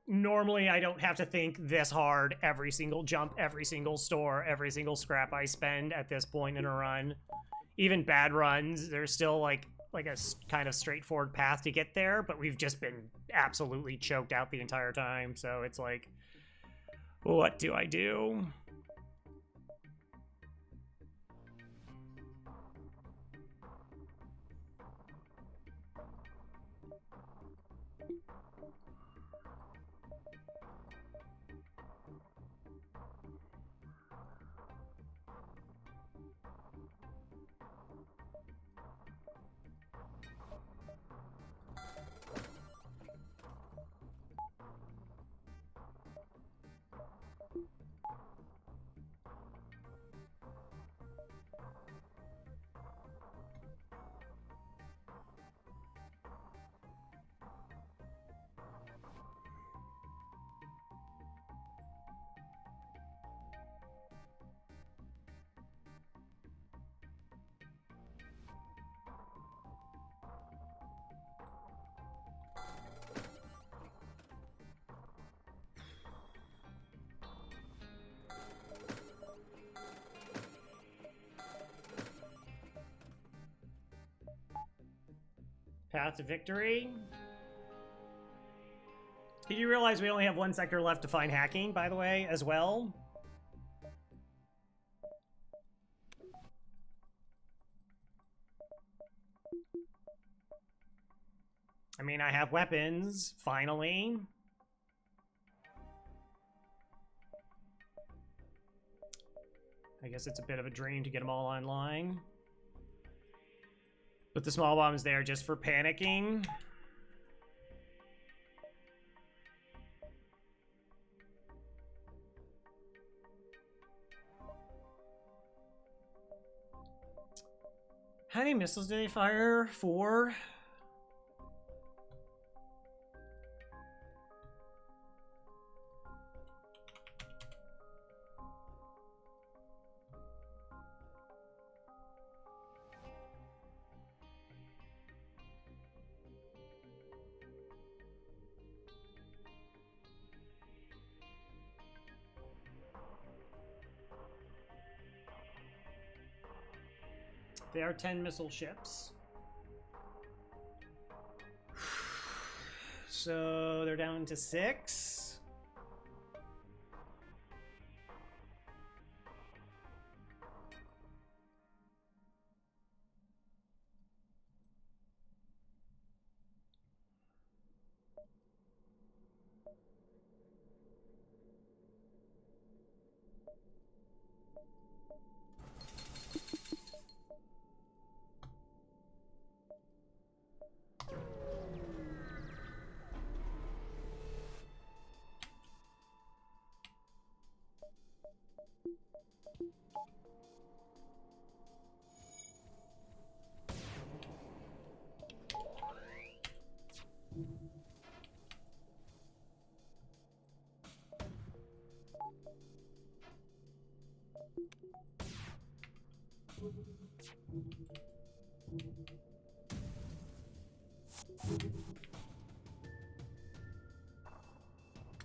normally I don't have to think this hard every single jump, every single store, every single scrap I spend at this point in a run. Even bad runs, there's still like like a kind of straightforward path to get there, but we've just been absolutely choked out the entire time. So it's like, what do I do? Path to victory. Did you realize we only have one sector left to find hacking, by the way, as well? I mean, I have weapons, finally. I guess it's a bit of a dream to get them all online. But the small bomb's there just for panicking. How many missiles do they fire? 4? They are 10 missile ships. So they're down to 6.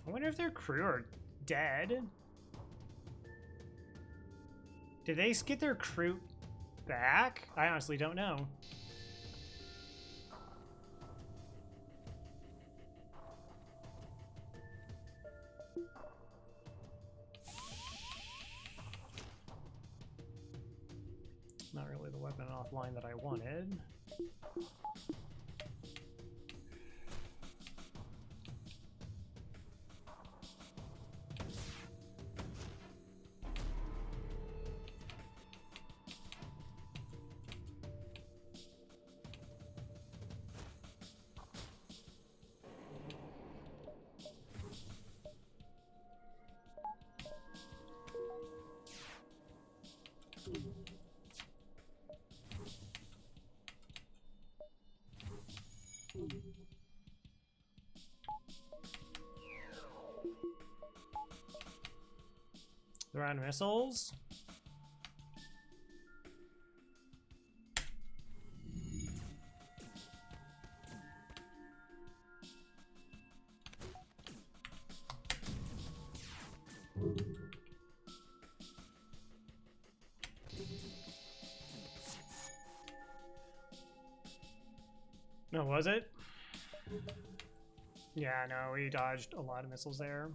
I wonder if their crew are dead. Did they get their crew back? I honestly don't know. Not really the weapon offline that I wanted. They're on missiles. No, was it? Yeah, no, we dodged a lot of missiles there.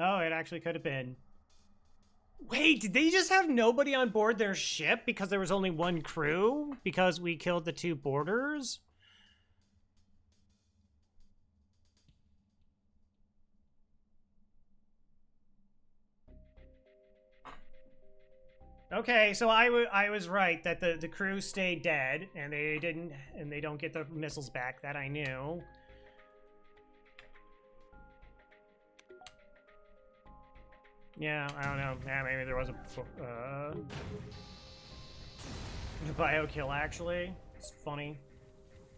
Oh, it actually could have been. Wait, did they just have nobody on board their ship because there was only one crew? Because we killed the 2 boarders? Okay, so I was right that the crew stayed dead and they don't get the missiles back. That I knew. Yeah, I don't know. Yeah, maybe there was a bio kill actually. It's funny.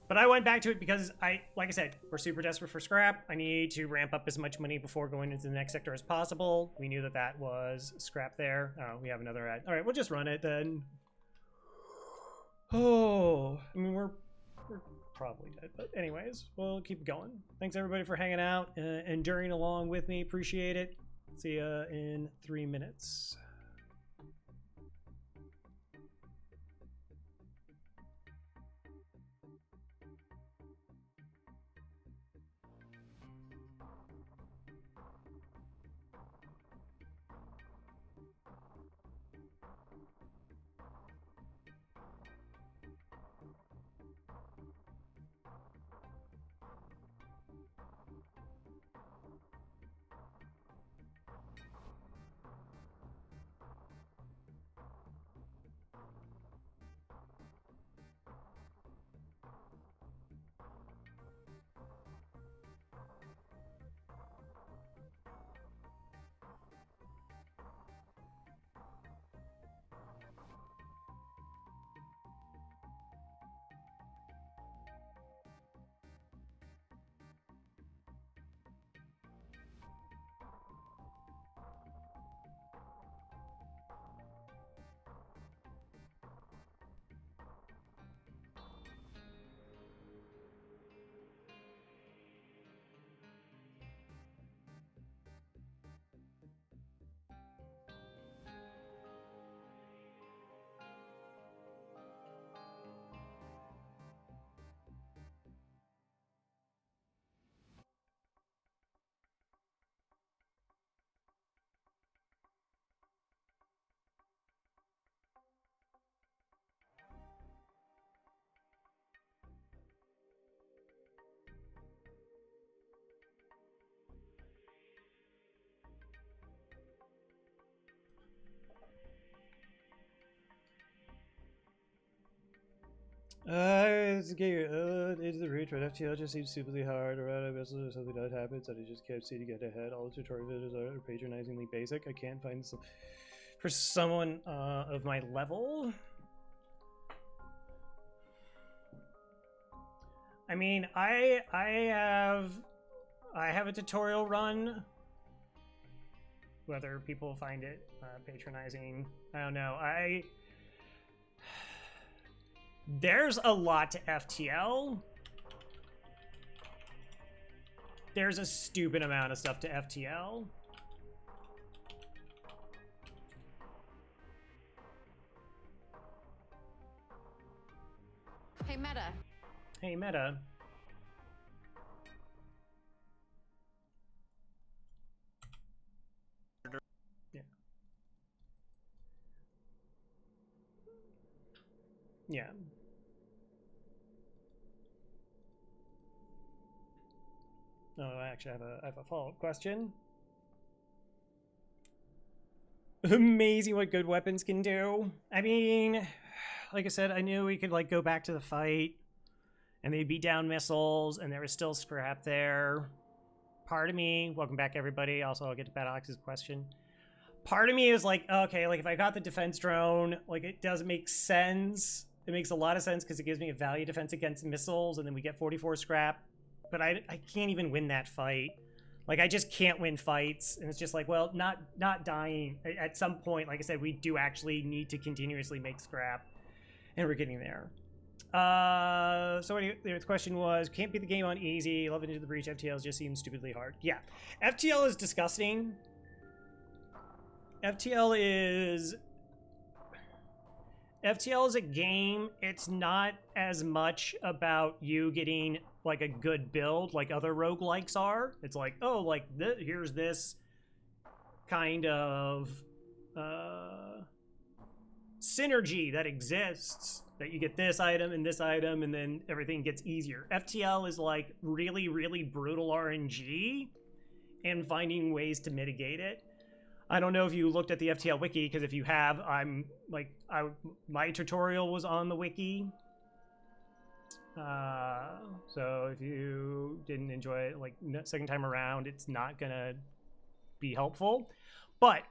But I went back to it because like I said, we're super desperate for scrap. I need to ramp up as much money before going into the next sector as possible. We knew that that was scrap there. Oh, we have another ad. All right, we'll just run it then. Oh, I mean, we're probably dead, but anyways, we'll keep going. Thanks everybody for hanging out, enduring along with me. Appreciate it. See ya in 3 minutes. It's the reach, right? FTL just seems stupidly hard, or I guess there's something that happens that I just can't see to get ahead. All the tutorial videos are patronizingly basic. I can't find some for someone of my level. I mean, I have a tutorial run. Whether people find it patronizing, I don't know. There's a lot to FTL. There's a stupid amount of stuff to FTL. Hey, Meta. Hey, Meta. Yeah. Yeah. Oh, I actually have a follow-up question. Amazing what good weapons can do. I mean, like I said, I knew we could like go back to the fight and they'd be down missiles and there was still scrap there. Part of me, welcome back everybody. Also, I'll get to Battlex's question. Part of me is like, okay, like if I got the defense drone, like it does make sense It makes a lot of sense because it gives me a value defense against missiles, and then we get 44 scrap. But I can't even win that fight. Like, I just can't win fights, and it's just like, well, not dying. At some point, like I said, we do actually need to continuously make scrap, and we're getting there. So anyway, the question was, can't beat the game on easy. Love Into the Breach. FTL just seems stupidly hard. Yeah, FTL is disgusting. FTL is a game. It's not as much about you getting like a good build like other roguelikes are. It's like, oh, like here's this kind of synergy that exists, that you get this item and then everything gets easier. FTL is like really, really brutal RNG and finding ways to mitigate it. I don't know if you looked at the FTL wiki, because if you have, my tutorial was on the wiki. So if you didn't enjoy it, like, second time around, it's not gonna be helpful. But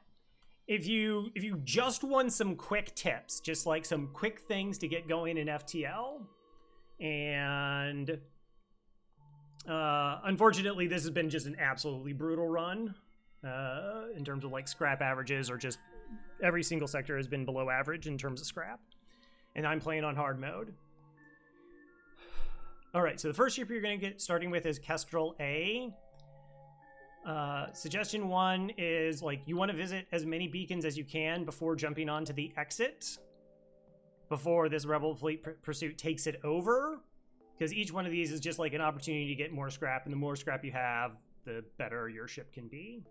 if you just want some quick tips, just like some quick things to get going in FTL, and unfortunately, this has been just an absolutely brutal run. In terms of like scrap averages, or just every single sector has been below average in terms of scrap. And I'm playing on hard mode. All right, so the first ship you're going to get starting with is Kestrel A. Suggestion 1 is like you want to visit as many beacons as you can before jumping onto the exit, before this Rebel fleet pursuit takes it over, because each one of these is just like an opportunity to get more scrap, and the more scrap you have, the better your ship can be.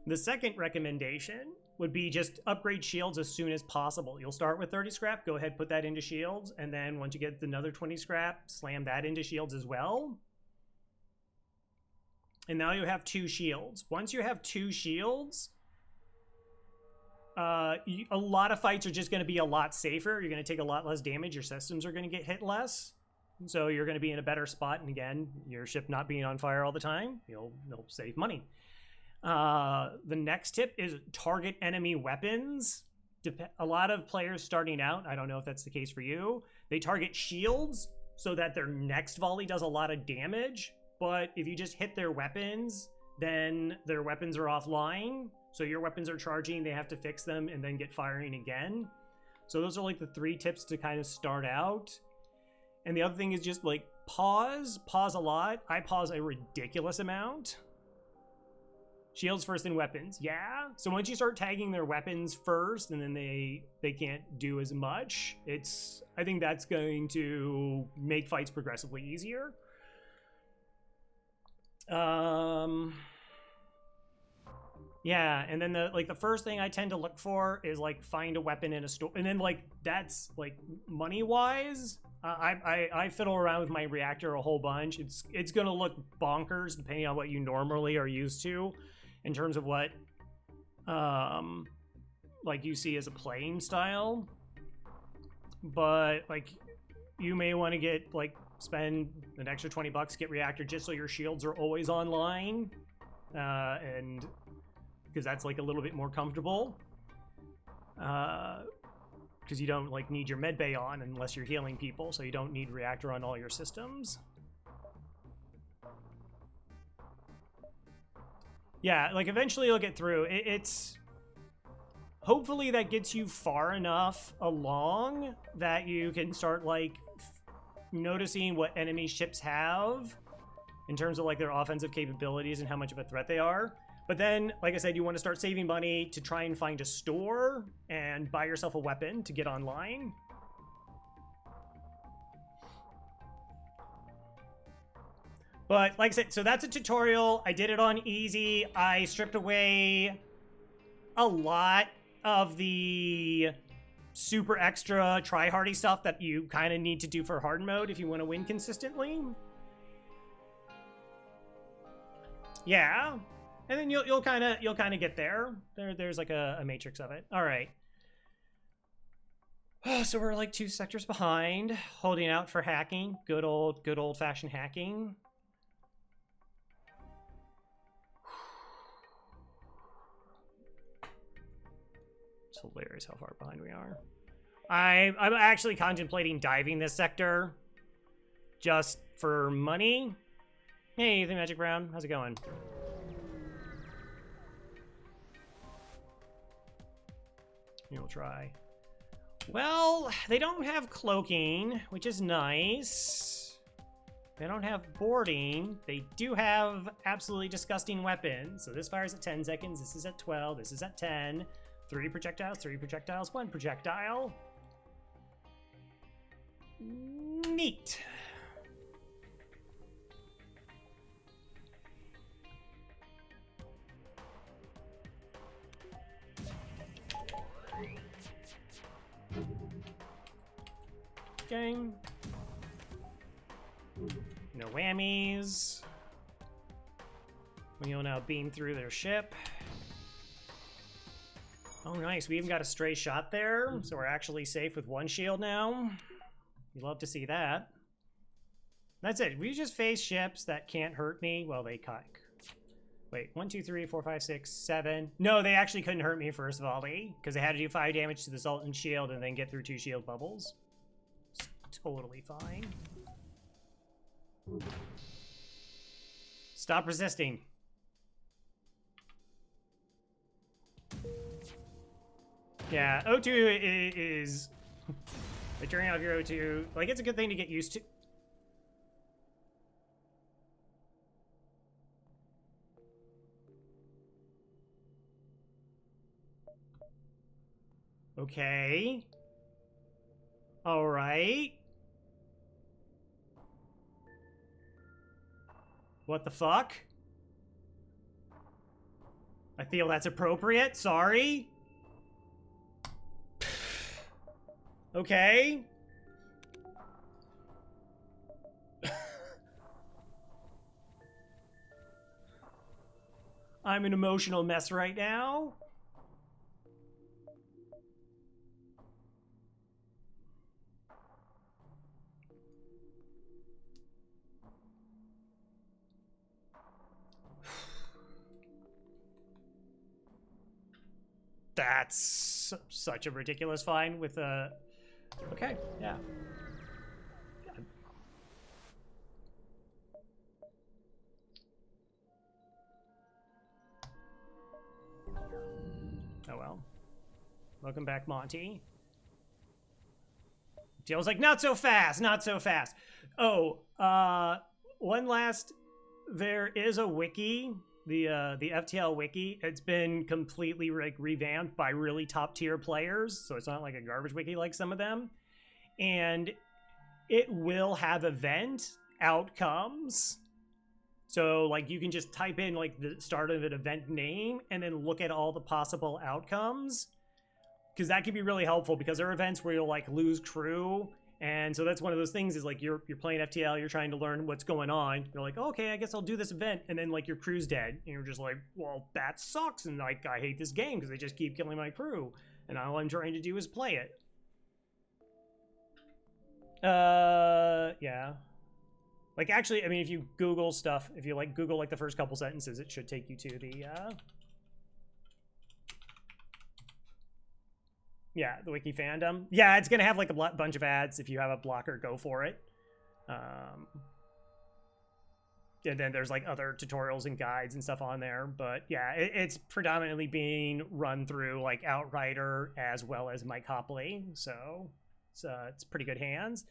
The second recommendation would be just upgrade shields as soon as possible. You'll start with 30 scrap, go ahead, put that into shields, and then once you get another 20 scrap, slam that into shields as well. And now you have 2 shields. Once you have 2 shields, a lot of fights are just going to be a lot safer. You're going to take a lot less damage. Your systems are going to get hit less. So you're going to be in a better spot. And again, your ship not being on fire all the time, you'll save money. The next tip is target enemy weapons. A lot of players starting out, I don't know if that's the case for you, they target shields so that their next volley does a lot of damage. But if you just hit their weapons, then their weapons are offline. So your weapons are charging, they have to fix them and then get firing again. So those are like the 3 tips to kind of start out. And the other thing is just like pause a lot. I pause a ridiculous amount. Shields first, then weapons. Yeah. So once you start tagging their weapons first, and then they can't do as much, I think that's going to make fights progressively easier. Yeah, and then the first thing I tend to look for is like find a weapon in a store, and then like that's like money wise. I fiddle around with my reactor a whole bunch. It's gonna look bonkers depending on what you normally are used to, in terms of what like you see as a playing style. But like you may want to get like spend an extra $20, get reactor just so your shields are always online, and because that's like a little bit more comfortable. Because you don't like need your med bay on unless you're healing people, so you don't need reactor on all your systems. Yeah, like eventually you'll get through. It's hopefully that gets you far enough along that you can start like noticing what enemy ships have in terms of like their offensive capabilities and how much of a threat they are. But then, like I said, you want to start saving money to try and find a store and buy yourself a weapon to get online. But like I said, so that's a tutorial. I did it on easy. I stripped away a lot of the super extra try-hardy stuff that you kind of need to do for hard mode if you want to win consistently. Yeah. And then you'll kind of get there. There's like a matrix of it. All right. Oh, so we're like 2 sectors behind, holding out for hacking. Good old fashioned hacking. It's hilarious how far behind we are. I'm actually contemplating diving this sector just for money. Hey, the Magic Brown, how's it going? We'll try. Well, they don't have cloaking, which is nice. They don't have boarding. They do have absolutely disgusting weapons. So this fires at 10 seconds. This is at 12. This is at 10. 3 projectiles, 1 projectile. Neat. Okay. No whammies. We'll now beam through their ship. Oh, nice. We even got a stray shot there, so we're actually safe with 1 shield now. You love to see that. That's it. We just face ships that can't hurt me. Well, they can't. Wait, 1, 2, 3, 4, 5, 6, 7. No, they actually couldn't hurt me first volley because they had to do 5 damage to the Zoltan shield and then get through 2 shield bubbles. It's totally fine. Stop resisting. Yeah, O2 is like turning off your O2. Like, it's a good thing to get used to. Okay. All right. What the fuck? I feel that's appropriate. Sorry. Okay. I'm an emotional mess right now. That's such a ridiculous find with a... Okay, yeah. Oh well. Welcome back, Monty. Dale's like, not so fast, not so fast. Oh, one last... There is a wiki, the FTL wiki. It's been completely revamped by really top tier players, so it's not like a garbage wiki like some of them. And it will have event outcomes. So like you can just type in like the start of an event name and then look at all the possible outcomes, because that can be really helpful, because there are events where you'll like lose crew. And so that's one of those things is like you're playing FTL, you're trying to learn what's going on. You're like, oh, okay, I guess I'll do this event. And then like your crew's dead. And you're just like, well, that sucks. And like, I hate this game because they just keep killing my crew. And all I'm trying to do is play it. Yeah. Like actually, I mean, if you Google stuff, if you like Google like the first couple sentences, it should take you to the, yeah, the wiki fandom. Yeah, it's gonna have like a bunch of ads. If you have a blocker, go for it. And then there's like other tutorials and guides and stuff on there. But yeah, it's predominantly being run through like Outrider as well as Mike Hopley. So it's pretty good hands.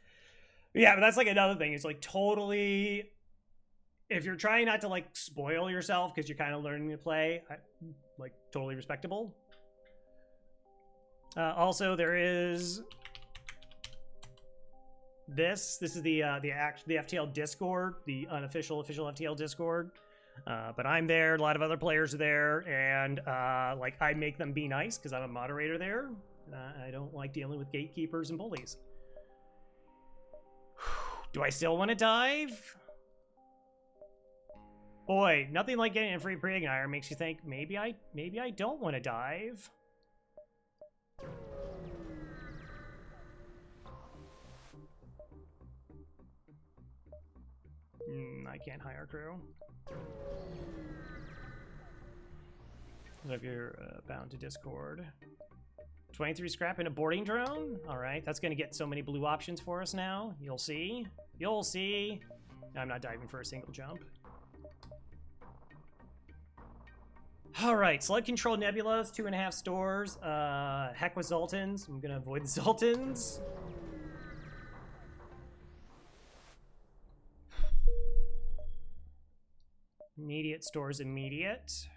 But yeah, but that's like another thing. It's like totally, if you're trying not to like spoil yourself because you're kind of learning to play, like totally respectable. Also, there is this is the FTL Discord, the unofficial official FTL Discord. But I'm there. A lot of other players are there, and like I make them be nice because I'm a moderator there. I don't like dealing with gatekeepers and bullies. Do I still want to dive? Boy, nothing like getting a free pre-igniter makes you think maybe I don't want to dive. I can't hire crew. So if you're bound to Discord, 23 scrap in a boarding drone? Alright, that's gonna get so many blue options for us now. You'll see. You'll see. No, I'm not diving for a single jump. Alright, Slug Control Nebulas, 2.5 stores. Heck with Zoltans. I'm gonna avoid the Zoltans. Immediate stores, immediate.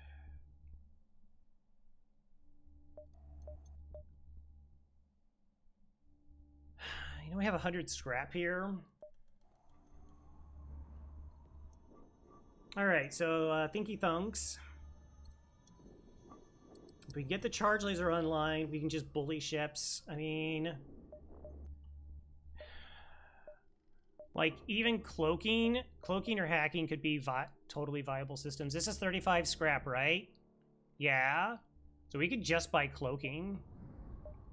You know, we have 100 scrap here. Alright, so Thinky Thunks. If we get the charge laser online, we can just bully ships. I mean, like, even cloaking or hacking could be totally viable systems. This is 35 scrap, right? Yeah. So we could just buy cloaking.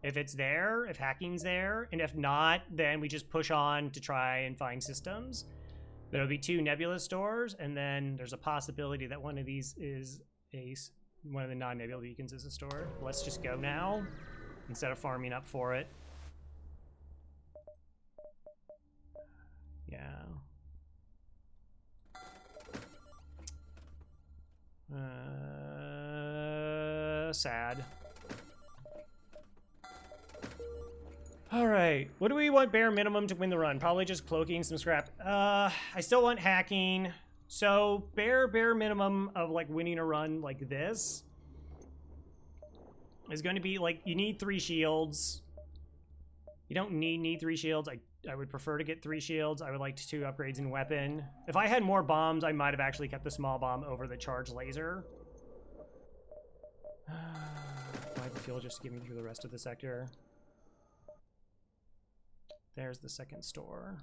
If it's there, if hacking's there, and if not, then we just push on to try and find systems. There'll be 2 nebula stores, and then there's a possibility that one of these is one of the non-nebula beacons is a store. Let's just go now, instead of farming up for it. Yeah. Sad. Alright, what do we want bare minimum to win the run? Probably just cloaking, some scrap. I still want hacking. So, bare minimum of, like, winning a run like this is going to be, like, you need 3 shields. You don't need 3 shields. I would prefer to get 3 shields. I would like 2 upgrades in weapon. If I had more bombs, I might have actually kept the small bomb over the charge laser. Do I have the fuel just to get me through the rest of the sector? There's the second store.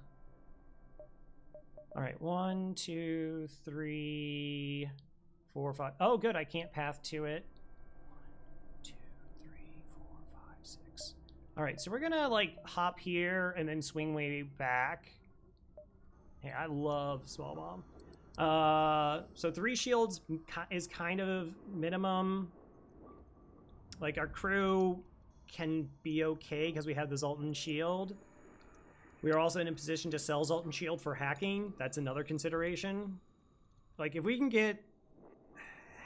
All right, 1, 2, 3, 4, 5. Oh, good, I can't path to it. 1, 2, 3, 4, 5, 6. All right, so we're gonna like hop here and then swing way back. Hey, I love small bomb. So 3 shields is kind of minimum. Like our crew can be okay because we have the Zoltan shield. We are also in a position to sell Zoltan Shield for hacking. That's another consideration. Like, if we can get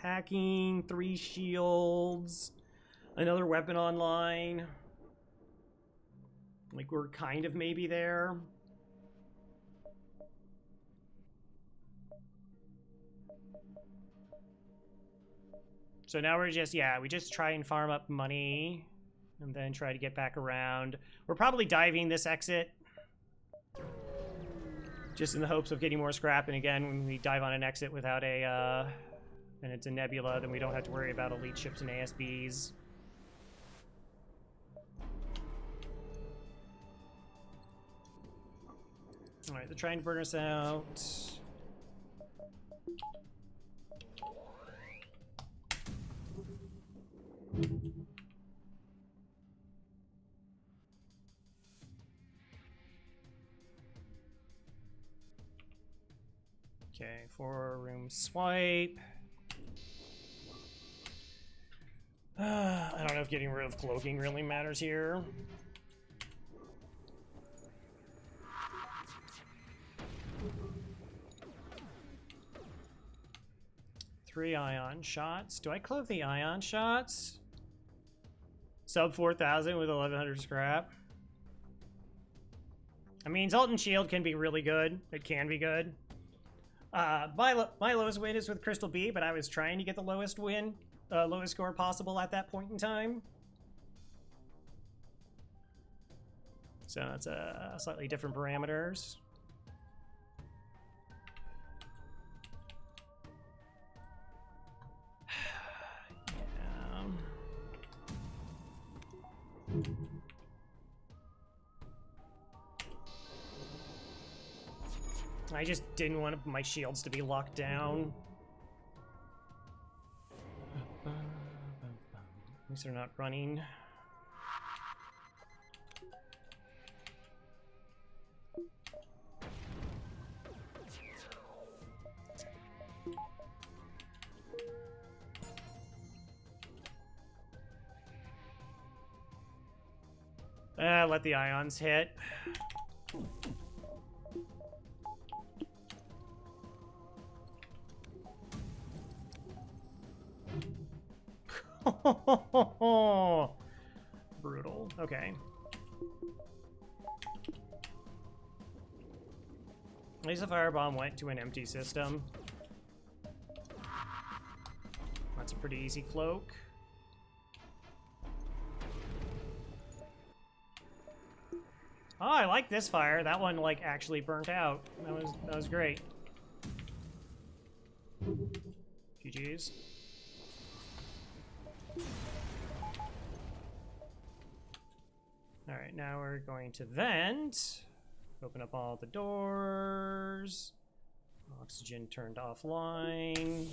hacking, 3 shields, another weapon online, like, we're kind of maybe there. So now we're just, yeah, we just try and farm up money and then try to get back around. We're probably diving this exit, just in the hopes of getting more scrap. And again, when we dive on an exit without a, and it's a nebula, then we don't have to worry about elite ships and ASBs. All right, they're trying to burn us out. Okay, 4-room swipe. I don't know if getting rid of cloaking really matters here. Three ion shots. Do I cloak the ion shots? Sub 4,000 with 1,100 scrap. I mean, Zoltan Shield can be really good. It can be good. My lowest win is with Crystal B, but I was trying to get the lowest score possible at that point in time. So it's slightly different parameters. Yeah. I just didn't want my shields to be locked down. At least they're not running. Let the ions hit. Brutal. Okay. At least the firebomb went to an empty system. That's a pretty easy cloak. Oh, I like this fire. That one, like, actually burnt out. That was great. GG's. All right, now we're going to vent. Open up all the doors. Oxygen turned offline.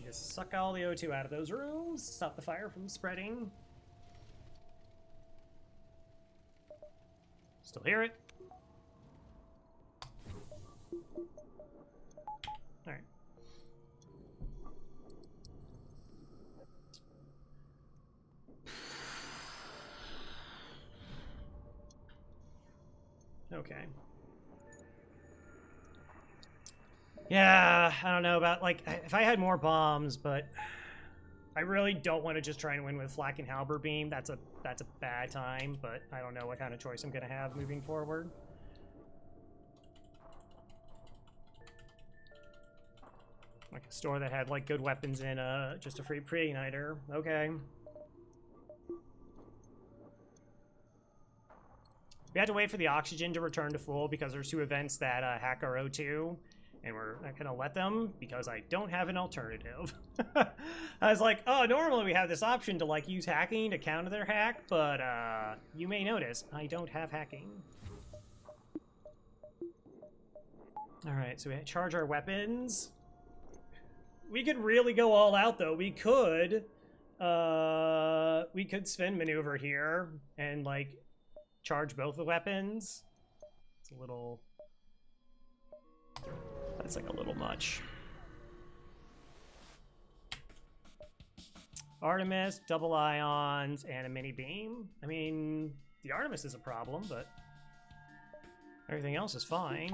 Just suck all the O2 out of those rooms. Stop the fire from spreading. Still hear it. All right. Okay. Yeah, I don't know about, like, if I had more bombs, but I really don't want to just try and win with Flak and Halberd Beam. That's a bad time, but I don't know what kind of choice I'm going to have moving forward. Like a store that had, like, good weapons and just a free pre-igniter. Okay. We had to wait for the oxygen to return to full because there's 2 events that hack our O2, and we're not going to let them because I don't have an alternative. I was like, oh, normally we have this option to, like, use hacking to counter their hack, but you may notice I don't have hacking. All right, so we charge our weapons. We could really go all out, though. We could spin maneuver here and, like, charge both the weapons. It's a little... That's like a little much. Artemis, double ions, and a mini beam. I mean, the Artemis is a problem, but everything else is fine.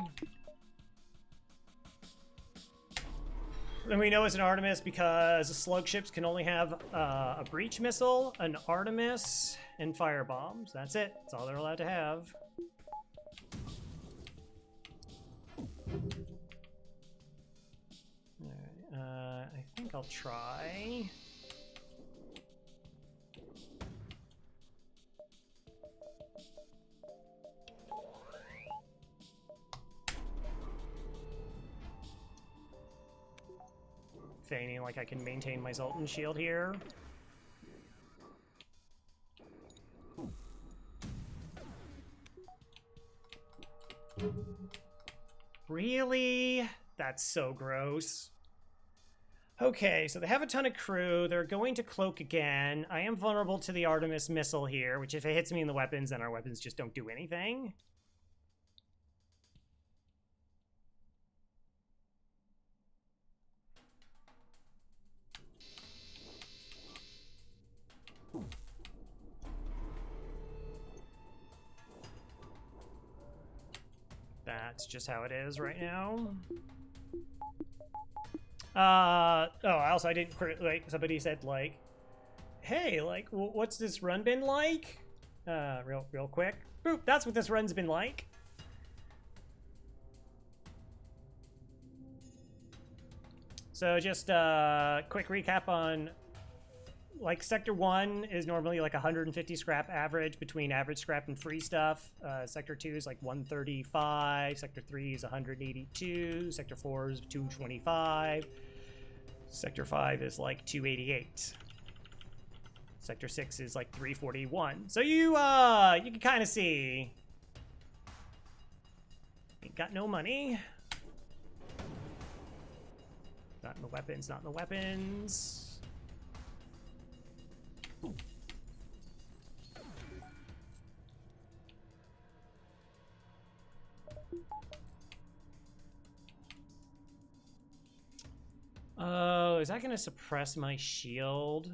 And we know it's an Artemis because the slug ships can only have a breach missile, an Artemis, and fire bombs. That's it. That's all they're allowed to have. Alright, I think I'll try. Feigning like I can maintain my Zoltan shield here. Really? That's so gross. Okay, so they have a ton of crew. They're going to cloak again. I am vulnerable to the Artemis missile here, which if it hits me in the weapons, then our weapons just don't do anything. That's just how it is right now. Also, I didn't, like, somebody said, like, hey, like, what's this run been like? Real quick. Boop, that's what this run's been like. So just quick recap on, like, Sector 1 is normally like 150 scrap average between average scrap and free stuff. Sector 2 is like 135. Sector 3 is 182. Sector 4 is 225. Sector 5 is like 288. Sector 6 is like 341. So you can kind of see. Ain't got no money. Not in the weapons, not in the weapons. Oh, is that going to suppress my shield?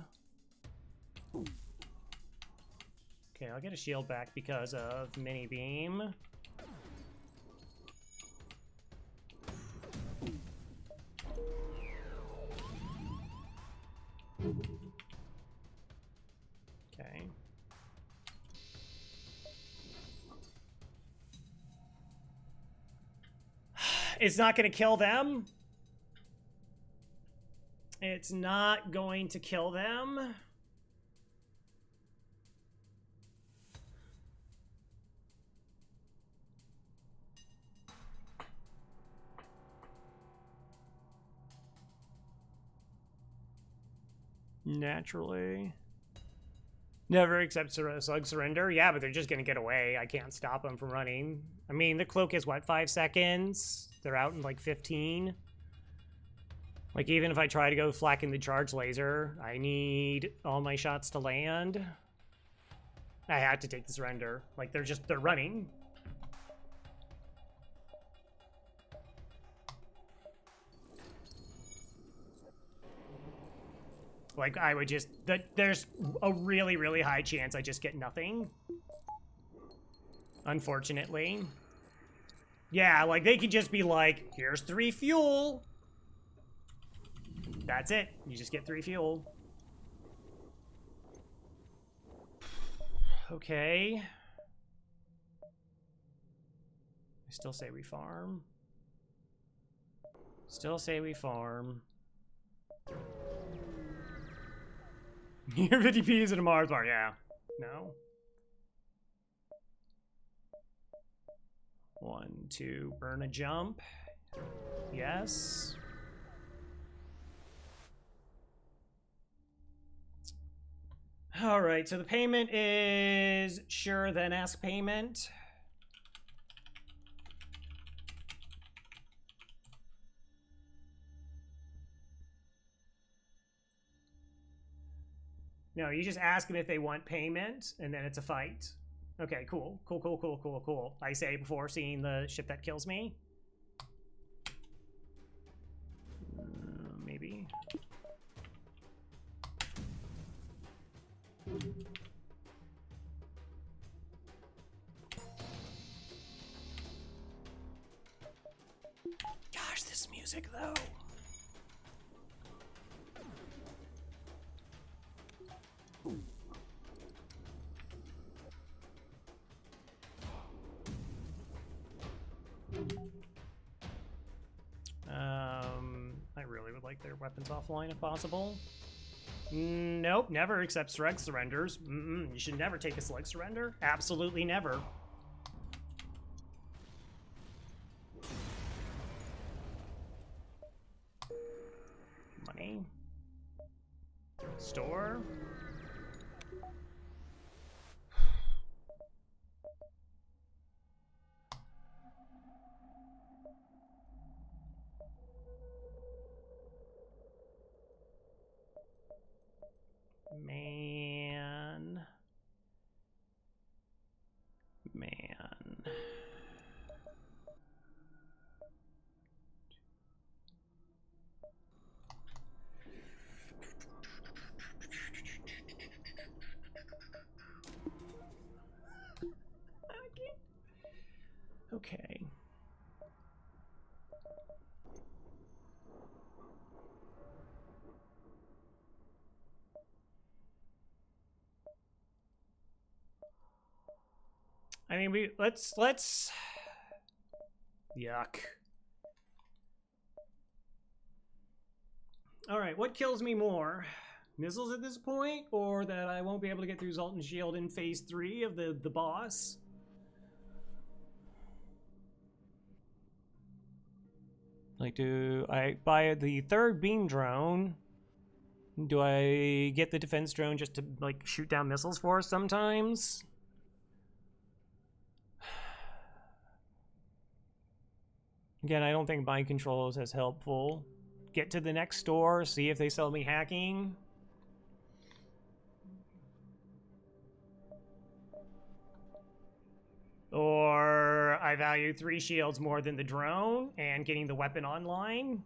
Okay, I'll get a shield back because of mini beam. Okay. It's not going to kill them. It's not going to kill them. Naturally. Never accept slug surrender. Yeah, but they're just going to get away. I can't stop them from running. I mean, the cloak is, what, 5 seconds? They're out in, like, 15. Like, even if I try to go flacken the charge laser, I need all my shots to land. I had to take the surrender. Like, they're running. Like, I would just... There's a really, really high chance I just get nothing. Unfortunately. Yeah, like, they could just be like, here's 3 fuel. That's it. You just get 3 fuel. Okay. I still say we farm. Still say we farm. Your 50p is in a Mars bar, yeah. No. 1, 2, burn a jump. Yes. All right, so the payment is sure, then ask payment. No, you just ask them if they want payment, and then it's a fight. Okay, cool. Cool. I say before seeing the ship that kills me. Maybe. Gosh, this music, though. I really would like their weapons offline if possible. Nope, never accept slug surrenders. You should never take a slug surrender. Absolutely never. Money. Store. Man. Okay. I mean, let's yuck. All right, what kills me more? Missiles at this point, or that I won't be able to get through Zoltan Shield in phase 3 of the boss? Like, do I buy the 3rd beam drone? Do I get the defense drone just to, like, shoot down missiles for us sometimes? Again, I don't think mind control is as helpful. Get to the next store, see if they sell me hacking. Or I value 3 shields more than the drone and getting the weapon online.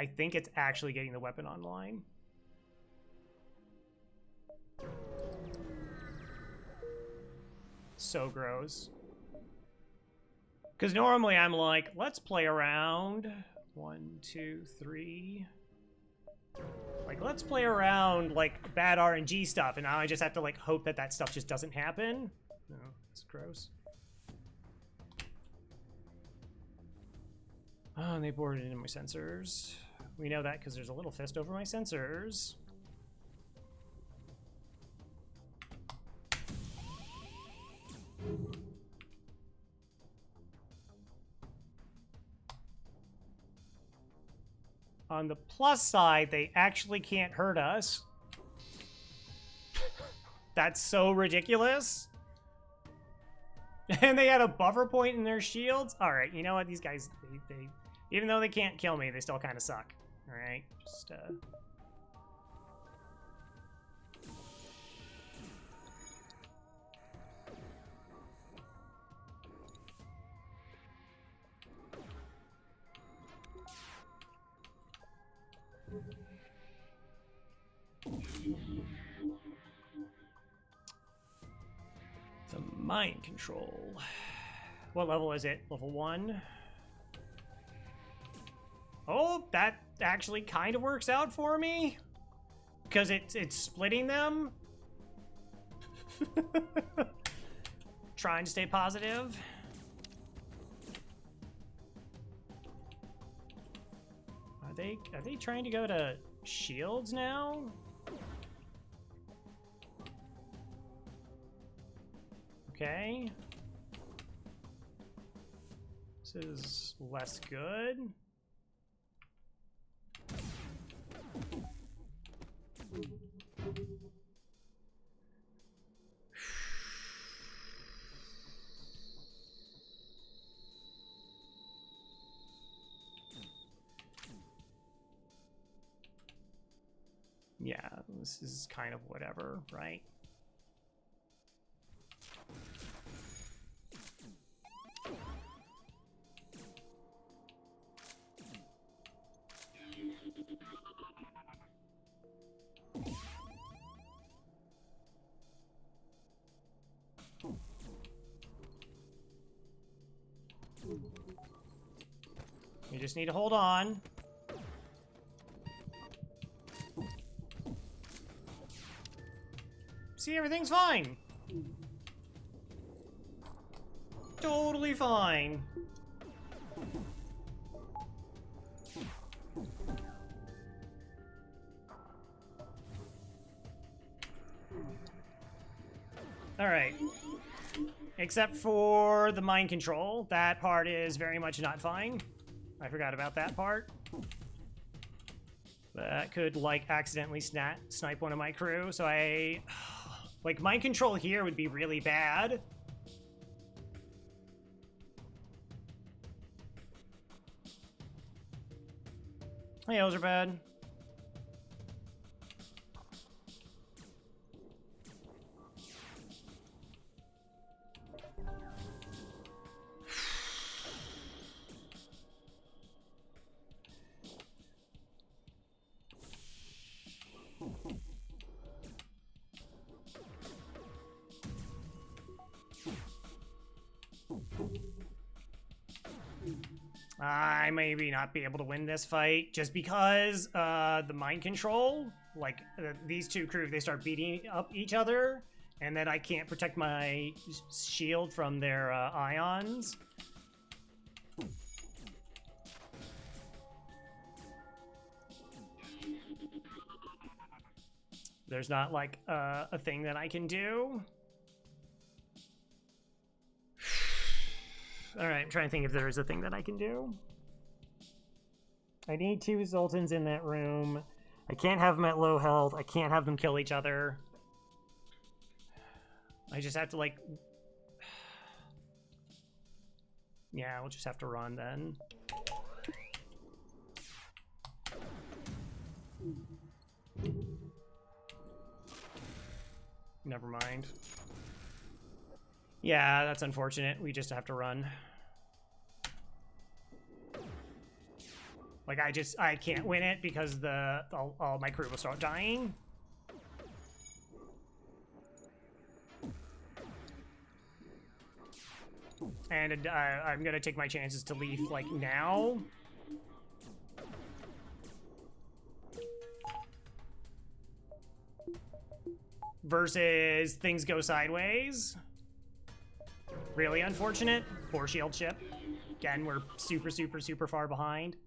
I think it's actually getting the weapon online. So gross. Because normally I'm like, let's play around. 1, 2, 3. Like, let's play around, like, bad RNG stuff, and now I just have to, like, hope that that stuff just doesn't happen. No, it's gross. Oh, and they boarded into my sensors. We know that because there's a little fist over my sensors. On the plus side, they actually can't hurt us. That's so ridiculous. And they had a buffer point in their shields? Alright, you know what? These guys, they even though they can't kill me, they still kind of suck. Alright, just, the mind control. What level is it? Level 1? Oh, that actually kind of works out for me. Because it's splitting them. Trying to stay positive. Are they trying to go to shields now? Okay. This is less good. Yeah, this is kind of whatever, right? You just need to hold on. See, everything's fine. Totally fine. All right. Except for the mind control. That part is very much not fine. I forgot about that part. That could, like, accidentally snipe one of my crew, so I... Like, mind control here would be really bad. Hey, those are bad. I maybe not be able to win this fight just because the mind control, like these two crew, they start beating up each other, and then I can't protect my shield from their ions. There's not like a thing that I can do. Alright, I'm trying to think if there is a thing that I can do. I need 2 Zoltans in that room. I can't have them at low health. I can't have them kill each other. I just have to, like... Yeah, we'll just have to run then. Never mind. Yeah, that's unfortunate. We just have to run. Like, I can't win it because all my crew will start dying. And I'm gonna take my chances to leave, like, now. Versus things go sideways. Really unfortunate. Poor shield ship. Again, we're super far behind.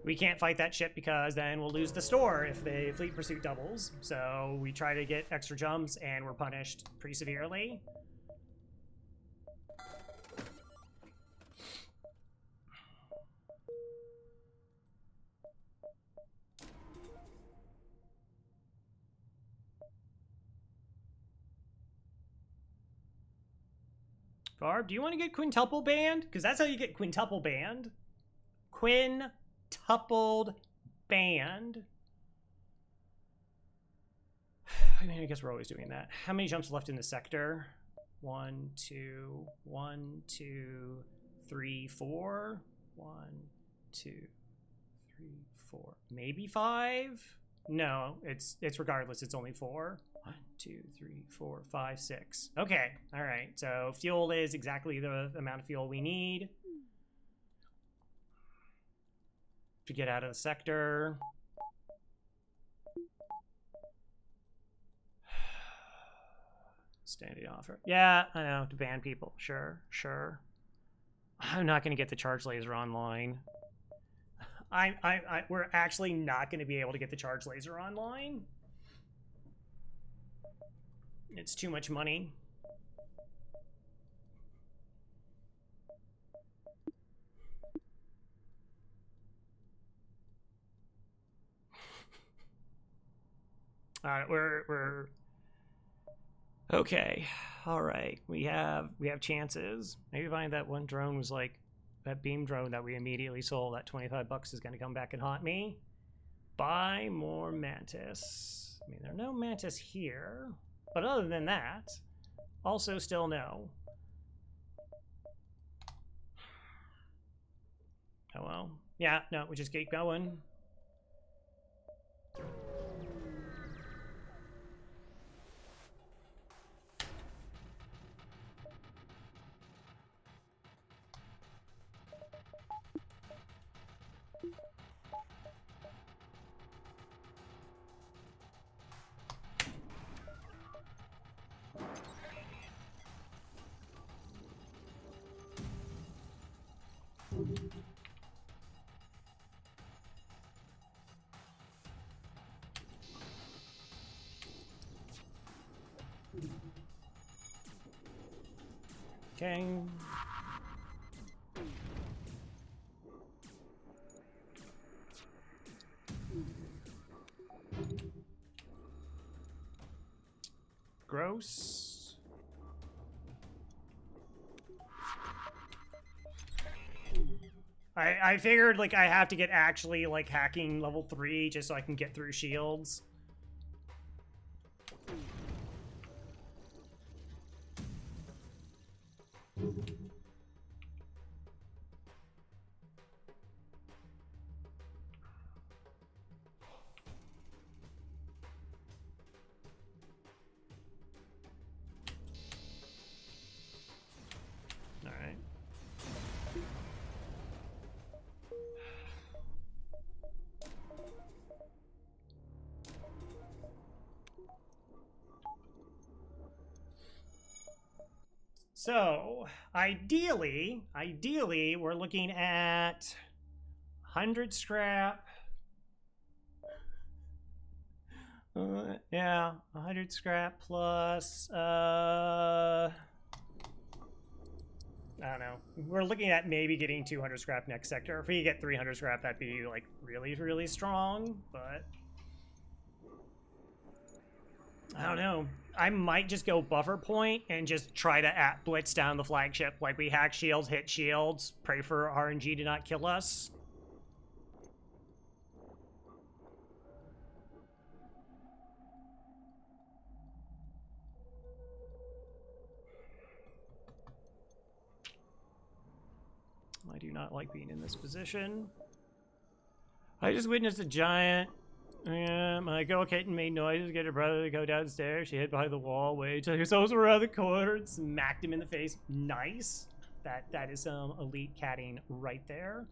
We can't fight that ship because then we'll lose the store if the fleet pursuit doubles. So we try to get extra jumps and we're punished pretty severely. Barb, do you want to get quintuple banned? Because that's how you get quintuple banned. Quintupled banned. I mean, I guess we're always doing that. How many jumps left in the sector? 1, 2, 1, 2, 3, 4. 1, 2, 3, 4. Maybe 5? No, it's regardless. It's only 4. 1, 2, 3, 4, 5, 6. Okay, all right. So fuel is exactly the amount of fuel we need to get out of the sector. Standing offer. Yeah, I know, to ban people. Sure, sure. I'm not going to get the charge laser online. We're actually not going to be able to get the charge laser online. It's too much money. All right, we're okay. All right, we have chances. Maybe buying that one drone was like that beam drone that we immediately sold. That $25 is going to come back and haunt me. Buy more mantis. I mean, there are no mantis here, but other than that, also still no. Oh well. Yeah, no, we just keep going. Okay. Gross. I figured, like, I have to get actually, like, hacking level 3 just so I can get through shields. So, ideally, we're looking at 100 scrap. Yeah, 100 scrap plus, I don't know. We're looking at maybe getting 200 scrap next sector. If we get 300 scrap, that'd be, like, really, really strong, but I don't know. I might just go buffer point and just try to blitz down the flagship. Like, we hack shields, hit shields, pray for RNG to not kill us. I do not like being in this position. I just witnessed a giant. My girl kitten made noises, get her brother to go downstairs. She hid behind the wall, waited till he was also around the corner and smacked him in the face. Nice. That is some elite catting right there.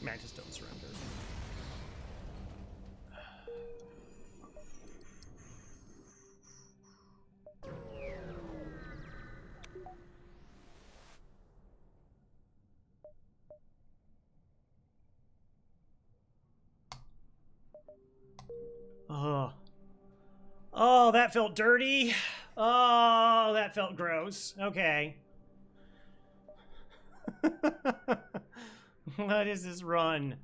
Mantis don't surrender. Oh, that felt dirty. Oh, that felt gross. Okay. What is this run?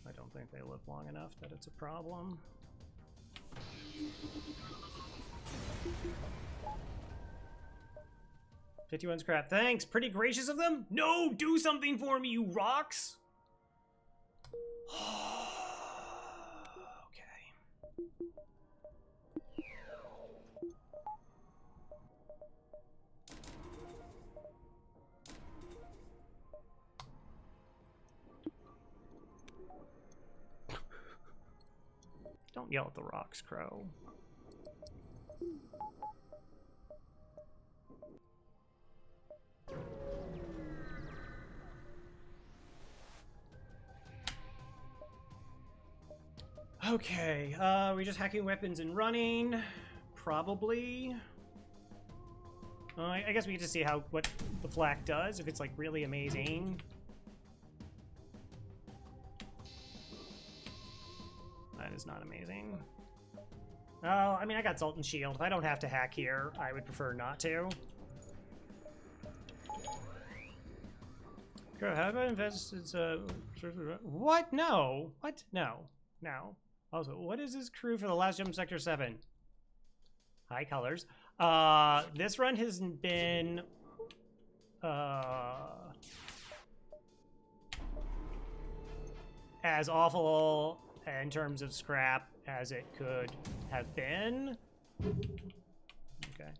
I don't think they live long enough that it's a problem. $51 scrap. Thanks. Pretty gracious of them. No, do something for me, you rocks. Don't yell at the rocks, Crow. Okay, we just hacking weapons and running, probably. I guess we get to see what the flak does, if it's like really amazing. That is not amazing. Oh, I mean, I got Zoltan Shield. If I don't have to hack here, I would prefer not to. Girl, how about invested? What? No. What? No. No. Also, what is this crew for the last jump Sector 7? High colors. This run has been as awful in terms of scrap as it could have been. Okay.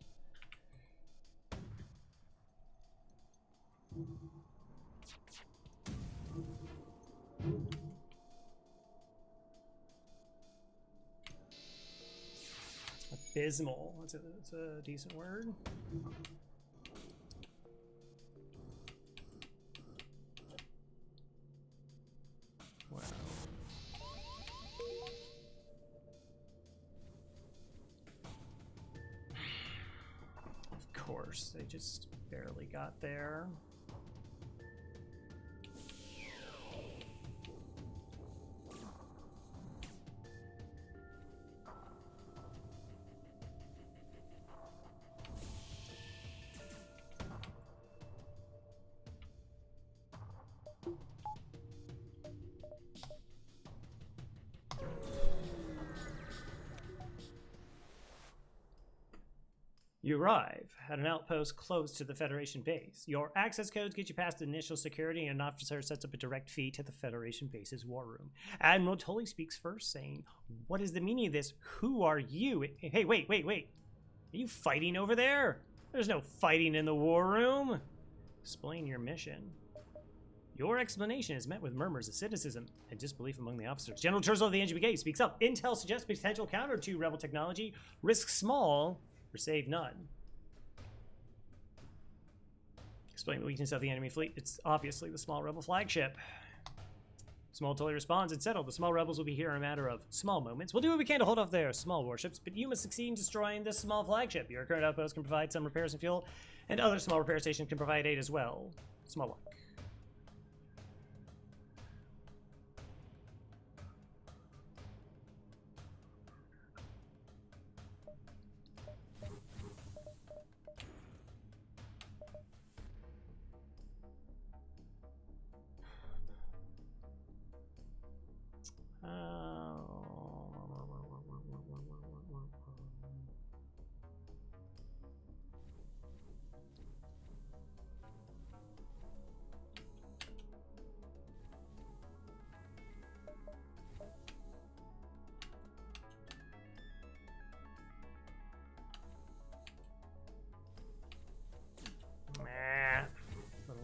Abysmal. That's a decent word. Wow. Of course, they just barely got there. You arrive at an outpost close to the Federation base. Your access codes get you past initial security, and an officer sets up a direct feed to the Federation base's war room. Admiral Tully speaks first, saying, "What is the meaning of this? Who are you?" Hey, wait. Are you fighting over there? There's no fighting in the war room. Explain your mission. Your explanation is met with murmurs of cynicism and disbelief among the officers. General Turzo of the NGBK speaks up. Intel suggests potential counter to rebel technology. Risk small, or save none. Explain the weakness of the enemy fleet. It's obviously the small rebel flagship. Small Tully responds, "It's settled. The small rebels will be here in a matter of small moments. We'll do what we can to hold off their small warships, but you must succeed in destroying this small flagship. Your current outpost can provide some repairs and fuel, and other small repair stations can provide aid as well. Small luck."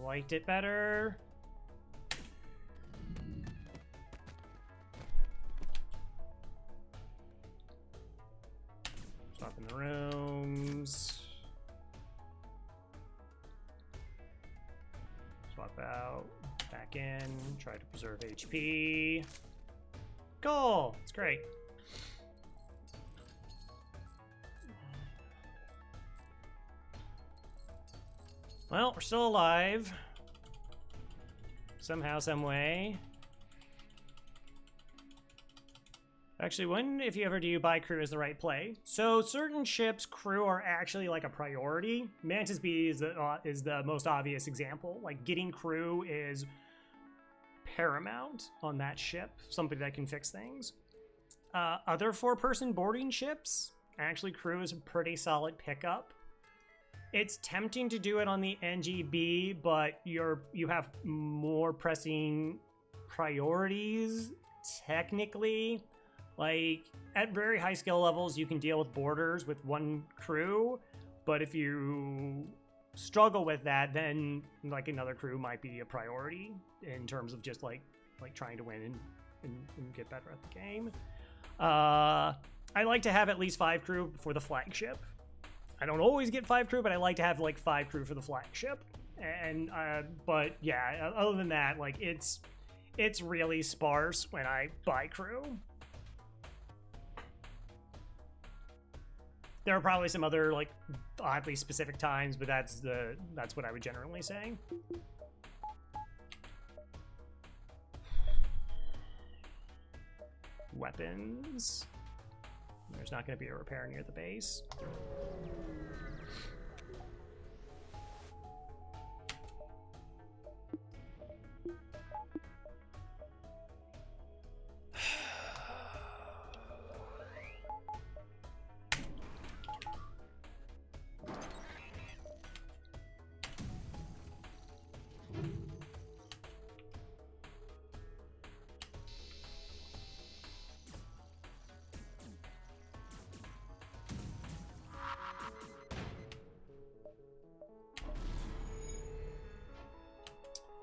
Liked it better. Swap in the rooms. Swap out. Back in. Try to preserve HP. Cool. It's great. Well, we're still alive. Somehow, some way. Actually, when, if you ever do, buy crew is the right play. So certain ships' crew are actually like a priority. Mantis B is the most obvious example. Like getting crew is paramount on that ship. Somebody that can fix things. Other 4-person boarding ships, actually crew is a pretty solid pickup. It's tempting to do it on the NGB, but you have more pressing priorities, technically. Like, at very high skill levels, you can deal with boarders with 1 crew, but if you struggle with that, then, like, another crew might be a priority in terms of just, like trying to win and get better at the game. I like to have at least 5 crew for the flagship. I don't always get 5 crew, but I like to have like 5 crew for the flagship. And but yeah, other than that, like it's really sparse when I buy crew. There are probably some other like oddly specific times, but that's what I would generally say. Weapons. There's not going to be a repair near the base.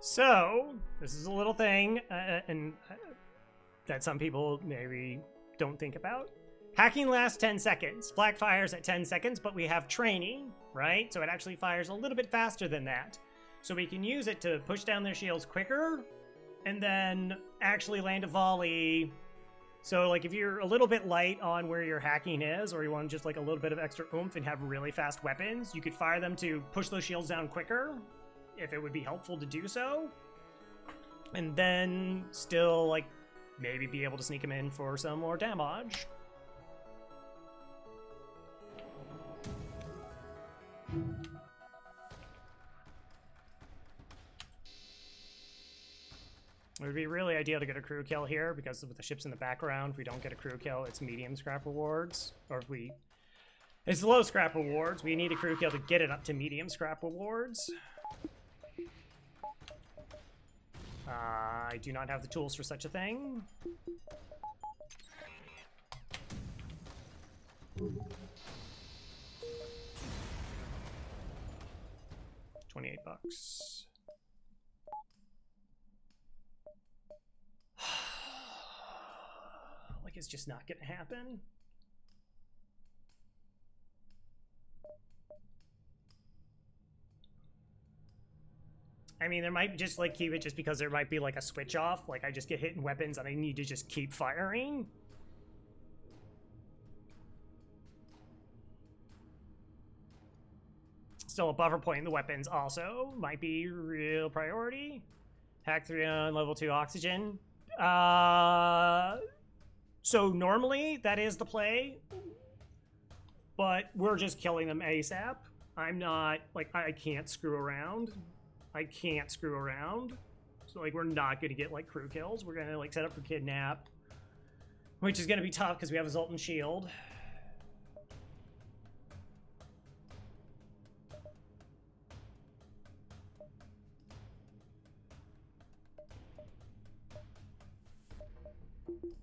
So, this is a little thing, and that some people maybe don't think about. Hacking lasts 10 seconds. Flak fires at 10 seconds, but we have training, right? So it actually fires a little bit faster than that. So we can use it to push down their shields quicker, and then actually land a volley. So, like, if you're a little bit light on where your hacking is, or you want just, like, a little bit of extra oomph and have really fast weapons, you could fire them to push those shields down quicker, if it would be helpful to do so, and then still, like, maybe be able to sneak them in for some more damage. It would be really ideal to get a crew kill here, because with the ships in the background, if we don't get a crew kill, it's medium scrap rewards, or if we It's low scrap rewards. We need a crew kill to get it up to medium scrap rewards. I do not have the tools for such a thing. $28. Like, it's just not gonna happen. I mean, there might just, like, keep it just because there might be, like, a switch off. Like, I just get hit in weapons and I need to just keep firing. Still a buffer point in the weapons also might be real priority. Hack 3 on level 2 oxygen. So normally that is the play, but we're just killing them ASAP. I'm not, like, I can't screw around. I can't screw around. So, like, we're not going to get, like, crew kills. We're going to, like, set up for kidnap, which is going to be tough because we have a Zoltan shield.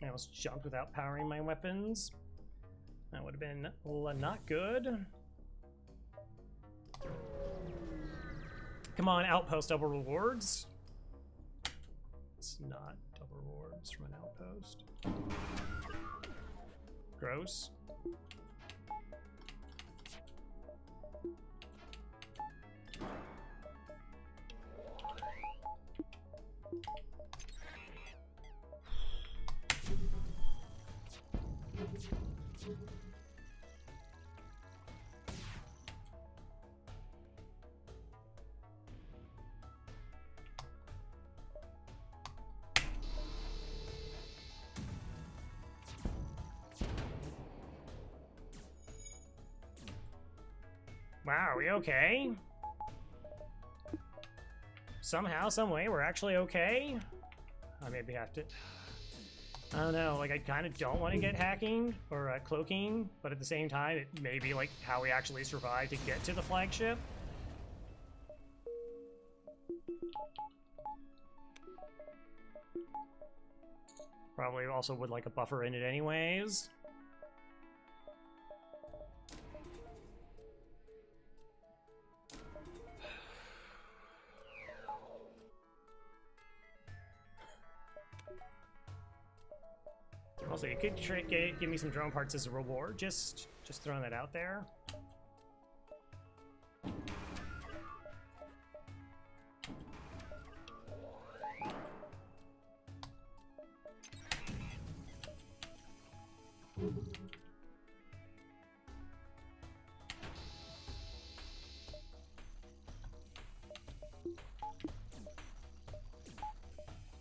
I almost jumped without powering my weapons. That would have been not good. Come on, outpost double rewards. It's not double rewards from an outpost. Gross. Wow, are we okay? Somehow, some way, we're actually okay? I maybe have to... I don't know, like, I kind of don't want to get hacking or cloaking, but at the same time, it may be, like, how we actually survive to get to the flagship. Probably also would like a buffer in it anyways. Also, you could give me some drone parts as a reward. Just throwing that out there.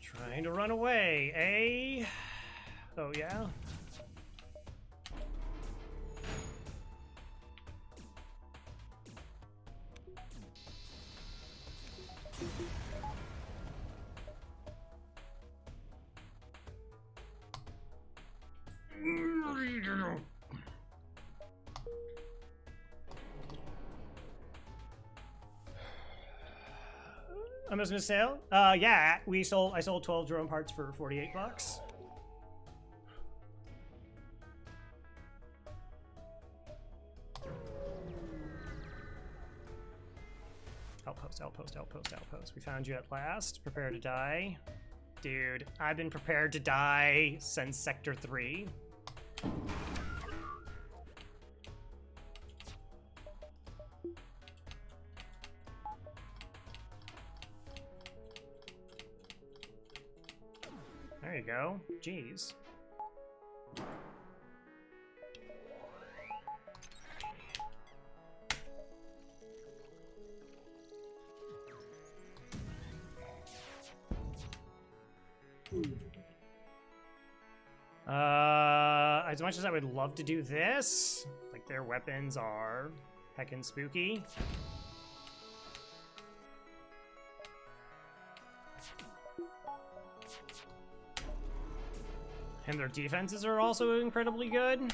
Trying to run away, eh? Oh, yeah? Almost missed sale? Yeah, I sold 12 drone parts for $48. Outpost. We found you at last. Prepare to die. Dude, I've been prepared to die since Sector 3. There you go. Jeez. As much as I would love to do this, like, their weapons are heckin' spooky. And their defenses are also incredibly good.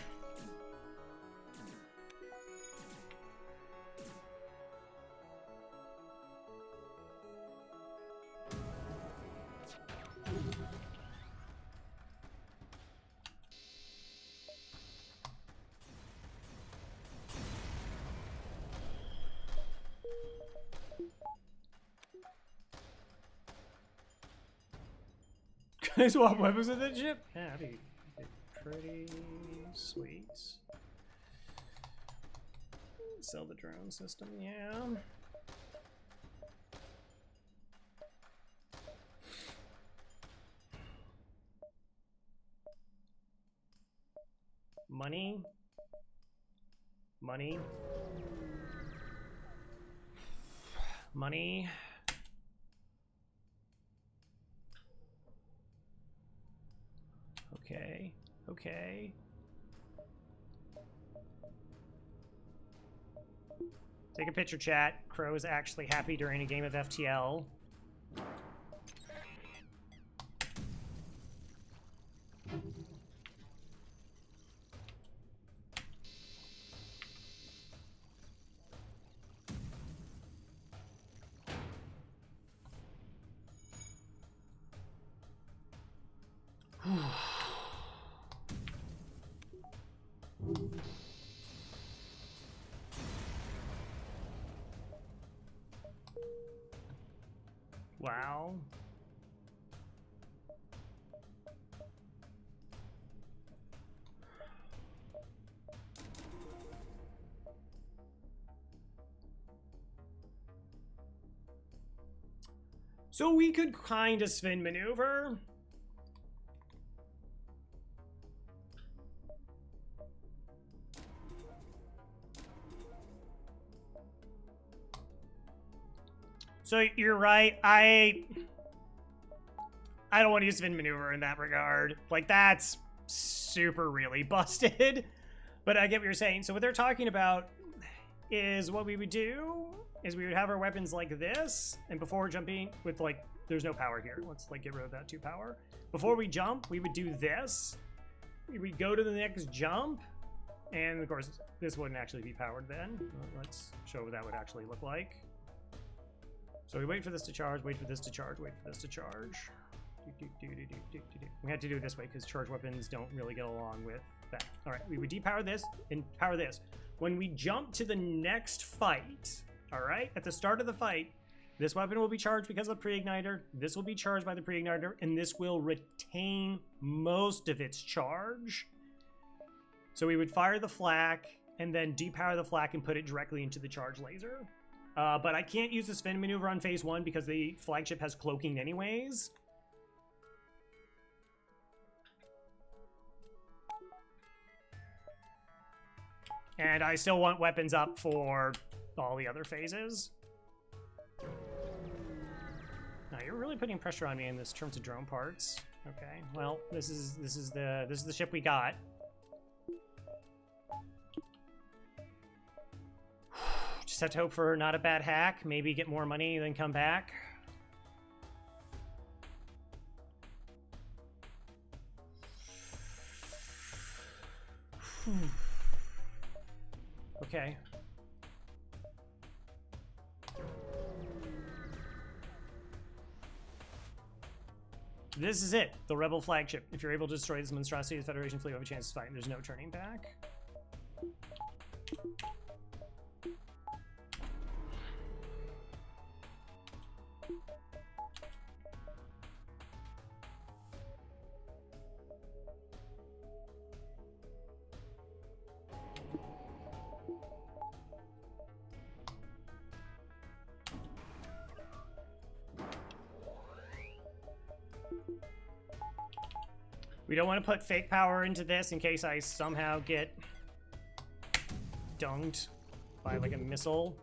Can I swap weapons with that ship? Yeah, that'd be pretty sweet. Sell the drone system, yeah. Money. Money. Money. Okay. Okay. Take a picture, chat. Crow is actually happy during a game of FTL. Wow. So we could kind of spin maneuver. So you're right. I don't want to use spin maneuver in that regard. Like, that's super really busted. But I get what you're saying. So what they're talking about is what we would do is we would have our weapons like this, and before jumping with, like, there's no power here. Let's, like, get rid of that 2 power. Before we jump, we would do this. We go to the next jump, and of course, this wouldn't actually be powered then. Let's show what that would actually look like. So we wait for this to charge, wait for this to charge, wait for this to charge. We had to do it this way because charge weapons don't really get along with that. All right, we would depower this and power this. When we jump to the next fight, all right, at the start of the fight, this weapon will be charged because of the pre-igniter, this will be charged by the pre-igniter, and this will retain most of its charge. So we would fire the flak and then depower the flak and put it directly into the charge laser. But I can't use the spin maneuver on phase 1 because the flagship has cloaking anyways. And I still want weapons up for all the other phases. Now you're really putting pressure on me in this terms of drone parts. Okay, well, this is the ship we got. Just have to hope for not a bad hack. Maybe get more money, then come back. Okay. This is it. The Rebel flagship. If you're able to destroy this monstrosity, the Federation fleet will have a chance to fight. There's no turning back. We don't want to put fake power into this in case I somehow get dunked by like a missile.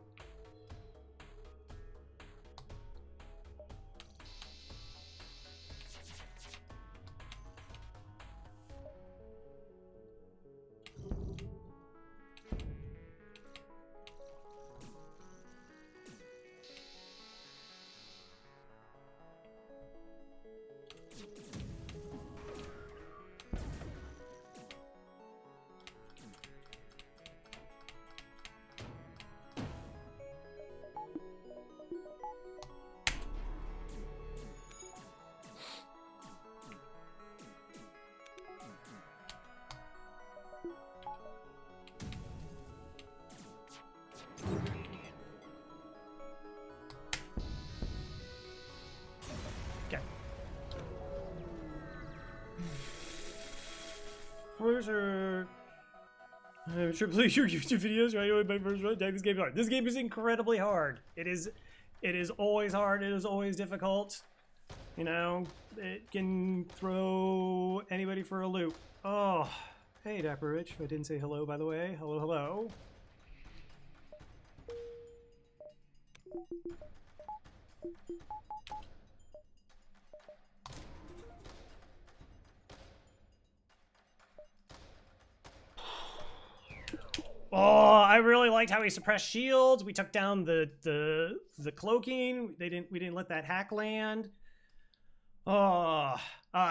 course, or I'm sure play your YouTube videos right away. My first run. This game is hard. This game is incredibly hard. It is always hard. It is always difficult. You know, it can throw anybody for a loop. Oh, hey, Dapper Rich. I didn't say hello, by the way. Hello, hello. Oh, I really liked how he suppressed shields. We took down the cloaking. We didn't let that hack land. Oh,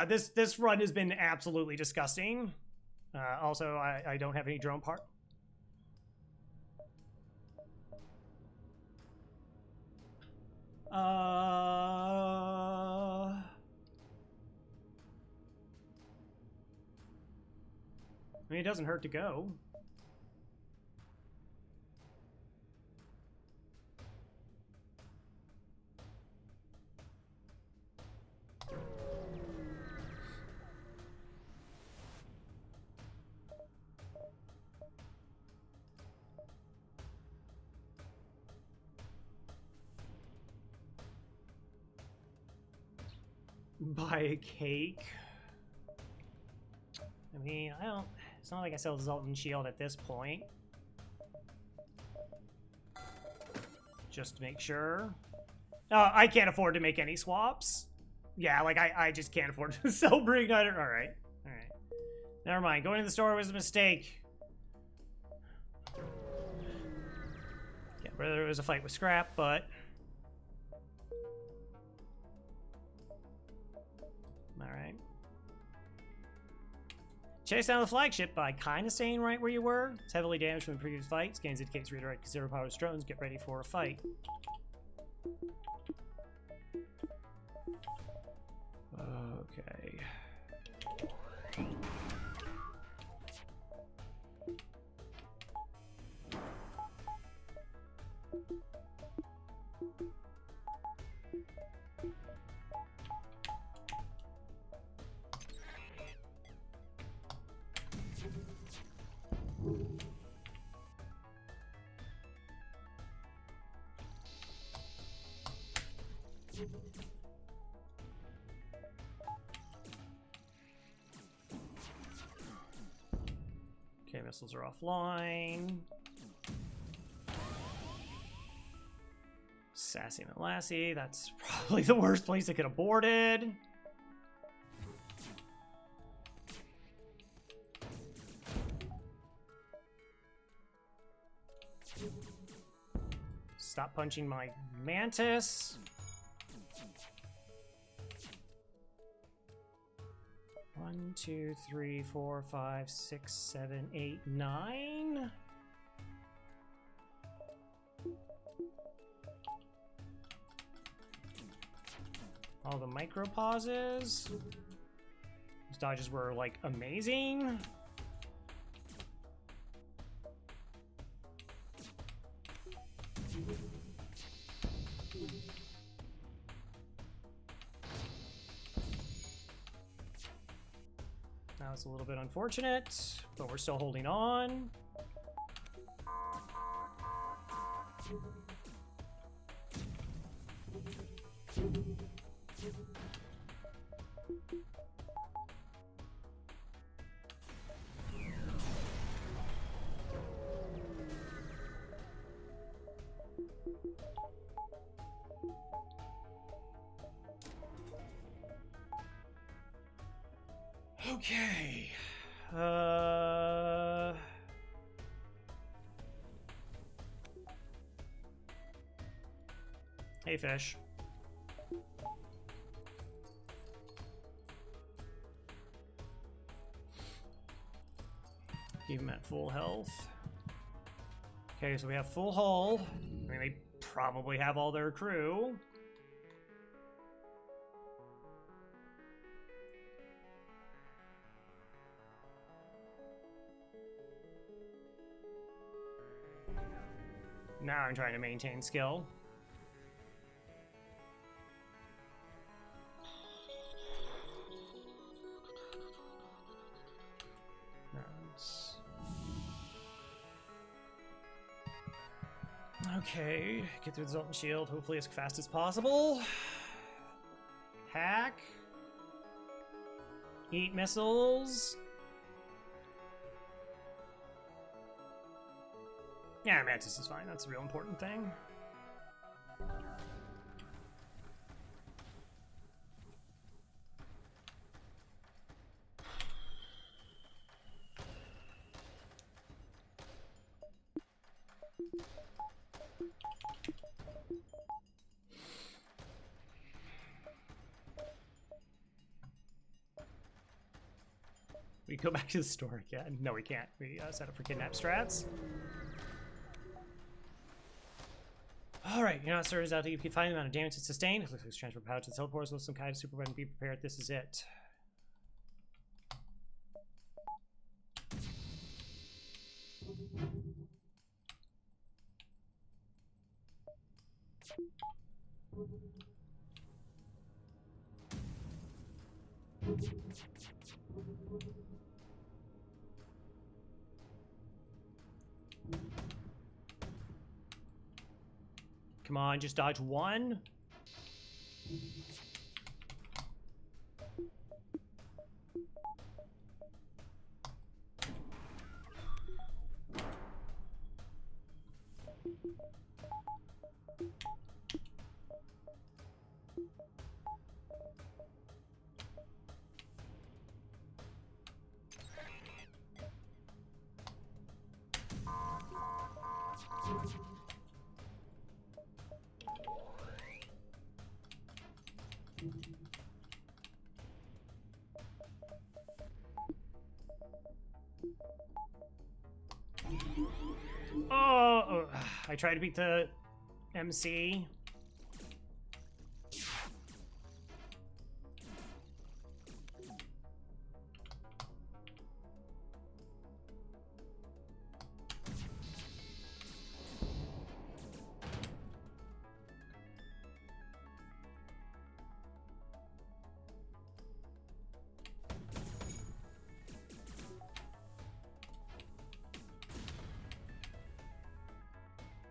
this run has been absolutely disgusting. Also, I don't have any drone part. I mean, it doesn't hurt to go. Buy a cake. I mean, it's not like I sell the Zoltan shield at this point. Just to make sure. I can't afford to make any swaps. Yeah, like I just can't afford to sell Brig-Nighter. Alright. Alright. Never mind. Going to the store was a mistake. Yeah, whether it was a fight with Scrap, but alright. Chase down the flagship by kind of staying right where you were. It's heavily damaged from the previous fight. Scans indicates redirect zero power drones. Get ready for a fight. Okay. Okay, missiles are offline. Sassy Malassie, that's probably the worst place it could have boarded. Stop punching my Mantis. One, two, three, four, five, 6, 7, 8, 9. All the micro pauses. These dodges were like amazing. That was a little bit unfortunate, but we're still holding on. Okay. Hey, fish. Keep him at full health. Okay, so we have full hull. I mean, they probably have all their crew. Now I'm trying to maintain skill. Okay, get through the Zoltan shield, hopefully as fast as possible. Hack. Eat missiles. Yeah, Mantis is fine. That's the real important thing. We go back to the store again. No, we can't. We set up for kidnap strats. Alright, you're not certain exactly you can find the amount of damage it sustained. It looks like it's transfer power to the teleporters with some kind of super weapon. Be prepared. This is it. Come on, just dodge one. Oh, I tried to beat the MC.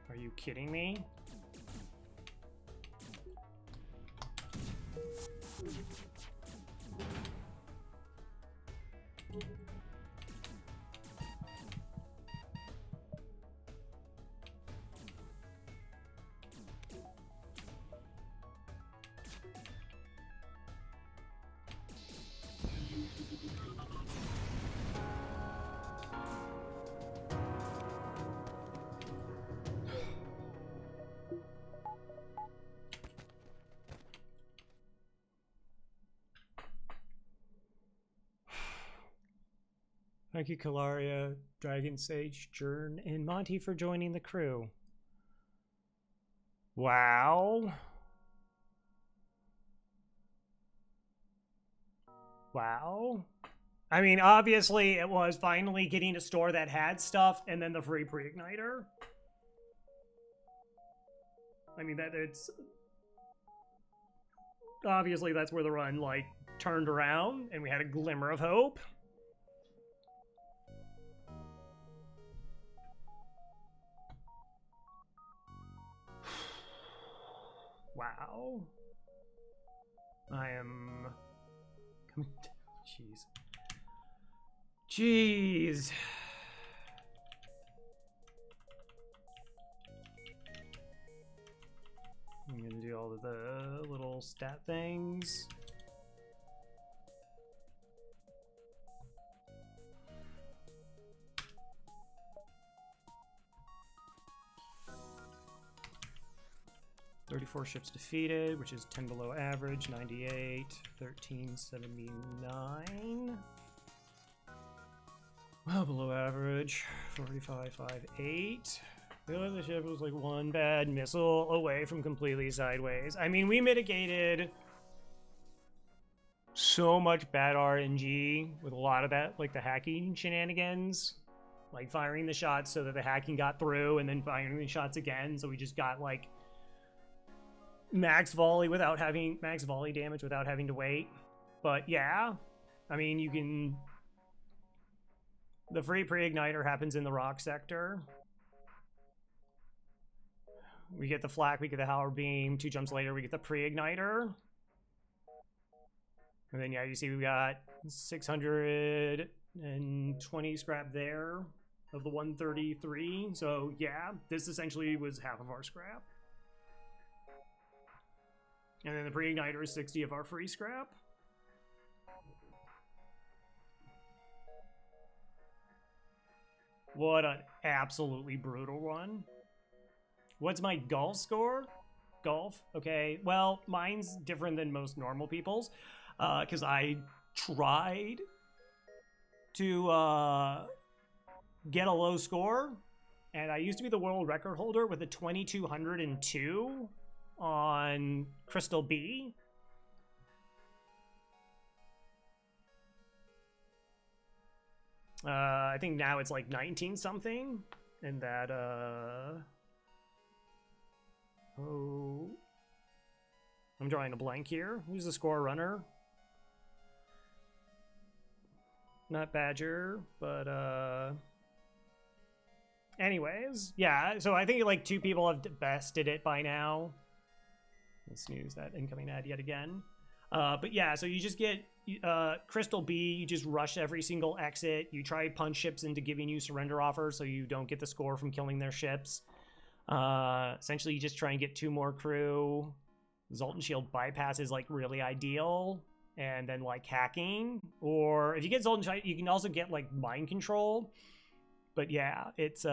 Are you kidding me? Thank you, Kalaria, Dragon Sage, Jern, and Monty for joining the crew. Wow. Wow. I mean, obviously, it was finally getting a store that had stuff, and then the free pre-igniter. I mean, it's... Obviously, that's where the run, like, turned around, and we had a glimmer of hope. Wow. I am coming down. Jeez. I'm gonna do all of the little stat things. "34 ships defeated," which is 10 below average, 98, 1379. Well below average, 4558. The other ship was like one bad missile away from completely sideways. I mean, we mitigated so much bad RNG with a lot of that, like the hacking shenanigans. Like firing the shots so that the hacking got through and then firing the shots again. So we just got like max volley damage without having to wait. But yeah, I mean, you can... The free pre-igniter happens in the rock sector. We get the flak, we get the Howard Beam. 2 jumps later, we get the pre-igniter. And then, yeah, you see we got 620 scrap there of the 133. So, yeah, this essentially was half of our scrap. And then the pre-igniter is 60 of our free scrap. What an absolutely brutal one. What's my golf score? Golf? Okay. Well, mine's different than most normal people's. Because I tried to get a low score. And I used to be the world record holder with a 2202 on Crystal B. I think now it's like 19 something, and that oh, I'm drawing a blank here. Who's the score runner? Not Badger, but anyways, yeah, so I think like 2 people have bested it by now. Let's snooze that incoming ad yet again. But yeah, so you just get Crystal B, you just rush every single exit. You try punch ships into giving you surrender offers so you don't get the score from killing their ships. Essentially, you just try and get 2 more crew. Zoltan Shield bypass is like really ideal. And then like hacking. Or if you get Zoltan Shield, you can also get like mind control. But yeah, it's